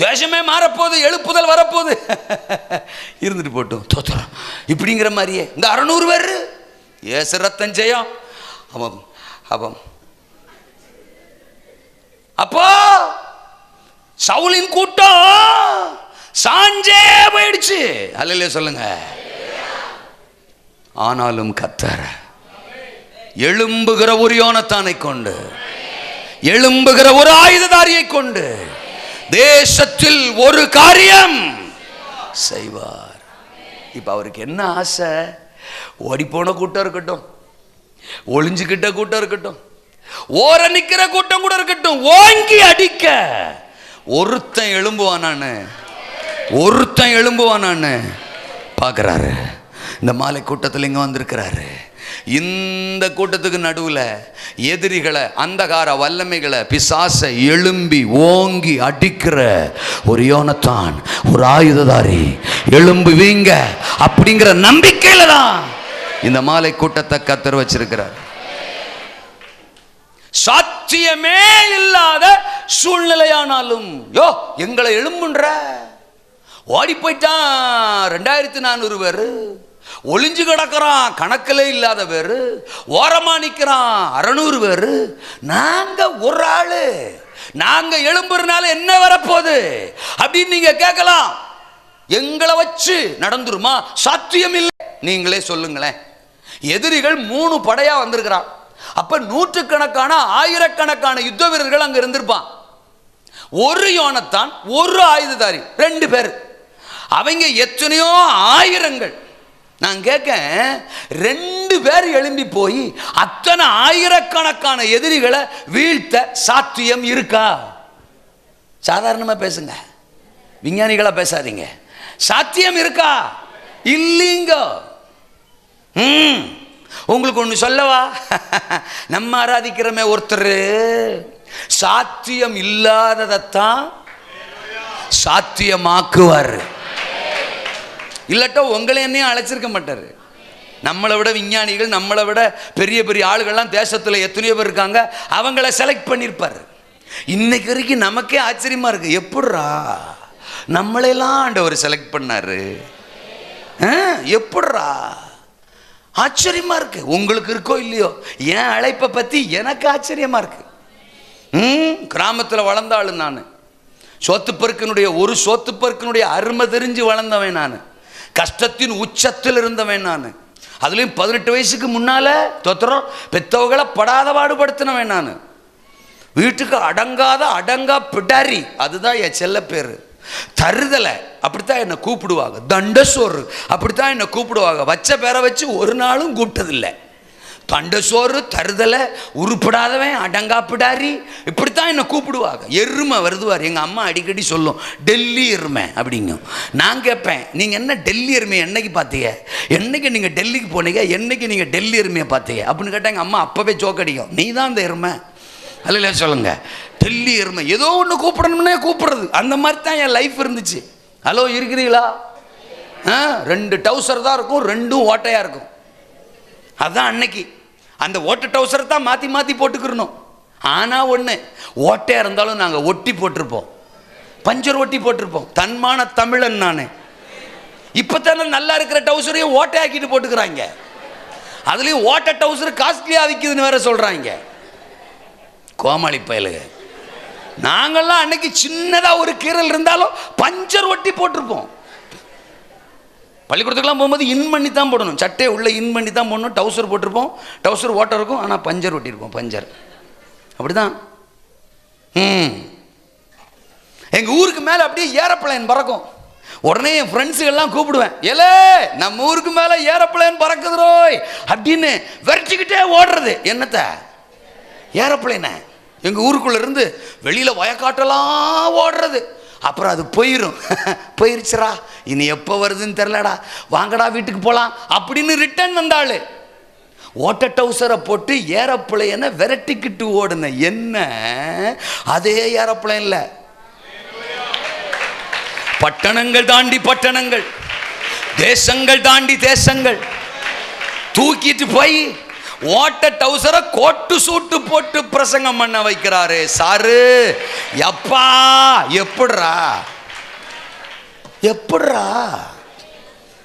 தேசமே மாறப்போகுது, எழுப்புதல் வரப்போகுது. இருந்துட்டு போட்டோம். தோத்துறோம் இப்படிங்கிற மாதிரியே இங்க 600 பேர் ஏசு ரத்தம் ஜெயம். அப்போ சவுலின் கூட்டம் சாஞ்சே போயிடுச்சு. அல்லேலூயா சொல்லுங்க. ஆனாலும் கர்த்தர் எழும்புகிற ஒரு யோனத்தானை கொண்டு, எழும்புகிற ஒரு ஆயுததாரியை கொண்டு தேசத்தில் ஒரு காரியம் செய்வார். இப்ப அவருக்கு என்ன ஆசை? ஓடி போன கூட்டம் இருக்கட்டும், ஒளிஞ்சுக்கிட்ட கூட்டம் இருக்கட்டும், ஓர நிக்கிற கூட்டம் கூட இருக்கட்டும், ஓங்கி அடிக்க ஒருத்தன் எழும்புவானான்னு பார்க்குறாரு. இந்த மாலை கூட்டத்தில் இங்கே வந்திருக்கிறாரு. இந்த கூட்டத்துக்கு நடுவில் எதிரிகளை, அந்தகார வல்லமைகளை, பிசாசை எழும்பி ஓங்கி அடிக்கிற ஒரு யோனத்தான், ஒரு ஆயுததாரி எழும்புவீங்க அப்படிங்கிற நம்பிக்கையில தான் இந்த மாலை கூட்டத்தை கர்த்தர் வச்சிருக்கிறார். சாத்தியமே இல்லாத சூழ்நிலையானாலும் எங்களை எழும்புன்ற ஓடி போயிட்டான் 2400 பேரு, ஒளிஞ்சு கிடக்கிறான் கணக்கிலே இல்லாத பேரு, ஓரமா நிக்கிறான் 600 பேரு, நாங்க ஒரு ஆளு, நாங்க எழும்புறதுனால என்ன வரப்போகுது அப்படின்னு நீங்க கேட்கலாம். எங்களை வச்சு நடந்துருமா? சாத்தியம் இல்லை. நீங்களே சொல்லுங்களேன். எதிரிகள் 3 படையா வந்திருக்கிறான். அப்ப 100கணக்கான 1000கணக்கான யுத்த வீரர்கள் அங்க இருந்திருப்பான். ஒரு யோனத்தான், ஒரு ஆயுததாரி, 2 பேர். அவங்க எத்தனையோ ஆயிரங்கள். நான் கேட்க, 2 பேர் எழும்பி போய் அத்தனை ஆயிரக்கணக்கான எதிரிகளை வீழ்த்த சாத்தியம் இருக்கா? சாதாரணமா பேசுங்க, விஞ்ஞானிகளா பேசாதீங்க. சாத்தியம் இருக்கா? இல்லீங்க. உங்களுக்கு ஒன்று சொல்லவா? நம்ம ஆராதிக்கிறமே ஒருத்தர் சாத்தியம் இல்லாததைத்தான் சாத்தியமாக்குவார். இல்லாட்டா உங்களை என்னையும் அழைச்சிருக்க மாட்டார். நம்மளை விட விஞ்ஞானிகள், நம்மளை விட பெரிய பெரிய ஆளுகள்லாம் தேசத்தில் எத்தனையோ பேர் இருக்காங்க, அவங்கள செலக்ட் பண்ணியிருப்பார். இன்னைக்கு வரைக்கும் நமக்கே ஆச்சரியமா இருக்கு, எப்படிரா நம்மளெல்லாம் ஆண்டவர் செலக்ட் பண்ணாரு, எப்படிரா ஆச்சரியமா இருக்கு. உங்களுக்கு இருக்கோ இல்லையோ, என் அழைப்பை பத்தி எனக்கு ஆச்சரியமா இருக்கு. கிராமத்தில் வளர்ந்தாலும் நான் சோத்துப்பருக்கனுடைய ஒரு சோத்துப்பருக்கனுடைய அருமை தெரிஞ்சு வளர்ந்தவன் நான். கஷ்டத்தின் உச்சத்தில் இருந்தவன் நான். அதுலேயும் 18 வயசுக்கு முன்னால தோத்திரம் பெத்தவங்களை படாத பாடுபடுத்தினவன் நான். வீட்டுக்கு அடங்கா பிடாரி, அதுதான் என் செல்ல பேரு. தருதலை அப்படித்தான் என்னை கூப்பிடுவாங்க. தண்டசோறு அப்படித்தான் என்னை கூப்பிடுவாங்க. வச்ச பேரை வச்சு ஒரு நாளும் கூப்பிட்டதில்லை. தண்டசோறு, தருதலை, உருப்படாதவன், அடங்கா பிடாரி, இப்படித்தான் என்னை கூப்பிடுவாங்க. எருமை வருதுவார். எங்கள் அம்மா அடிக்கடி சொல்லும், டெல்லி எருமை அப்படிங்கும். நான் கேட்பேன், நீங்கள் என்ன டெல்லி எருமையை என்னைக்கு பார்த்தீங்க? என்னைக்கு நீங்கள் டெல்லிக்கு போனீங்க? என்னைக்கு நீங்கள் டெல்லி எருமையை பார்த்தீங்க அப்படின்னு கேட்டால் எங்கள் அம்மா அப்போவே ஜோக்கடிக்கும், நீ தான் அந்த எருமை. அல்ல சொல்லுங்க, டெல்லி எருமை ஏதோ ஒன்று கூப்பிடணும்னே கூப்பிடுறது. அந்த மாதிரி தான் என் லைஃப் இருந்துச்சு. ஹலோ, இருக்கிறீங்களா? 2 டவுசர் தான் இருக்கும், 2ம் ஓட்டையாக இருக்கும். அதுதான் அன்னைக்கு. அந்த ஓட்டை டவுசரை தான் மாற்றி மாற்றி போட்டுக்கிறணும். ஆனால் ஒன்று, ஓட்டையாக இருந்தாலும் நாங்கள் ஒட்டி போட்டிருப்போம், பஞ்சர் ஒட்டி போட்டிருப்போம். தன்மான தமிழன் நான். இப்போ தானே நல்லா இருக்கிற டவுசரையும் ஓட்டையாக்கிட்டு போட்டுக்கிறாங்க. அதுலேயும் ஓட்டை டவுசர் காஸ்ட்லியாக விற்குதுன்னு வேற சொல்கிறாங்க. கோமாளி பயலுக. நாங்கள்லாம் அன்னைக்கு சின்னதாக ஒரு கீரல் இருந்தாலும் பஞ்சர் ஒட்டி போட்டிருப்போம். பள்ளிக்கூடத்துக்குலாம் போகும்போது இன் பண்ணி தான் போடணும், சட்டையை உள்ள இன் பண்ணி தான் போடணும். டவுசர் போட்டிருப்போம், டவுசர் ஓட்டை இருக்கும், ஆனால் பஞ்சர் ஒட்டியிருப்போம். பஞ்சர் அப்படிதான். எங்கள் ஊருக்கு மேலே அப்படியே ஏரோப்ளேன் பறக்கும். உடனே என் ஃப்ரெண்ட்ஸுகள்லாம் கூப்பிடுவேன், ஏலே நம்ம ஊருக்கு மேலே ஏரோப்ளேன் பறக்குதுரோய் அப்படின்னு விரட்டிக்கிட்டே ஓடுறது. என்னத்த ஏரோப்ளேனை எங்கள் ஊருக்குள்ளே இருந்து வெளியில் வயக்காட்டெல்லாம் ஓடுறது. அப்புறம் அது போயிருச்சுரா, இனி எப்போ வருதுன்னு தெரிலடா, வாங்கடா வீட்டுக்கு போகலாம் அப்படின்னு ரிட்டர்ன் வந்தாள். ஓட்ட டவுசரை போட்டு ஏரோப்ளேனை விரட்டிக்கிட்டு ஓடுன என்ன அதே ஏரோப்ளேன்ல பட்டணங்கள் தாண்டி பட்டணங்கள், தேசங்கள் தாண்டி தேசங்கள் தூக்கிட்டு போய் ஓட்ட டவுசரை கோட்டு சூட்டு போட்டு பிரசங்கம் பண்ண வைக்கிறாரு சாரு. எப்பா எப்படிரா எப்படிரா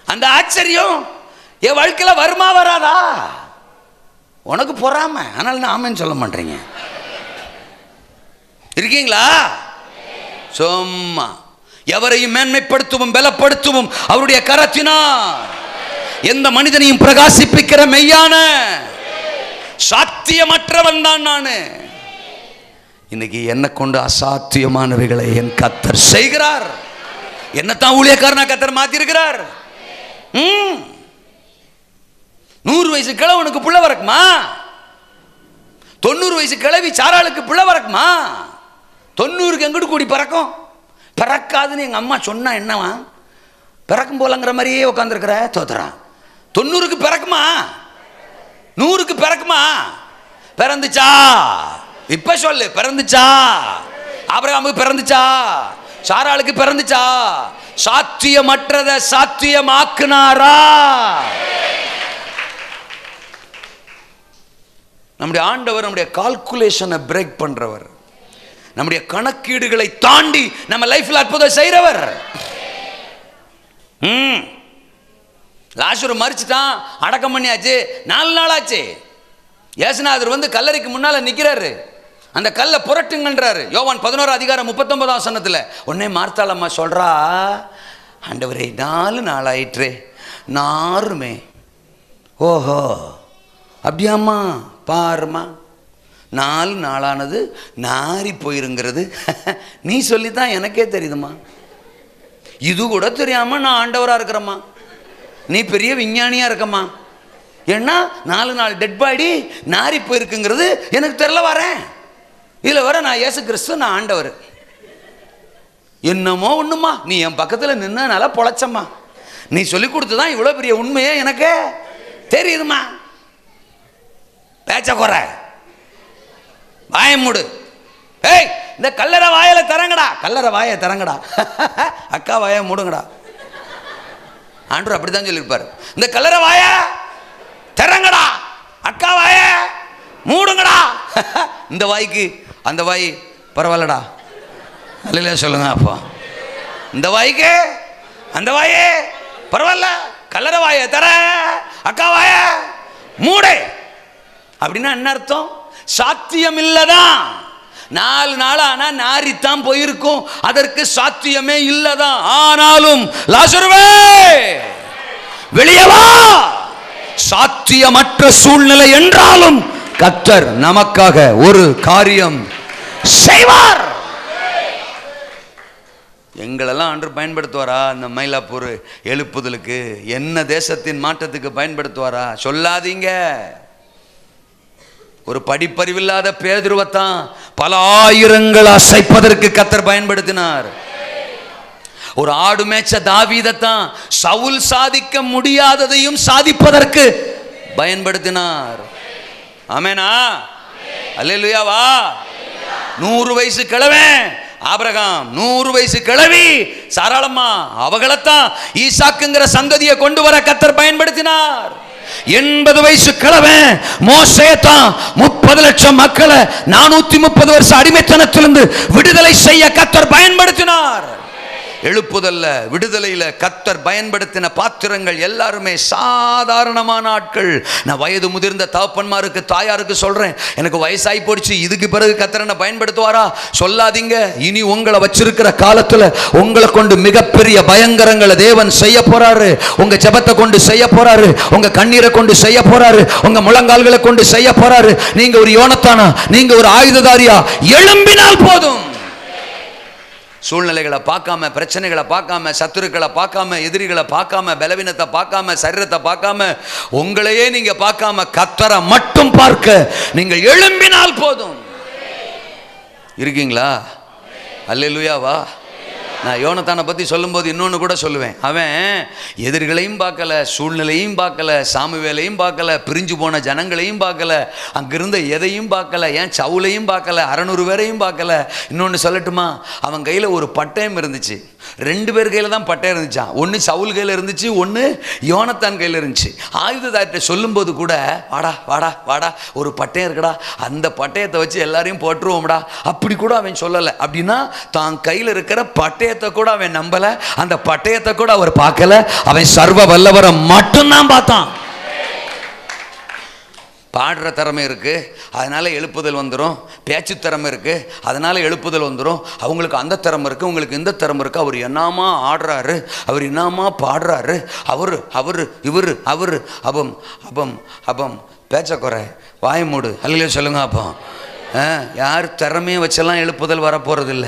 அந்த ஆச்சரியம் என் வாழ்க்கையில் வருமா வராதா? உனக்கு பொறாம, ஆனால் நான் ஆமேன்னு சொல்ல மாட்டேங்க. இருக்கீங்களா? சும்மா எவரையும் மேன்மைப்படுத்தவும் பலப்படுத்தவும் அவருடைய கரத்தினார் எந்த மனிதனையும் பிரகாசிப்பிக்கிற மெய்யான சாத்தியமற்றவன் தான் நானு. இன்னைக்கு என்ன கொண்டு அசாத்தியமானவைகளை என் கர்த்தர் செய்கிறார். என்னத்தான் ஊழியக்காரனா கர்த்தர் மாத்தி இருக்கிறார். 100 வயசு கிழவனுக்கு புள்ள வரக்குமா? 90 வயசு கிழவி சாராளுக்கு புள்ள வரக்குமா? 90க்கு எங்கிட்டு கூடி பறக்கும்? பிறக்காதுன்னு எங்க அம்மா சொன்னா என்னவா? பிறக்கும் போலங்கிற மாதிரியே உட்காந்துருக்கிற தோத்துறான். 90க்கு பிறக்குமா? 100க்கு பிறக்குமா? பிறந்துச்சா? இப்ப சொல்லு, பிறந்துச்சா? ஆபிரகாமுக்கு பிறந்துச்சா? சாராளுக்கு பிறந்துச்சா? சாத்தியமற்றத சாத்தியமாக்குனாரா? நம்முடைய ஆண்டவர் நம்முடைய கால்குலேஷனை பிரேக் பண்றவர், நம்முடைய கணக்கீடுகளை தாண்டி நம்ம லைஃப்ல அற்புதம் செய்றவர். லாசரு மரிச்சிட்டான், அடக்கம் பண்ணியாச்சு, 4 நாள் ஆச்சு. இயேசுநாதர் வந்து கல்லறைக்கு முன்னால நிக்கிறாரு. அந்த கல்லை புரட்டுங்கன்றாரு. யோவான் 11:39 உடனே மார்த்தாளம்மா சொல்றா, ஆண்டவரே 4 நாள் ஆயிற்றே, நாருமே. ஓஹோ அப்படியாம்மா, பாருமா 4 நாளானது நாரி போயிருங்கிறது நீ சொல்லித்தான் எனக்கே தெரியுதுமா. இது கூட தெரியாம நான் ஆண்டவரா இருக்கிறம்மா, நீ பெரிய விஞ்ஞானியா இருக்கம்மா. ஏன்னா 4 நாள் டெட் பாடி நாரி போயிருக்குங்கிறது எனக்கு தெரியல. வரேன் இதில் வர நான் இயேசு கிறிஸ்து, நான் ஆண்டவர். என்னமோ ஒண்ணுமா, நீ என் பக்கத்தில் நின்னனால பொழைச்சம்மா. நீ சொல்லி கொடுத்துதான் இவ்வளோ பெரிய உண்மையே எனக்கு தெரியுதுமா. பேச்ச குறை, வாய மூடு. ஏய், இந்த கல்லறை வாயில தரங்கடா, கல்லறை வாயை தரங்கடா, அக்கா வாய மூடுங்கடா. ஆண்டவர் அப்படித்தான் சொல்லியிருப்பார். இந்த கல்லறை வாய தரங்கடா, அக்கா வாய மூடுங்கடா. இந்த வாய்க்கு அந்த வாய் பரவாயில்லடா, அல்லையா சொல்லுங்க. அப்போ இந்த வாய்க்கு அந்த வாயே பரவாயில்ல, கல்லறை வாய தர, அக்கா வாய மூடு. அப்படின்னா என்ன அர்த்தம்? சாத்தியம் இல்லதான். 4 நாள் ஆனா நாரித்தான் போயிருக்கும், அதற்கு சாத்தியமே இல்லதான். ஆனாலும் லாசருவே வெளியே வா. சாத்தியமற்ற சூழ்நிலை என்றாலும் கர்த்தர் நமக்காக ஒரு காரியம் செய்வார். எங்களெல்லாம் அன்று பயன்படுத்துவாரா? இந்த மயிலாப்பூர் எழுப்புதலுக்கு, என்ன தேசத்தின் மாற்றத்துக்கு பயன்படுத்துவாரா? சொல்லாதீங்க. ஒரு படிப்பறிவில்லாத பேதுருவத்தான் பல ஆயிரங்கள் அசைப்பதற்கு கர்த்தர் பயன்படுத்தினார். ஒரு ஆடு மேய்ச்ச தாவீதைத்தான் சவுல் சாதிக்க முடியாததையும் சாதிப்பதற்கு பயன்படுத்தினார். ஆமெனா? அல்லேலூயாவா? 100 வயசு கிழவன் ஆபிரகாம், 100 வயசு கிழவி சாராளம்மா, அவங்களைத்தான் ஈசாக்குங்கிற சந்ததியை கொண்டு வர கர்த்தர் பயன்படுத்தினார். 80 வயசு கிழவன் மோசேதான் 30 லட்சம் மக்களை 430 வருஷ அடிமைத்தனத்திலிருந்து விடுதலை செய்ய கர்த்தர் பயன்படுத்தினார். எழுப்புதல்ல, விடுதலையில கர்த்தர் பயன்படுத்தின பாத்திரங்கள் எல்லாருமே சாதாரணமான ஆட்கள். நான் வயது முதிர்ந்த தகப்பன்மாருக்கு, தாயாருக்கு சொல்றேன், எனக்கு வயசாகி போடுச்சு, இதுக்கு பிறகு கர்த்தர் என்ன பயன்படுத்துவாரா? சொல்லாதீங்க. இனி உங்களை வச்சிருக்கிற காலத்துல உங்களை கொண்டு மிகப்பெரிய பயங்கரங்களை தேவன் செய்ய போறாரு. உங்க ஜெபத்தை கொண்டு செய்ய போறாரு, உங்க கண்ணீரை கொண்டு செய்ய போறாரு, உங்க முழங்கால்களை கொண்டு செய்ய போறாரு. நீங்க ஒரு யோனத்தானா, நீங்க ஒரு ஆயுததாரியா எழும்பினால் போதும். சூழ்நிலைகளை பார்க்காம, பிரச்சனைகளை பார்க்காம, சத்துருக்களை பார்க்காம, எதிரிகளை பார்க்காம, பலவீனத்தை பார்க்காம, சரீரத்தை பார்க்காம, உங்களையே நீங்க பார்க்காம கர்த்தரை மட்டும் பார்க்க நீங்கள் எழும்பினால் போதும். இருக்கீங்களா? அல்லேலூயாவா? நான் யோனத்தானை பற்றி சொல்லும்போது இன்னொன்று கூட சொல்லுவேன். அவன் எதிரிகளையும் பார்க்கல, சூழ்நிலையும் பார்க்கல, சாமுவேலையும் பார்க்கல, பிரிஞ்சு போன ஜனங்களையும் பார்க்கல, அங்கிருந்த எதையும் பார்க்கல, ஏன் சவுலையும் பார்க்கல, 600 பேரையும் பார்க்கல. இன்னொன்று சொல்லட்டுமா, அவன் கையில் ஒரு பட்டயம் இருந்துச்சு. 2 பேர் கையில் தான் பட்டயம் இருந்துச்சான். ஒன்று சவுல் கையில் இருந்துச்சு, ஒன்று யோனத்தான் கையில் இருந்துச்சு. ஆயுததாரிட்ட சொல்லும்போது கூட வாடா வாடா வாடா ஒரு பட்டயம் இருக்குடா, அந்த பட்டயத்தை வச்சு எல்லாரையும் போட்டுருவோம்டா அப்படி கூட அவன் சொல்லலை. அப்படின்னா தான் கையில் இருக்கிற பட்டயத்தை கூட அவன் நம்பலை, அந்த பட்டயத்தை கூட அவர் பார்க்கல. அவன் சர்வ வல்லவரை மட்டும்தான் பார்த்தான். பாடுற திறமை இருக்குது, அதனால் எழுப்புதல் வந்துடும். பேச்சு திறமை இருக்குது, அதனால் எழுப்புதல் வந்துடும். அவங்களுக்கு அந்த திறமை இருக்குது, உங்களுக்கு இந்த திறமை இருக்குது. அவர் என்னமா ஆடுறாரு, அவர் என்னமா பாடுறாரு, இவர் அப்பம் அப்பம் அப்பம் பேச்ச குறை, வாய் மூடு, அல்லையோ சொல்லுங்க. அப்போ யார் திறமையை வச்செல்லாம் எழுப்புதல் வரப்போகிறதில்ல.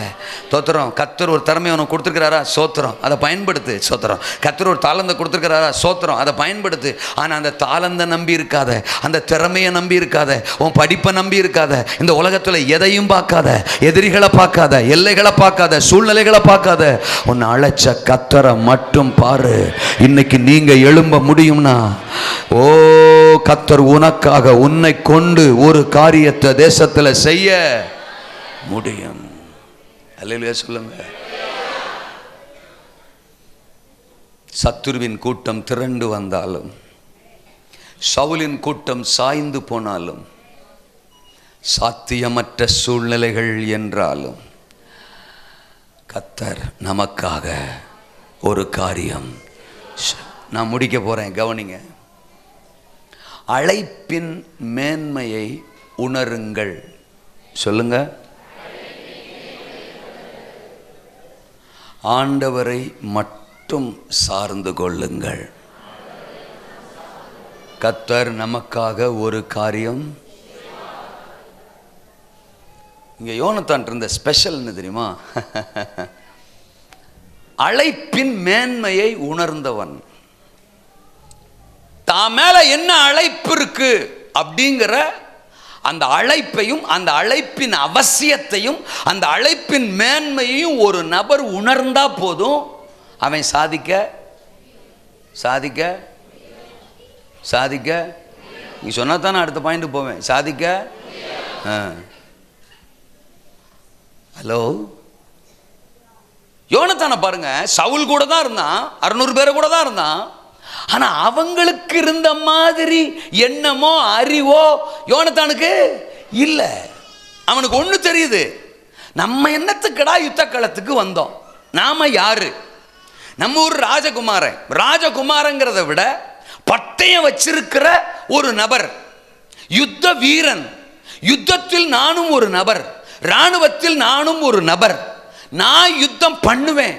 தோத்திரம். கர்த்தர் ஒரு திறமையை உனக்கு கொடுத்துருக்கிறாரா, சோத்திரம், அதை பயன்படுத்து. சோத்திரம். கர்த்தர் ஒரு தாளந்தை கொடுத்துருக்கிறாரா, சோத்திரம், அதை பயன்படுத்து. ஆனால் அந்த தாளந்தை நம்பி இருக்காத, அந்த திறமையை நம்பி இருக்காத, உன் படிப்பை நம்பி இருக்காத, இந்த உலகத்தில் எதையும் பார்க்காத, எதிரிகளை பார்க்காத, எல்லைகளை பார்க்காத, சூழ்நிலைகளை பார்க்காத, உன்னை அழைச்ச கர்த்தரை மட்டும் பாரு. இன்னைக்கு நீங்கள் எழும்ப முடியும்னா, ஓ கர்த்தர் உனக்காக உன்னை கொண்டு ஒரு காரியத்தை தேசத்தில் செய்ய முடியும். அல்லேலூயா சொல்லுங்க. சத்துருவின் கூட்டம் திரண்டு வந்தாலும், சவுலின் கூட்டம் சாய்ந்து போனாலும், சாத்தியமற்ற சூழ்நிலைகள் என்றாலும், கர்த்தர் நமக்காக ஒரு காரியம். நான் முடிக்க போறேன், கவனிங்க. அழைப்பின் மேன்மையை உணருங்கள். சொல்லுங்க. ஆண்டவரை மட்டும் சார்ந்து கொள்ளுங்கள். கர்த்தர் நமக்காக ஒரு காரியம். இங்க யோனத்தான் இருந்த ஸ்பெஷல் என்ன தெரியுமா? அழைப்பின் மேன்மையை உணர்ந்தவன். தான் மேல என்ன அழைப்பு இருக்கு அப்படிங்கிற அந்த அழைப்பையும், அந்த அழைப்பின் அவசியத்தையும், அந்த அழைப்பின் மேன்மையையும் ஒரு நபர் உணர்ந்தா போதும், அவன் சாதிக்க சாதிக்க சாதிக்க நீ சொன்னா தான் அடுத்த பாயிண்ட் போவேன். சாதிக்க. ஹலோ, யோனத்தானை பாருங்க. சவுல் கூட தான் இருந்தான், 600 பேரை கூட தான் இருந்தான். ஆனா அவங்களுக்கு இருந்த மாதிரி எண்ணமோ அறிவோ யோனத்தானுக்கு இல்ல. அவனுக்கு ஒண்ணு தெரியுது, நம்ம என்னத்துக்கடா யுத்த களத்துக்கு வந்தோம், நாம யாரு? நம்ம ஒரு ராஜகுமாரன். ராஜகுமாரங்கிறத விட பட்டயம் வச்சிருக்கிற ஒரு நபர், யுத்த வீரன். யுத்தத்தில் நானும் ஒரு நபர், இராணுவத்தில் நானும் ஒரு நபர். நான் யுத்தம் பண்ணுவேன்,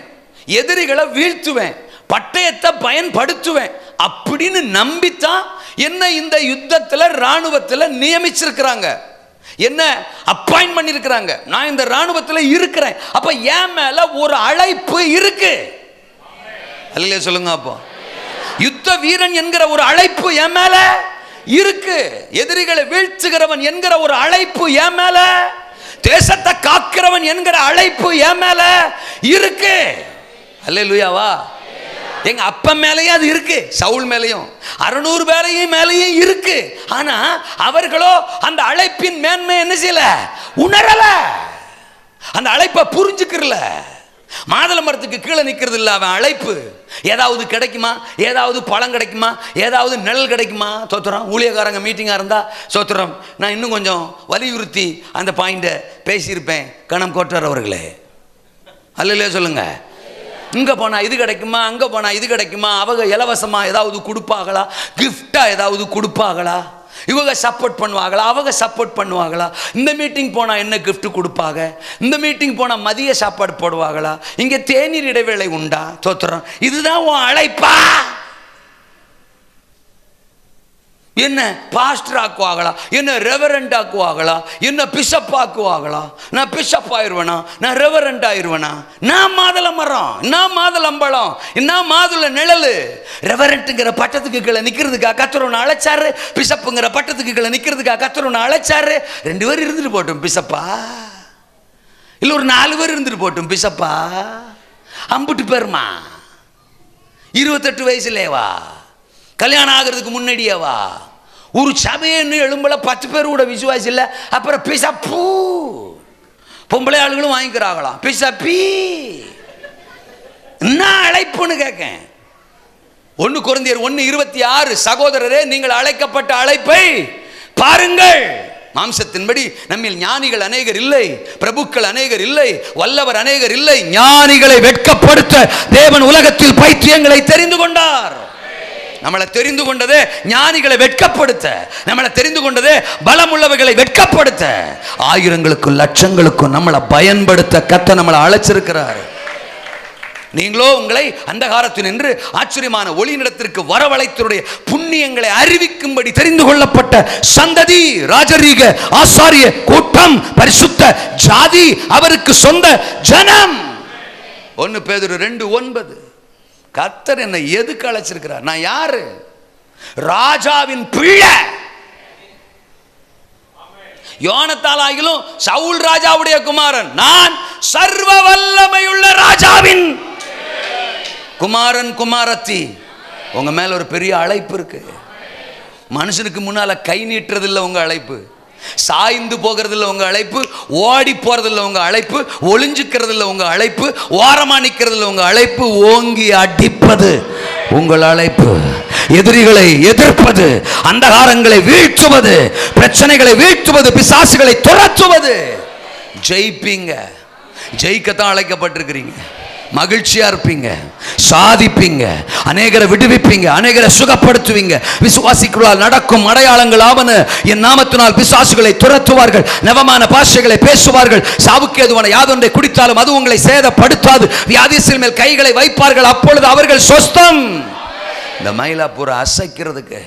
எதிரிகளை வீழ்த்துவேன், பட்டயத்தை பயன்படுத்துவேன் அப்படின்னு நம்பித்தான் என்ன இந்த யுத்தத்தில் இராணுவத்தில் நியமிச்சிருக்கிறாங்க, என்ன அப்பாயின்ட் பண்ணிருக்கிறாங்க. நான் இந்த இராணுவத்தில் இருக்கிறேன், அப்ப என் மேல ஒரு அழைப்பு இருக்கு. அல்லேலூயா சொல்லுங்க. அப்போ யுத்த வீரன் என்கிற ஒரு அழைப்பு என் மேல இருக்கு. எதிரிகளை வீழ்த்துகிறவன் என்கிற ஒரு அழைப்பு என் மேல, தேசத்தை காக்கிறவன் என்கிற அழைப்பு என் மேல இருக்கு. அல்லேலூயாவா. எங்க அப்பா மேலேயும் அது இருக்கு, சவுல் மேலேயும் 600 பேரையும் மேலேயும் இருக்கு. ஆனா அவர்களோ அந்த அழைப்பின் மேன்மை என்ன செய்யல, உணரல, அந்த அழைப்பை புரிஞ்சுக்கிறல. மாதுளை மரத்துக்கு கீழே நிற்கிறது இல்லை அவன் அழைப்பு. ஏதாவது கிடைக்குமா, ஏதாவது பழம் கிடைக்குமா, ஏதாவது நிழல் கிடைக்குமா. சோத்திரம். ஊழியக்காரங்க மீட்டிங்காக இருந்தால் சோத்திரம், நான் இன்னும் கொஞ்சம் வலியுறுத்தி அந்த பாயிண்டை பேசியிருப்பேன். கணம் கோட்டார் அவர்களே, அல்லையா சொல்லுங்க. இங்கே போனால் இது கிடைக்குமா, அங்கே போனால் இது கிடைக்குமா, அவங்க இலவசமாக ஏதாவது கொடுப்பாங்களா, கிஃப்டாக ஏதாவது கொடுப்பாங்களா, இவங்க சப்போர்ட் பண்ணுவாங்களா, அவங்க சப்போர்ட் பண்ணுவாங்களா, இந்த மீட்டிங் போனால் என்ன கிஃப்ட் கொடுப்பாங்க, இந்த மீட்டிங் போனால் மதிய சாப்பாடு போடுவாங்களா, இங்கே தேநீர் இடைவேளை உண்டா. தோத்துறோம். இதுதான் உன் அழைப்பா? என்ன பாஸ்டர் ஆக்குவாங்களா, என்ன ரெவரண்ட் ஆக்குவாங்களா, என்ன பிஷப் ஆக்குவாங்களா? நான் பிஷப் ஆயிடுவேனா, நான் ரெவரண்ட் ஆயிடுவேனா? நான் மாதுளை மரம், நான் மாதுளம்பழம், நான் மாதுளை நிழல். ரெவரண்ட்டுங்கிற பட்டத்துக்கு கீழே நிற்கிறதுக்கா கர்த்தர் உன்னை அழைச்சாரு, பிஷப்புங்கிற பட்டத்துக்கு கீழே நிற்கிறதுக்கா கர்த்தர் உன்னை அழைச்சாரு. 2 பேர் இருந்துட்டு போட்டும் பிஷப்பா, இல்லை ஒரு 4 பேர் இருந்துட்டு போட்டும் பிஷப்பா. அம்புட்டு பேருமா 28 வயசுலேவா, கல்யாணம் ஆகிறதுக்கு முன்னாடியேவா? ஒரு சபைன்னு எழும்பல 10 பேர் கூட விசுவாசி இல்லை. அப்புறம் பிசா பூ பொம்பளை ஆளுகளும் வாங்கிக்கிறாங்களாம். பிசா பீ என்ன அழைப்புன்னு கேட்கேன். 1 கொரிந்தியர் 1:26, சகோதரரே நீங்கள் அழைக்கப்பட்ட அழைப்பை பாருங்கள். மாம்சத்தின்படி நம்மில் ஞானிகள் அநேகர் இல்லை, பிரபுக்கள் அநேகர் இல்லை, வல்லவர் அநேகர் இல்லை. ஞானிகளை வெட்கப்படுத்த தேவன் உலகத்தில் பைத்தியங்களை தெரிந்து கொண்டார். நம்மளை தெரிந்து கொண்டதே ஞானிகளை வெட்கப்படுத்த, நம்மளை தெரிந்து கொண்டதே பலமுள்ளவர்களை வெட்கப்படுத்த, ஆயிரங்களுக்கும் லட்சங்களுக்கும் நம்மளை பயன்படுத்த கர்த்தர் நம்மளை அழைச்சிருக்கிறார். நீங்களோ உங்களை அந்தகாரத்தில் நின்று ஆச்சரியமான ஒளியினிடத்திற்கு வரவழைத்தருடைய புண்ணியங்களை அறிவிக்கும்படி தெரிந்து கொள்ளப்பட்ட சந்ததி, ராஜரீக ஆசாரிய கூட்டம், பரிசுத்த ஜாதி, அவருக்கு சொந்த ஜனம். 1 பேதுரு 2:9. கர்த்தர் என்னை எதுக்கு அழைச்சிருக்கிறார்? நான் யாரு? ராஜாவின் பிள்ளை. யோனத்தால் ஆகிலும் சவுல் ராஜாவுடைய குமாரன். நான் சர்வ வல்லமையுள்ள ராஜாவின் குமாரன், குமாரத்தி. உங்க மேல ஒரு பெரிய அழைப்பு இருக்கு. மனுஷனுக்கு முன்னால கை நீட்டுறது இல்லை உங்க அழைப்பு, சாய்ந்து போகிறது இல்லை உங்க அழைப்பு, ஓடி போறது இல்லை உங்க அழைப்பு, ஒளிஞ்சுக்கிறது இல்லை உங்க அழைப்பு, ஓரமா நிக்கிறது இல்லை உங்க அழைப்பு, ஓங்கி அடிப்பது உங்கள் அழைப்பு. எதிரிகளை எதிர்ப்பது, அந்தகாரங்களை வீழ்த்துவது, பிரச்சனைகளை வீழ்த்துவது, பிசாசுகளை துரத்துவது. ஜெயிப்பீங்க. ஜெயிக்கத்தான் அழைக்கப்பட்டிருக்கிறீங்க. மகிழ்ச்சியா இருப்பீங்க, சாதிப்பீங்க, அநேகரை விடுவிப்பீங்க, அநேகரை சுகப்படுத்துவீங்க. விசுவாசிகளால் நடக்கும் அடையாளங்கள் ஆவன. என் நாமத்தினால் பிசாசுகளை துரத்துவார்கள், நவமான பாஷைகளை பேசுவார்கள், சாவுக்கு ஏதுவான யாதொன்றை குடித்தாலும் அது உங்களை சேதப்படுத்தாது, வியாதியின் மேல் கைகளை வைப்பார்கள், அப்பொழுது அவர்கள் சொஸ்தம். இந்த மயிலாப்பூரை அசைக்கிறதுக்கு,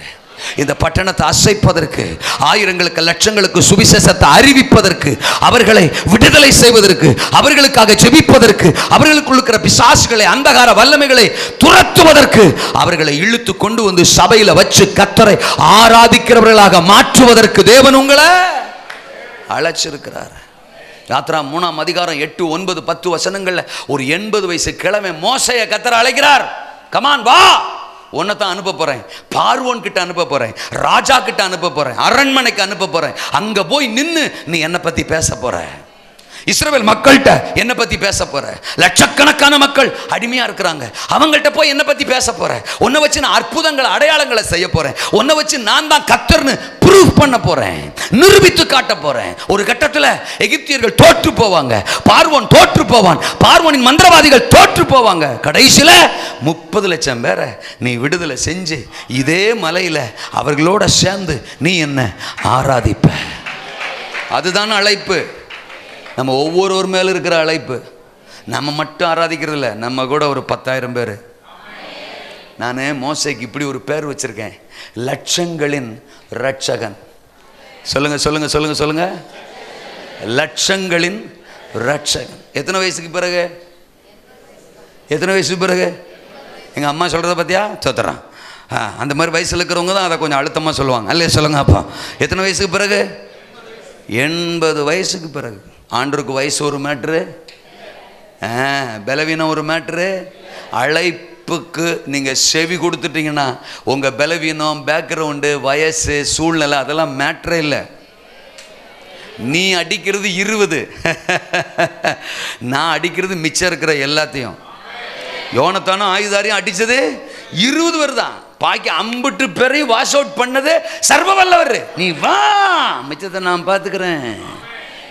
இந்த பட்டணத்தை அசைப்பதற்கு, ஆயிரங்களுக்கு லட்சங்களுக்கு சுவிசேஷத்தை அறிவிப்பதற்கு, அவர்களை விடுதலை செய்வதற்கு, அவர்களுக்காக ஜெபிப்பதற்கு, அவர்களுக்குள் இருக்கிற பிசாசுகளை, அந்தகார வல்லமைகளை துரத்துவதற்கு, அவர்களை இழுத்து கொண்டு வந்து சபையில வச்சு கர்த்தரை ஆராதிக்கிறவர்களாக மாற்றுவதற்கு தேவன் உங்களை அழைச்சிருக்கிறார். யாத்ரா 3ஆம் அதிகாரம் 8, 9, 10 வசனங்கள்ல ஒரு 80 வயசு கிழமை மோசையை கர்த்தர் அழைக்கிறார். கமான் வா, உன்னைத்தான் அனுப்ப போறேன், பார்வோன் கிட்ட அனுப்ப போறேன், ராஜா கிட்ட அனுப்ப போறேன், அரண்மனைக்கு அனுப்ப போறேன். அங்க போய் நின்னு நீ என்னை பத்தி பேச போற. இஸ்ரவேல் மக்கள்கிட்ட என்ன பத்தி பேச போற. லட்சக்கணக்கான மக்கள் அடிமையா இருக்கிறாங்க, அவங்கள்ட்ட போய் என்ன பத்தி பேச போற. உன்னை வச்சு நான் அற்புதங்களை, அடையாளங்களை செய்ய போறேன். உன்னை வச்சு நான் தான் கர்த்தர்னு ப்ரூவ் பண்ண போறேன், நிரூபித்து காட்ட போறேன். ஒரு கட்டத்துல எகிப்தியர்கள் தோற்று போவாங்க, பார்வோன் தோற்று போவான், பார்வோனின் மந்திரவாதிகள் தோற்று போவாங்க. கடைசியில 30 லட்சம் பேரை நீ விடுதலை செஞ்சு இதே மலையில அவர்களோட சேர்ந்து நீ என்ன ஆராதிப்ப. அதுதான் அழைப்பு. நம்ம ஒவ்வொருவர் மேல இருக்கிற அழைப்பு. நம்ம மட்டும் ஆராதிக்கிறது இல்லை, நம்ம கூட ஒரு 10,000 பேர். நான் மோசைக்கு இப்படி ஒரு பேர் வச்சிருக்கேன், லட்சங்களின் ரட்சகன். சொல்லுங்க சொல்லுங்க சொல்லுங்க சொல்லுங்க, லட்சங்களின் ரட்சகன். எத்தனை வயசுக்கு பிறகு? எத்தனை வயசுக்கு பிறகு? எங்க அம்மா சொல்றத பத்தியா சொத்துறான். அந்த மாதிரி வயசுல இருக்கிறவங்க தான் அதை கொஞ்சம் அழுத்தமா சொல்லுவாங்க. அல்லையா? சொல்லுங்க அப்பா. எத்தனை வயசுக்கு பிறகு? 80 வயசுக்கு பிறகு. ஆண்டருக்கு வயசு ஒரு மேட்ரு, பலவீனம் ஒரு மேட்ரு. அழைப்புக்கு நீங்க செவி கொடுத்துட்டீங்கன்னா உங்க பலவீனம், பேக்ரவுண்டு, வயசு, சூழ்நிலை அதெல்லாம் மேட்ரே இல்லை. நீ அடிக்கிறது 20, நான் அடிக்கிறது மிச்சம் இருக்கிற எல்லாத்தையும். யோனத்தானும் ஆயுதாரையும் அடிச்சது 20 பேர் தான். பாக்கி 50 பேரையும் வாஷ் அவுட் பண்ணது சர்வ வல்லவர். நீ வா, மிச்சத்தை நான் பார்த்துக்கிறேன்.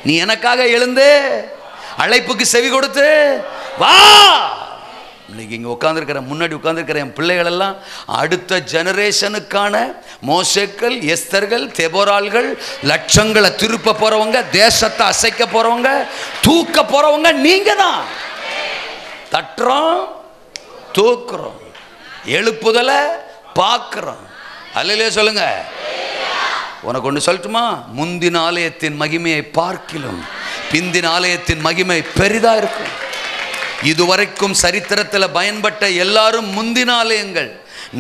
நீ எனக்காக எழுந்து அழைப்புக்கு செவி கொடுத்து வா. இன்னைக்கு இங்கே உட்காந்துருக்கிற, முன்னாடி உட்காந்துருக்கிற என் பிள்ளைகள் எல்லாம் அடுத்த ஜெனரேஷனுக்கான மோசேக்கள், எஸ்தர்கள், தெபோரால்கள், லட்சங்களை திருப்ப போறவங்க, தேசத்தை அசைக்க போறவங்க, தூக்க போறவங்க நீங்க தான். தட்டுறோம், தூக்குறோம், எழுப்புதலை பார்க்கிறோம். அல்லையே சொல்லுங்க. உனக்கு ஒன்று சொல்லட்டுமா? முந்தின ஆலயத்தின் மகிமையை பார்க்கிலும் பிந்தின ஆலயத்தின் மகிமை பெரிதா இருக்கும். இதுவரைக்கும் சரித்திரத்தில் பயன்பட்ட எல்லாரும் முந்தின ஆலயங்கள்.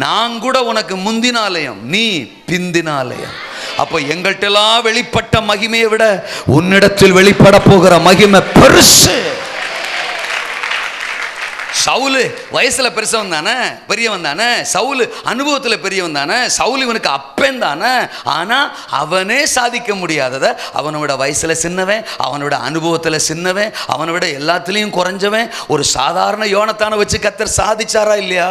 நான் கூட உனக்கு முந்தின ஆலயம், நீ பிந்தின ஆலயம். அப்போ எங்கள்கிட்டலாம் வெளிப்பட்ட மகிமையை விட உன்னிடத்தில் வெளிப்பட போகிற மகிமை பெருசு. சவுலு வயசுல பெருசவன் தானே, பெரியவன் தானே. சவுலு அனுபவத்தில் பெரியவன் தானே. சவுல் இவனுக்கு அப்பன் தானே. ஆனா அவனே சாதிக்க முடியாததை அவனோட வயசுல சின்னவன், அவனோட அனுபவத்தில் சின்னவன், அவனோட எல்லாத்துலேயும் குறைஞ்சவன் ஒரு சாதாரண யோனத்தானை வச்சு கர்த்தர் சாதிச்சாரா இல்லையா?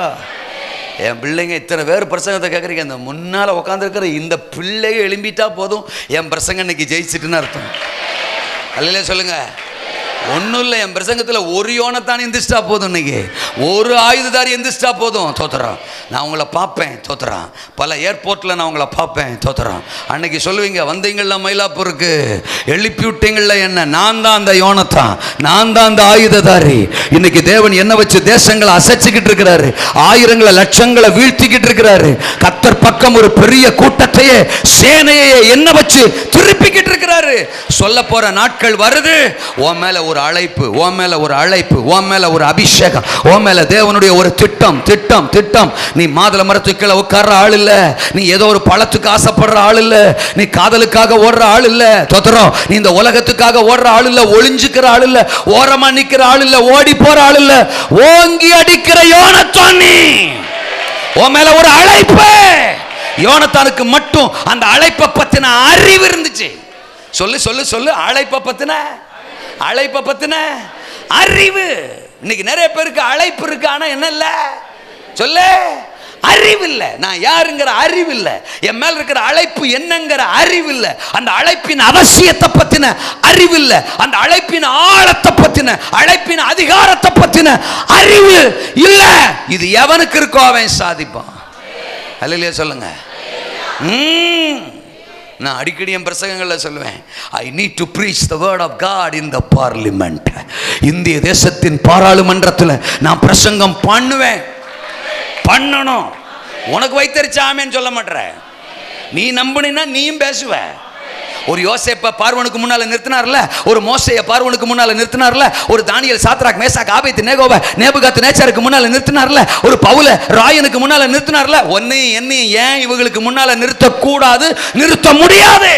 என் பிள்ளைங்க இத்தனை பேர் பிரசங்கத்தை கேட்குறீங்க, அந்த முன்னால் உட்காந்துருக்கிற இந்த பிள்ளைங்க எழும்பிட்டா போதும் என் பிரசங்கம் இன்னைக்கு ஜெயிச்சிட்டுன்னு அர்த்தம். அல்லையா சொல்லுங்க. ஒன்றும் இல்லை, என் பிரசங்கத்தில் ஒரு யோனத்தான் எந்திரிச்சிட்டா போதும், இன்னைக்கு ஒரு ஆயுததாரி எந்திரிச்சிட்டா போதும். தோத்துறான். நான் உங்களை பார்ப்பேன். தோத்துறான். பல ஏர்போர்ட்டில் நான் உங்களை பார்ப்பேன். தோத்துறான். அன்னைக்கு சொல்லுவீங்க, வந்தீங்கள மயிலாப்பூருக்கு, எழுப்பி விட்டீங்கள என்ன, நான் தான் அந்த யோனத்தான், நான் தான் அந்த ஆயுததாரி. இன்னைக்கு தேவன் என்ன வச்சு தேசங்களை அசைச்சுக்கிட்டு இருக்கிறாரு, ஆயிரங்களை லட்சங்களை வீழ்த்திக்கிட்டு இருக்கிறாரு. கர்த்தர் பக்கம் ஒரு பெரிய கூட்டத்தையே சேனையை என்ன வச்சு திருப்பிக்கிட்டு இருக்கிறாரு. சொல்ல போற நாட்கள் வருது. உன் மேல ஒரு அழைப்பு, உன் மேல ஒரு அழைப்பு, உன் மேல ஒரு அபிஷேகம், உன் மேல தேவனுடைய ஒரு திட்டம் திட்டம் திட்டம். நீ மாதுளை மரத்துக்கு கீழே உட்கார்ற ஆள் இல்ல, நீ ஏதோ ஒரு பழத்துக்கு ஆசைப்படுற ஆள் இல்ல, நீ காதலுக்காக ஓடுற ஆள் இல்ல. தோத்துறோம். நீ இந்த உலகத்துக்காக ஓடுற ஆள் இல்ல, ஒளிஞ்சுக்கிற ஆள் இல்ல, ஓரமா நிக்கிற ஆள் இல்ல, ஓடி போற ஆள் இல்ல, ஓங்கி அடிக்கிற யோனத்தான் நீ. உன் மேல ஒரு அழைப்பு. யோனத்தானுக்கு மட்டும் அந்த அழைப்பை பத்தின அறிவு இருந்துச்சு. சொல்லு சொல்லு சொல்லு. அழைப்பை பத்தின அறிவு. இன்னைக்கு நிறைய பேருக்கு அழைப்பு இருக்கு, ஆனா என்ன இல்ல சொல்லு, அறிவு இல்லை. நான் யாருங்கிற அறிவு இல்லை, என் மேல் இருக்கிற அழைப்பு என்னங்கிற அறிவு இல்லை, அந்த அழைப்பின் அவசியத்தை பத்தின அறிவு இல்லை, அந்த அழைப்பின் ஆழத்தை பத்தின, அழைப்பின் அதிகாரத்தை பத்தின அறிவு இல்லை. இது எவனுக்கு இருக்கோ அவன் சாதிப்பான். அல்லையா சொல்லுங்க. நான் அடிக்கடி என் பிரசங்கங்களில் சொல்லுவேன், I need to preach the word of God in the parliament. இந்திய தேசத்தின் பாராளுமன்றத்தில் நான் பிரசங்கம் பண்ணணும். உனக்கு வைத்தறிச்ச ஆமேன்னு சொல்ல மாட்டேன். நீ நம்பினா நீயும் பேசுவ. ஒரு யோசேப்பை பார்வோனுக்கு முன்னால நிறுத்தினார்ல, ஒரு மோசையை பார்வோனுக்கு முன்னால நிறுத்தினார்ல, ஒரு தானியேல் சாத்ராக் மேசாக் ஆபேத் நேகோவை நேபுகாத் நேச்சாருக்கு முன்னால நிறுத்தினார்ல, ஒரு பவுல ராயனுக்கு முன்னால நிறுத்தினார்ல. ஒன்னையும் என்னையும் ஏன் இவங்களுக்கு முன்னால நிறுத்த கூடாது, நிறுத்த முடியாது?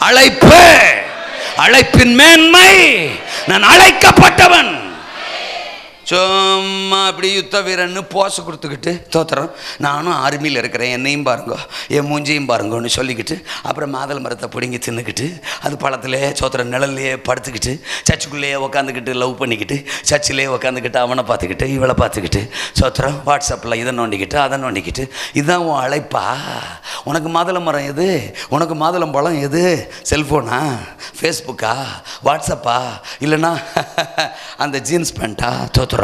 அழைப்பு, அழைப்பின் மேன்மை. நான் அழைக்கப்பட்டவன். சும்மா அப்படி யுத்த வீரன்னு போச கொடுத்துக்கிட்டு தோத்துறோம். நானும் ஆர்மியில் இருக்கிறேன், என்னையும் பாருங்க, என் மூஞ்சியும் பாருங்கன்னு சொல்லிக்கிட்டு, அப்புறம் மாதள மரத்தை பிடிங்கி தின்னுக்கிட்டு, அது பழத்திலே சோத்திர நிழல்லையே படுத்துக்கிட்டு, சர்ச்சுக்குள்ளேயே உக்காந்துக்கிட்டு லவ் பண்ணிக்கிட்டு, சர்ச்சிலே உக்காந்துக்கிட்டு அவனை பார்த்துக்கிட்டு இவளை பார்த்துக்கிட்டு, சோத்திரம் வாட்ஸ்அப்பில் இதை நோண்டிக்கிட்டு அதை நோண்டிக்கிட்டு, இதுதான் உன் அழைப்பா? உனக்கு மாதுளை மரம் எது? உனக்கு மாதுளம் பழம் எது? செல்ஃபோனா, ஃபேஸ்புக்கா, வாட்ஸ்அப்பா, இல்லைன்னா அந்த ஜீன்ஸ் பேண்ட்டா? தோத்துறோம்.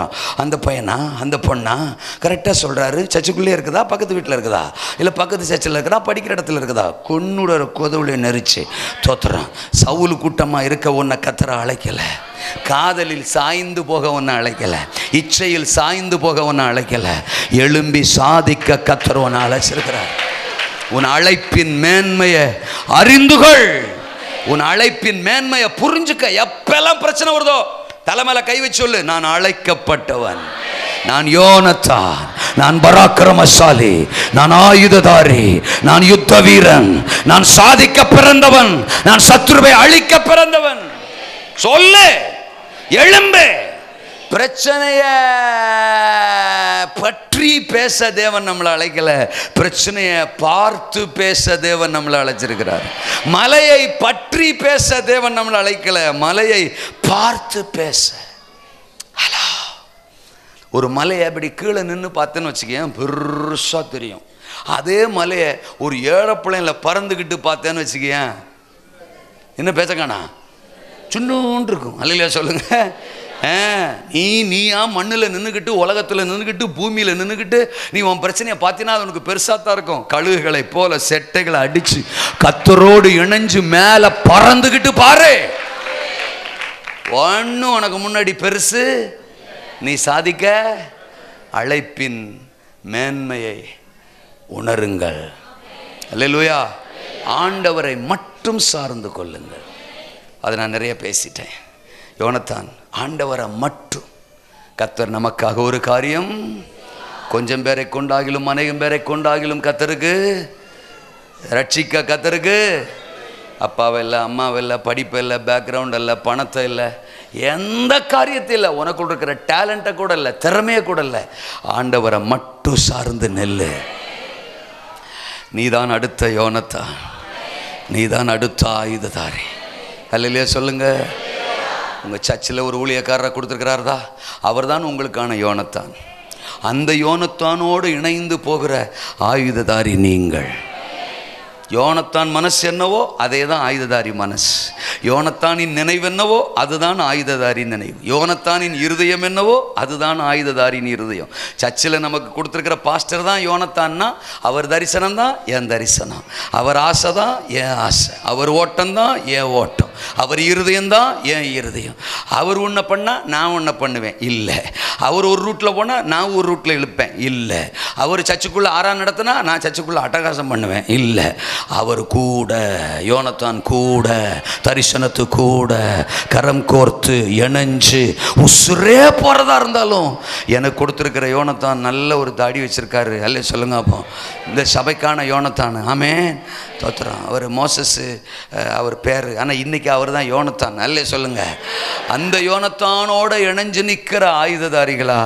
அந்த பையனா அந்த பொண்ணா? கரெக்டாக சொல்கிறாரு. சர்ச்சுக்குள்ளே இருக்குதா, பக்கத்து வீட்டில் இருக்குதா, இல்லை பக்கத்து சர்ச்சில் இருக்குதா, படிக்கிற இடத்துல இருக்குதா? கொன்னுட கொதவுளை நெரிச்சு தோத்துறோம். சவுல் கூட்டமாக இருக்க உன்னை கர்த்தர் அழைக்கலை. காதலில் சாய்ந்து போக ஒன்று அழைக்கலை, இச்சையில் சாய்ந்து போக ஒன்று அழைக்கலை. எழும்பி சாதிக்க கர்த்தர் ஒன்று அழைச்சிருக்கிறார். உன் அழைப்பின் மேன்மையை அறிந்துகள், உன் அழைப்பின் மேன்மையை புரிஞ்சுக்க. எப்பெல்லாம் பிரச்சனை வருதோ தலைமையில கை வச்சு சொல்லு, நான் அழைக்கப்பட்டவன், நான் யோனத்தான், நான் பராக்கிரமசாலி, நான் ஆயுததாரி, நான் யுத்த வீரன், நான் சாதிக்க பிறந்தவன், நான் சத்துருவை அழிக்க பிறந்தவன். சொல்லு, எழும்பு. பிரச்சனைய பற்றி பேச தேவன் நம்மளை அழைக்கல, பிரச்சனையை பார்த்து பேச தேவன் நம்மளை அழைச்சிருக்கிறார். மலையை பற்றி பேச தேவன் நம்மளை அழைக்கல, மலையை பார்த்து பேச. ஹலோ, ஒரு மலையை அப்படி கீழே நின்று பார்த்தேன்னு வச்சுக்கேன், பெருசா தெரியும். அதே மலையை ஒரு ஏழப்பிள்ளைல பறந்துக்கிட்டு பார்த்தேன்னு வச்சுக்கேன், என்ன பேசக்கானா சுண்ணூன்று இருக்கும். அல்லையா சொல்லுங்க. நீயா மண்ணில் நின்றுக்கிட்டு, உலகத்தில் நின்றுக்கிட்டு, பூமியில் நின்றுக்கிட்டு நீ உன் பிரச்சனையை பார்த்தீங்கன்னா அது உனக்கு பெருசாக தான் இருக்கும். கழுகுகளை போல செட்டைகளை அடித்து கர்த்தரோடு இணைஞ்சு மேலே பறந்துக்கிட்டு பாரு. ஒன்றும் உனக்கு முன்னாடி பெருசு. நீ சாதிக்க அழைப்பின் மேன்மையை உணருங்கள். அல்லேலூயா. ஆண்டவரை மட்டும் சார்ந்து கொள்ளுங்கள். அதை நான் நிறைய பேசிட்டேன். யோனத்தான் ஆண்டவரை மட்டும். கர்த்தர் நமக்காக ஒரு காரியம், கொஞ்சம் பேரை கொண்டாகிலும் அநேகம் பேரை கொண்டாகிலும் கர்த்தருக்கு ரட்சிக்க, கர்த்தருக்கு அப்பாவில்லை, அம்மாவில்லை, படிப்பு இல்லை, பேக்ரவுண்ட் இல்லை, பணத்தை இல்லை, எந்த காரியத்தில் இல்லை, உனக்குள்ள இருக்கிற டேலண்ட்டை கூட இல்லை, திறமையை கூட இல்லை, ஆண்டவரை மட்டும் சார்ந்து நெல்லு. நீதான் அடுத்த யோனத்தான், நீதான் அடுத்த ஆயுததாரி. அல்லையா சொல்லுங்க. உங்கள் சர்ச்சில் ஒரு ஊழியக்காரரை கொடுத்துருக்கிறாரா, அவர் தான் உங்களுக்கான யோனத்தான். அந்த யோனத்தானோடு இணைந்து போகிற ஆயுததாரி நீங்கள். யோனத்தான் மனசு என்னவோ அதே தான் ஆயுததாரி மனசு. யோனத்தானின் நினைவு என்னவோ அதுதான் ஆயுததாரி நினைவு. யோனத்தானின் இருதயம் என்னவோ அதுதான் ஆயுததாரின் இருதயம். சர்ச்சில் நமக்கு கொடுத்துருக்கிற பாஸ்டர் தான் யோனத்தான்னா, அவர் தரிசனம் தான் என் தரிசனம், அவர் ஆசை தான் என் ஆசை, அவர் ஓட்டம் தான் என் ஓட்டம், அவர் இருதயம்தான் என் இருதயம். அவர் ஒன்றை பண்ணால் நான் ஒன்றை பண்ணுவேன் இல்லை, அவர் ஒரு ரூட்டில் போனால் நான் ஒரு ரூட்டில் இழுப்பேன் இல்லை, அவர் சர்ச்சுக்குள்ளே ஆறாம் நடத்தினா நான் சர்ச்சுக்குள்ளே அட்டகாசம் பண்ணுவேன் இல்லை. அவர் கூட, யோனத்தான் கூட, தரிசனத்து கூட கரம் கோர்த்து இணைஞ்சு உசுரே போகிறதா இருந்தாலும் எனக்கு கொடுத்துருக்கிற யோனத்தான் நல்ல ஒரு தாடி வச்சுருக்காரு. அல்ல சொல்லுங்க. அப்போ இந்த சபைக்கான யோனத்தான். ஆமென், தோத்திரம். அவர் மோசஸ் அவர் பேர், ஆனால் இன்றைக்கி அவர் தான் யோனத்தான். அல்ல சொல்லுங்க. அந்த யோனத்தானோட இணைஞ்சு நிற்கிற ஆயுததாரிகளா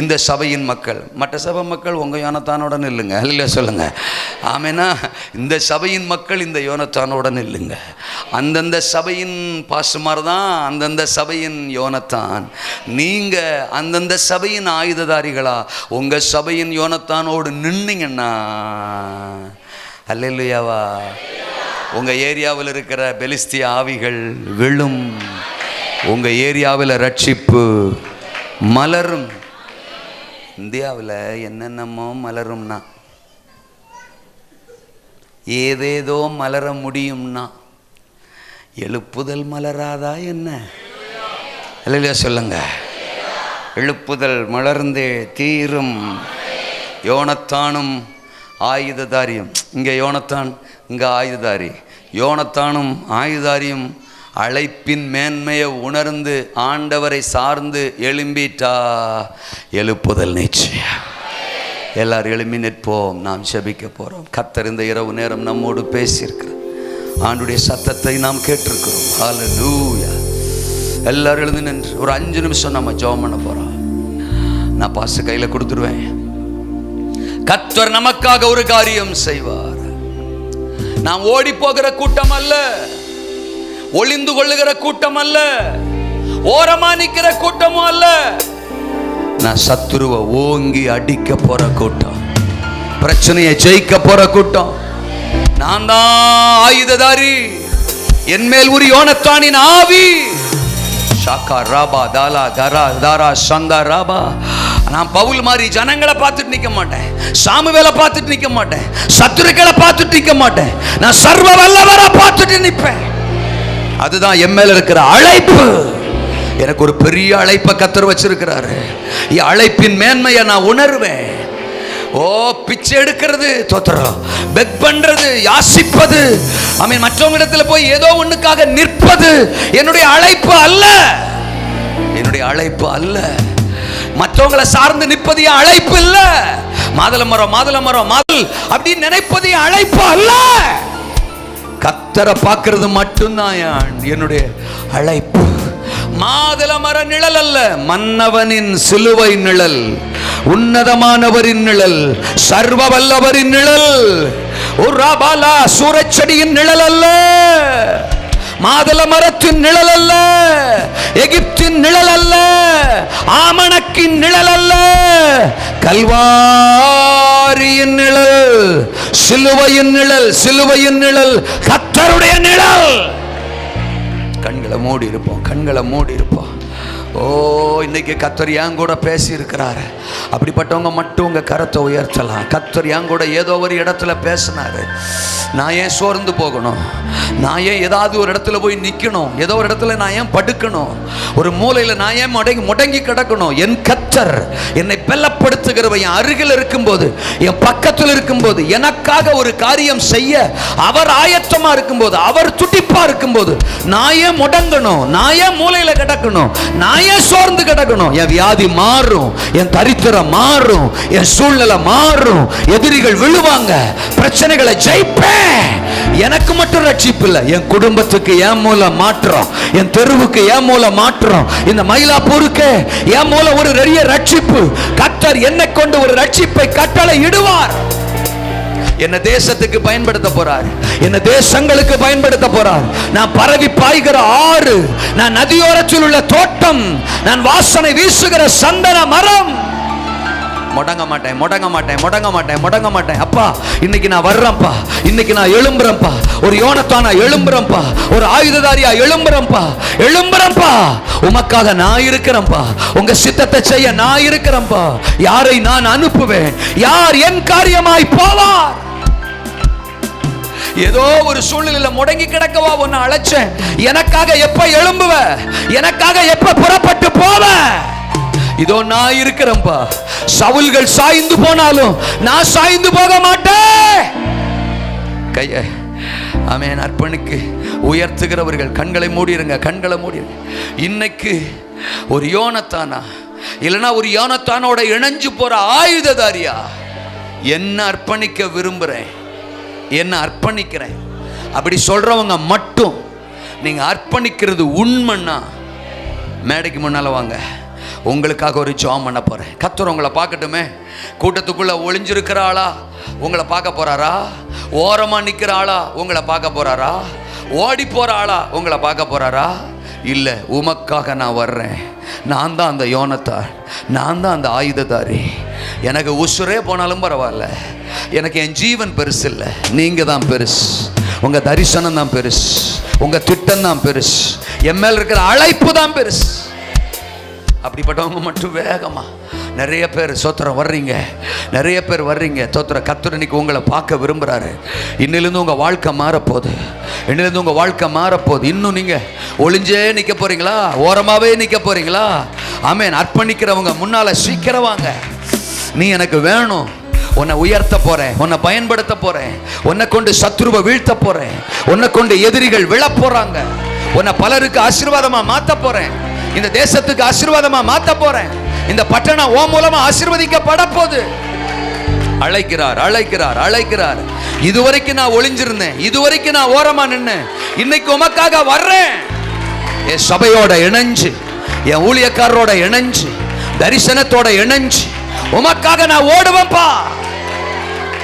இந்த சபையின் மக்கள். மற்ற சபை மக்கள் உங்கள் யோனத்தானோட நில்லுங்க. அல்ல சொல்லுங்க. ஆமேனா, இந்த சபையின் மக்கள் இந்த யோனத்தானோட நில்லுங்க. அந்தந்த சபையின் பாசுமார் தான் அந்தந்த சபையின் யோனத்தான். நீங்கள் அந்தந்த சபையின் ஆயுததாரிகளா உங்கள் சபையின் யோனத்தானோடு நின்னீங்கன்னா அல்லேலூயாவா, உங்கள் ஏரியாவில் இருக்கிற பெலிஸ்திய ஆவிகள் விழும், உங்கள் ஏரியாவில் ரட்சிப்பு மலரும். இந்தியாவில் என்னென்னமோ மலரும்னா, ஏதேதோ மலர முடியும்னா, எழுப்புதல் மலராதா என்ன? இல்லையா சொல்லுங்க. எழுப்புதல் மலர்ந்தே தீரும். யோனத்தானும் ஆயுததாரியும். இங்கே யோனத்தான், இங்கே ஆயுததாரி. யோனத்தானும் ஆயுதாரியும் அழைப்பின் மேன்மையை உணர்ந்து ஆண்டவரை சார்ந்து எழும்பிட்டா எழுப்புதல் நிச்சயம். எல்லாரும் எழும்பி நிற்போம். நாம் ஜெபிக்க போகிறோம். கர்த்தர் இந்த இரவு நேரம் நம்மோடு பேசியிருக்கிறோம். ஆண்டுடைய சத்தத்தை நாம் கேட்டிருக்கிறோம். ஹல்லேலூயா. எல்லாரும் எழுந்து நின்று ஒரு 5 நிமிஷம் நம்ம ஜெபம் பண்ண போகிறோம். நான் பாஸ்டர் கையில் கொடுத்துருவேன். கர்த்தர் நமக்காக ஒரு காரியம் செய்வார். நாம் ஓடி போகிற கூட்டம் அல்ல, ஒளிந்து கொள்ளுகிற கூட்டம் அல்ல, ஓரமா நிக்கிற கூட்டமும் அல்ல. நான் சத்துருவை ஓங்கி அடிக்க போற கூட்டம், பிரச்சனையை ஜெயிக்க போற கூட்டம். நான் தான் ஆயுததாரி. என் மேல் ஒரு யோனத்தானின் ஆவி. ஷாக்கா ராபா தாலா கரா தாரா சந்தா ராபா. நான் பவுல் மாதிரி ஜனங்களை பார்த்துட்டு நிற்க மாட்டேன், சாமுவேலை பார்த்துட்டு நிற்க மாட்டேன், சத்துருக்களை பார்த்துட்டு நிற்க மாட்டேன். நான் சர்வ வல்லவரை பார்த்துட்டு நிற்பேன். அதுதான் என் மேல இருக்கிற அழைப்பு. எனக்கு ஒரு பெரிய அழைப்பை கர்த்தர் வச்சிருக்கிறாரு. அழைப்பின் மேன்மையை நான் உணர்வேன். ஓ, பிச்சை எடுக்கிறது, தோத்திரம், பெக் பண்றது, யாசிப்பது, மற்றவங்க இடத்துல போய் ஏதோ ஒண்ணுக்காக நிற்பது என்னுடைய அழைப்பு அல்ல. என்னுடைய அழைப்பு அல்ல. மற்றவங்களை சார்ந்து நிற்பது என் அழைப்பு இல்ல. மாதுளை மரம் மாதுளை மரம் மாதுள் அப்படின்னு நினைப்பது என் அழைப்பு அல்ல. கர்த்தரை பார்க்கிறது மட்டும்தான் என்னுடைய அழைப்பு. மாதுளை மர நிழல் அல்ல, மன்னவனின் சிலுவை நிழல், உன்னதமானவரின் நிழல், சர்வ வல்லவரின் நிழல், ஒரு ராபாலா சூரச்செடியின் நிழல் அல்ல, மாதுளை மரத்தின் நிழல் அல்ல, எகிப்தின் நிழல் அல்ல, ஆமணக்கின் நிழல் அல்ல, கல்வாரியின் நிழல், சிலுவையின் நிழல், சிலுவையின் நிழல், கர்த்தருடைய நிழல். கண்களை மூடி இருப்போம், கண்களை மூடி இருப்போம். ஓ, இன்னைக்கு கர்த்தர் என் கூட பேசி இருக்கிறாரு. அப்படிப்பட்டவங்க மட்டும் உங்க கரத்தை உயர்த்தலாம். கர்த்தர் என் கூட ஏதோ ஒரு இடத்துல பேசினாரு. நான் ஏன் சோர்ந்து போகணும்? நான் ஏன் ஏதாவது ஒரு இடத்துல போய் நிற்கணும்? ஏதோ ஒரு இடத்துல நான் ஏன் படுக்கணும்? ஒரு மூலையில் நான் ஏன் முடங்கி கிடக்கணும்? என் கர்த்தர் என்னை பலப்படுத்துகிறவர் என் அருகில் இருக்கும்போது, என் பக்கத்தில் இருக்கும்போது, எனக்காக ஒரு காரியம் செய்ய அவர் ஆயத்தமா இருக்கும்போது, அவர் துடிப்பா இருக்கும்போது, நான் ஏன் முடங்கணும்? நான் ஏன் மூலையில் கிடக்கணும்? நான் ஏன் சோர்ந்து கிடக்கணும்? என் வியாதி மாறும், என் தரித்திரம் மாறும், என் சூழ்நிலை மாறும், எதிரிகள் விழுவாங்க, பிரச்சனைகளை ஜெயிப்பேன். எனக்கு மட்டும் ரட்சிப்பு இல்லை, என் குடும்பத்துக்கு என் மூலம் மாற்றம், என் தெருவுக்கு என் மூலம் மாற்றம், இந்த மயிலாப்பூருக்கு என் மூலம் ஒரு பெரிய ரட்சிப்பு. கர்த்தர் என்னை கொண்டு ஒரு ரட்சிப்பை கட்டளை இடுவார். என்ன தேசத்துக்கு பயன்படுத்த போறார், என்ன தேசங்களுக்கு பயன்படுத்த போறார். நான் பரவி பாய்கிற ஆறு, நான் நதியோரத்தில் உள்ள தோட்டம், நான் வாசனை வீசுகிற சந்தன மரம். முடங்க மாட்டேன், முடங்க மாட்டேன், முடங்க மாட்டேன், முடங்க மாட்டேன். அப்பா இன்னைக்கு நான் வர்றேன்ப்பா, இன்னைக்கு நான் எழும்புறேன்ப்பா, ஒரு யோனத்தானா எழும்புறேன்ப்பா, ஒரு ஆயுததாரியா எழும்புறேன்ப்பா, எழும்புறேன்ப்பா. உமக்காக நான் இருக்கிறேன்ப்பா, உங்க சித்தத்தை செய்ய நான் இருக்கிறேன்ப்பா. யாரை நான் அனுப்புவேன், யார் என் காரியமாய் போவார்? ஏதோ ஒரு சூழ்நிலையில முடங்கி கிடக்கவா உன்னை அழைச்சேன்? எனக்காக எப்ப எழும்புவ, எனக்காக எப்ப புறப்பட்டு போவ? இதோ நான் இருக்கிறேன்ப்பா. சவுல்கள் சாய்ந்து போனாலும் நான் சாய்ந்து போக மாட்டேன். கைய ஆமென் அர்ப்பணிக்கு உயர்த்துகிறவர்கள் கண்களை மூடிருங்க, கண்களை மூடிருங்க. இன்னைக்கு ஒரு யோனத்தானா இல்லைன்னா ஒரு யோனத்தானோட இணைஞ்சு போற ஆயுததாரியா என்ன அர்ப்பணிக்க விரும்புறேன், என்ன அர்ப்பணிக்கிறேன் அப்படி சொல்றவங்க மட்டும் நீங்க அர்ப்பணிக்கிறது உண்மைன்னா மேடைக்கு முன்னால வாங்க. உங்களுக்காக ஒரு ஜெபம் பண்ண போறேன். கர்த்தர் உங்களை பார்க்கட்டுமே. கூட்டத்துக்குள்ள ஒளிஞ்சிருக்கிற ஆளா உங்களை பார்க்க போறாரா? ஓரமா நிக்கிற ஆளா உங்களை பார்க்க போறாரா? ஓடி போற ஆளா உங்களை பார்க்க போறாரா? இல்ல, உமக்காக நான் வர்றேன். நான் தான் அந்த யோனத்தார், நான் தான் அந்த ஆயுததாரி. எனக்கு உசுரே போனாலும் பரவாயில்ல, எனக்கு என் ஜீவன் பெருசு இல்லை, நீங்க தான் பெருசு. உங்க தரிசனம் தான் பெருசு, உங்க திட்டம் தான் பெருசு, என் மேல் இருக்கிற அழைப்பு தான் பெருசு. அப்படிப்பட்டவங்க மட்டும் வேகமா நிறைய பேர் சோத்திரம் வர்றீங்க, நிறைய பேர் வர்றீங்க. சோத்திரம் கர்த்தர் இன்னைக்கு உங்களை பார்க்க விரும்புறாரு. இன்னிலிருந்து உங்க வாழ்க்கை மாறப்போகுது, இன்னிலிருந்து உங்க வாழ்க்கை மாறப்போகுது. இன்னும் நீங்க ஒளிஞ்சே நிக்க போறீங்களா, ஓரமாவே நிக்க போறீங்களா? ஆமென். அர்ப்பணிக்கிறவங்க முன்னால சீக்கிரம் வாங்க. நீ எனக்கு வேணும், உன்னை உயர்த்த போறேன், உன்னை பயன்படுத்த போறேன், உன்னை கொண்டு சத்துருவை வீழ்த்த போறேன், உன்னை கொண்டு எதிரிகள் விழ போறாங்க, உன்னை பலருக்கு ஆசீர்வாதமா மாத்த போறேன், இந்த தேசத்துக்கு ஆசீர்வாதமா மாத்த போறேன், இந்த பட்டணம் ஓ மூலமா ஆசீர்வதிக்கப்பட போகுது. அழைக்கிறார், அழைக்கிறார், அழைக்கிறார். இதுவரைக்கும் நான் ஒளிஞ்சிருந்தேன், இதுவரைக்கும் நான் ஓரமா நின்னேன், இன்னைக்கு உமக்காக வர்றேன். என் சபையோட இணைஞ்சு, என் ஊழியக்காரரோட இணைஞ்சு, தரிசனத்தோட இணைஞ்சு உமக்காக நான் ஓடுவேன்ப்பா.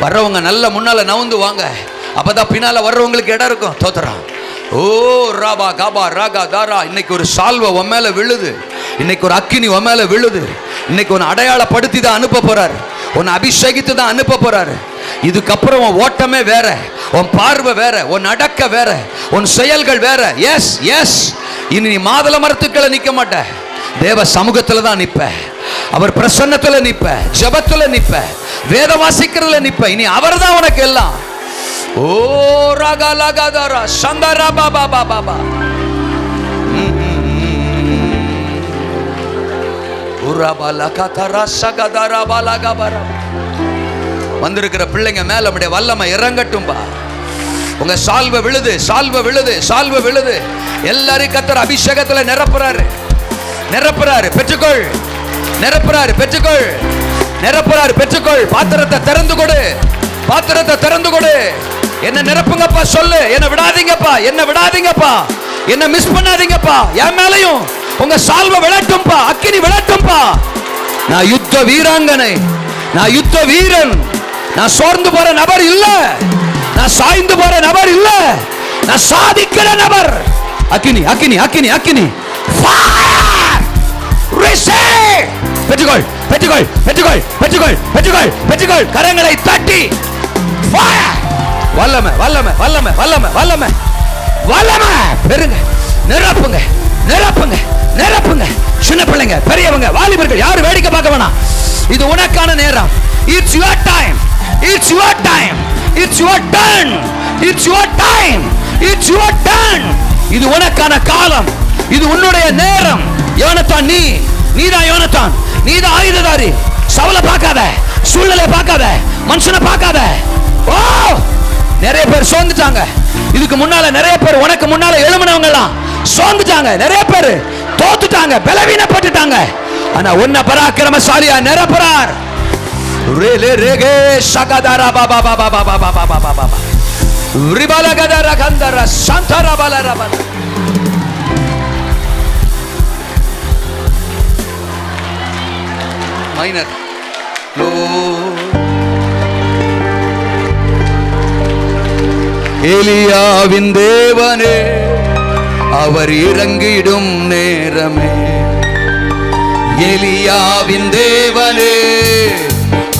வர்றவங்க நல்ல முன்னால நவுந்து வாங்க, அப்பதான் பின்னால வர்றவங்களுக்கு இடம் இருக்கும். தோத்துறான். ஓ ராபா காபா ராகா தாரா. இன்னைக்கு ஒரு சால்வை உன் மேல விழுது, இன்னைக்கு ஒரு அக்கினி உன் மேல விழுது. இன்னைக்கு உன்னை அடையாளப்படுத்தி தான் அனுப்ப போறாரு, உன்னை அபிஷேகித்து தான் அனுப்ப போறாரு. இதுக்கப்புறம் உன் ஓட்டமே வேற, உன் பார்வை வேற, உன் நடக்க வேற, உன் செயல்கள் வேற. எஸ் எஸ், இனி நீ மாதள மரத்துக்களை நிக்க மாட்ட, தேவ சமூகத்துல தான் நிப்ப, அவர் பிரசன்னத்துல நிப்ப, ஜெபத்துல நிப்ப, வேத வாசிக்கிறதுல நிப்ப. இனி அவர் தான் உனக்கு எல்லாம். ஓ ராகா லாகா தாரா சந்தரா பாபா பாபா பா. உராபா லகா தாரா சகதாரா பாலகா பாரா. வந்திருக்கிற பிள்ளைங்க மேல நம்முடைய வல்லமை இறங்கட்டும்பா. உங்க சால்வை விழுது, சால்வை விழுது, சால்வை விழுது. எல்லாரையும் கர்த்தர் அபிஷேகத்துல நிரப்புறாரு, நிரப்புறாரு. பெற்றுக்கொள், நிரப்புறாரு. பெற்றுக்கொள், நிரப்புறாரு. பெற்றுக்கொள். பாத்திரத்தை திறந்து கொடு, பாத்திரத்தை திறந்து கொடு. என்ன நிரப்புங்கப்பா, சொல்லு. என்ன விடாதீங்கப்பா, என்ன விடாதீங்கப்பா, என்ன மிஸ் பண்ணாதீங்கப்பா. என் மேலையும் உங்க சால்வை விழட்டும்பா, அக்கினி விழட்டும்பா. நான் யுத்த வீராங்கனை, நான் யுத்த வீரன். நான் சோர்ந்து போற நபர் இல்ல, நான் சாய்ந்து போற நபர் இல்ல, நான் சாதிக்கிற நபர். அக்கினி அக்கினி அக்கினி அக்கினி. பெற்றுக்கொள், பெற்றுக்கொள், பெற்றுக்கொள், பெற்றுக்கொள், பெற்றுக்கொள், பெற்றுக்கொள். கரங்களை தட்டி வல்லமை, வல்லமை, வல்லமை, வல்லமை, வல்லமை, வல்லமை பெருங்க. நிரப்புங்க, நிரப்புங்க, நிரப்புங்க. சின்ன பிள்ளைங்க, பெரியவங்க, வாலிபர்கள் யாரும் வேடிக்கை பார்க்க வேணாம். இது உனக்கான நேரம். It's your time, it's your time, it's your turn, it's your time, it's your turn. இது உனக்கான காலம், இது உன்னுடைய நேரம். யோனத்தான், நீதான் யோனத்தான், நீதான் ஆயுததாரி. சவுலை பார்க்காத, சூழ்நிலை பார்க்காத, மனுஷனை பார்க்காத. ஓ, நிறைய பேர் சோர்ந்துட்டாங்க. இதுக்கு முன்னால நிறைய பேர் உனக்கு முன்னால எழும்பினவங்க எல்லாம் சோர்ந்துட்டாங்க, நிறைய பேர் தோத்துட்டாங்க, பலவீனப்பட்டுட்டாங்க. ஆனா உன்னை பராக்கிரமசாலியா நிரப்புறார். ரேலே ரேகே சகதாரா பாபா பாபா பாபா பாபா பாபா. ரிபலகதர கந்தர சந்தரபலரபல. மைனர் லோ. எலியாவின் தேவனே அவர் இறங்கிடும் நேரமே, எலியாவின் தேவனே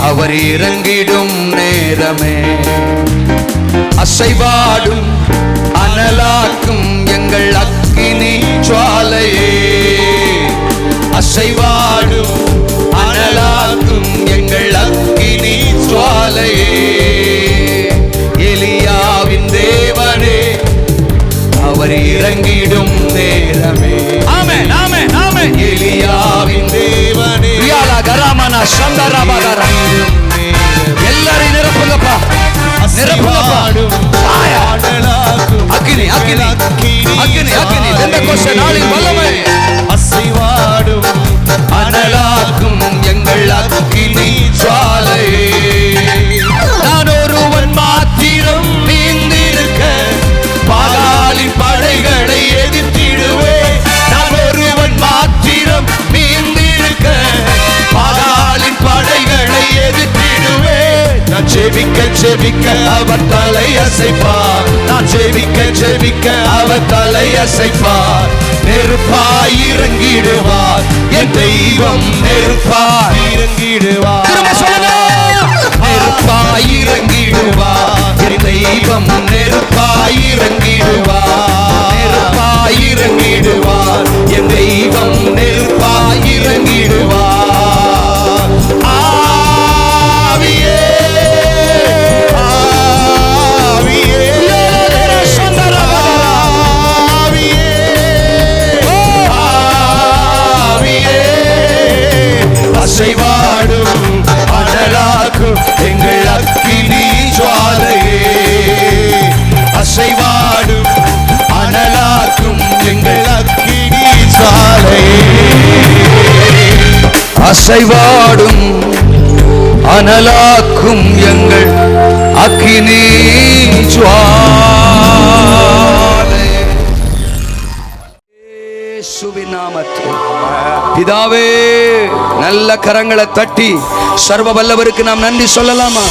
அவர் இறங்கிடும் நேரமே, அசைவாடும் அனலாக்கும் எங்கள் அக்கினி ஜுவாலையே, அசைவாடும் அனலாக்கும் எங்கள் அக்கினி ஜுவாலையே, எலியாவின் தேவனே அவர் இறங்கிடும் நேரமே. ஆமென் ஆமென் ஆமென். எலியாவின் தேவனே ரியாலா கராமனா சந்தரபலரா. எல்லாரும் நிரப்புங்கப்பா, நிரப்புங்கப்பா. அக்கினி அக்கினி அக்கினி அக்கினி பெந்தெகோஸ்தே நாளின் வல்லமை, அசைவாடும் அனலாக்கும் எங்கள் அக்கினி ஜுவாலையே. நான் ஒருவன் மாத்திரம் நீந்திருக்க பாகாலின் படைகளை எதிர்த்திடுவேன். நான் ஒருவன் மாத்திரம் நீந்திருக்க பாகாலின் படைகளை எதிர்த்திடுவேன். நான் ஜெபிக்க ஜெபிக்க அவர் தலை அசைப்பார், நான் ஜெபிக்க ஜெபிக்க அவர் தலை அசைப்பார். நெருப்பாய் இறங்கிடுவார் என் தெய்வம், நெருப்பாய் இறங்கிடுவார். நெருப்பாய் இறங்கிடுவார் என் தெய்வம், நெருப்பாய் இறங்கிடுவார். நெருப்பாய் இறங்கிடுவார் என் தெய்வம், நெருப்பாய் இறங்கிடுவார். ஆவியே ஆவியே ஆவியே அசைவாடும் அனலாக்கும் எங்கள் அக்கினி ஜுவாலையே, அசைவாடும் அனலாக்கும் எங்கள் அக்கினி ஜுவாலையே, அசைவாடும் அனலாக்கும் எங்கள் அக்கினி ஜுவாலையே. இயேசுவின் நாமத்தில் பிதாவே, நல்ல கரங்களை தட்டி சர்வ வல்லவருக்கு நாம் நன்றி சொல்லலாமா?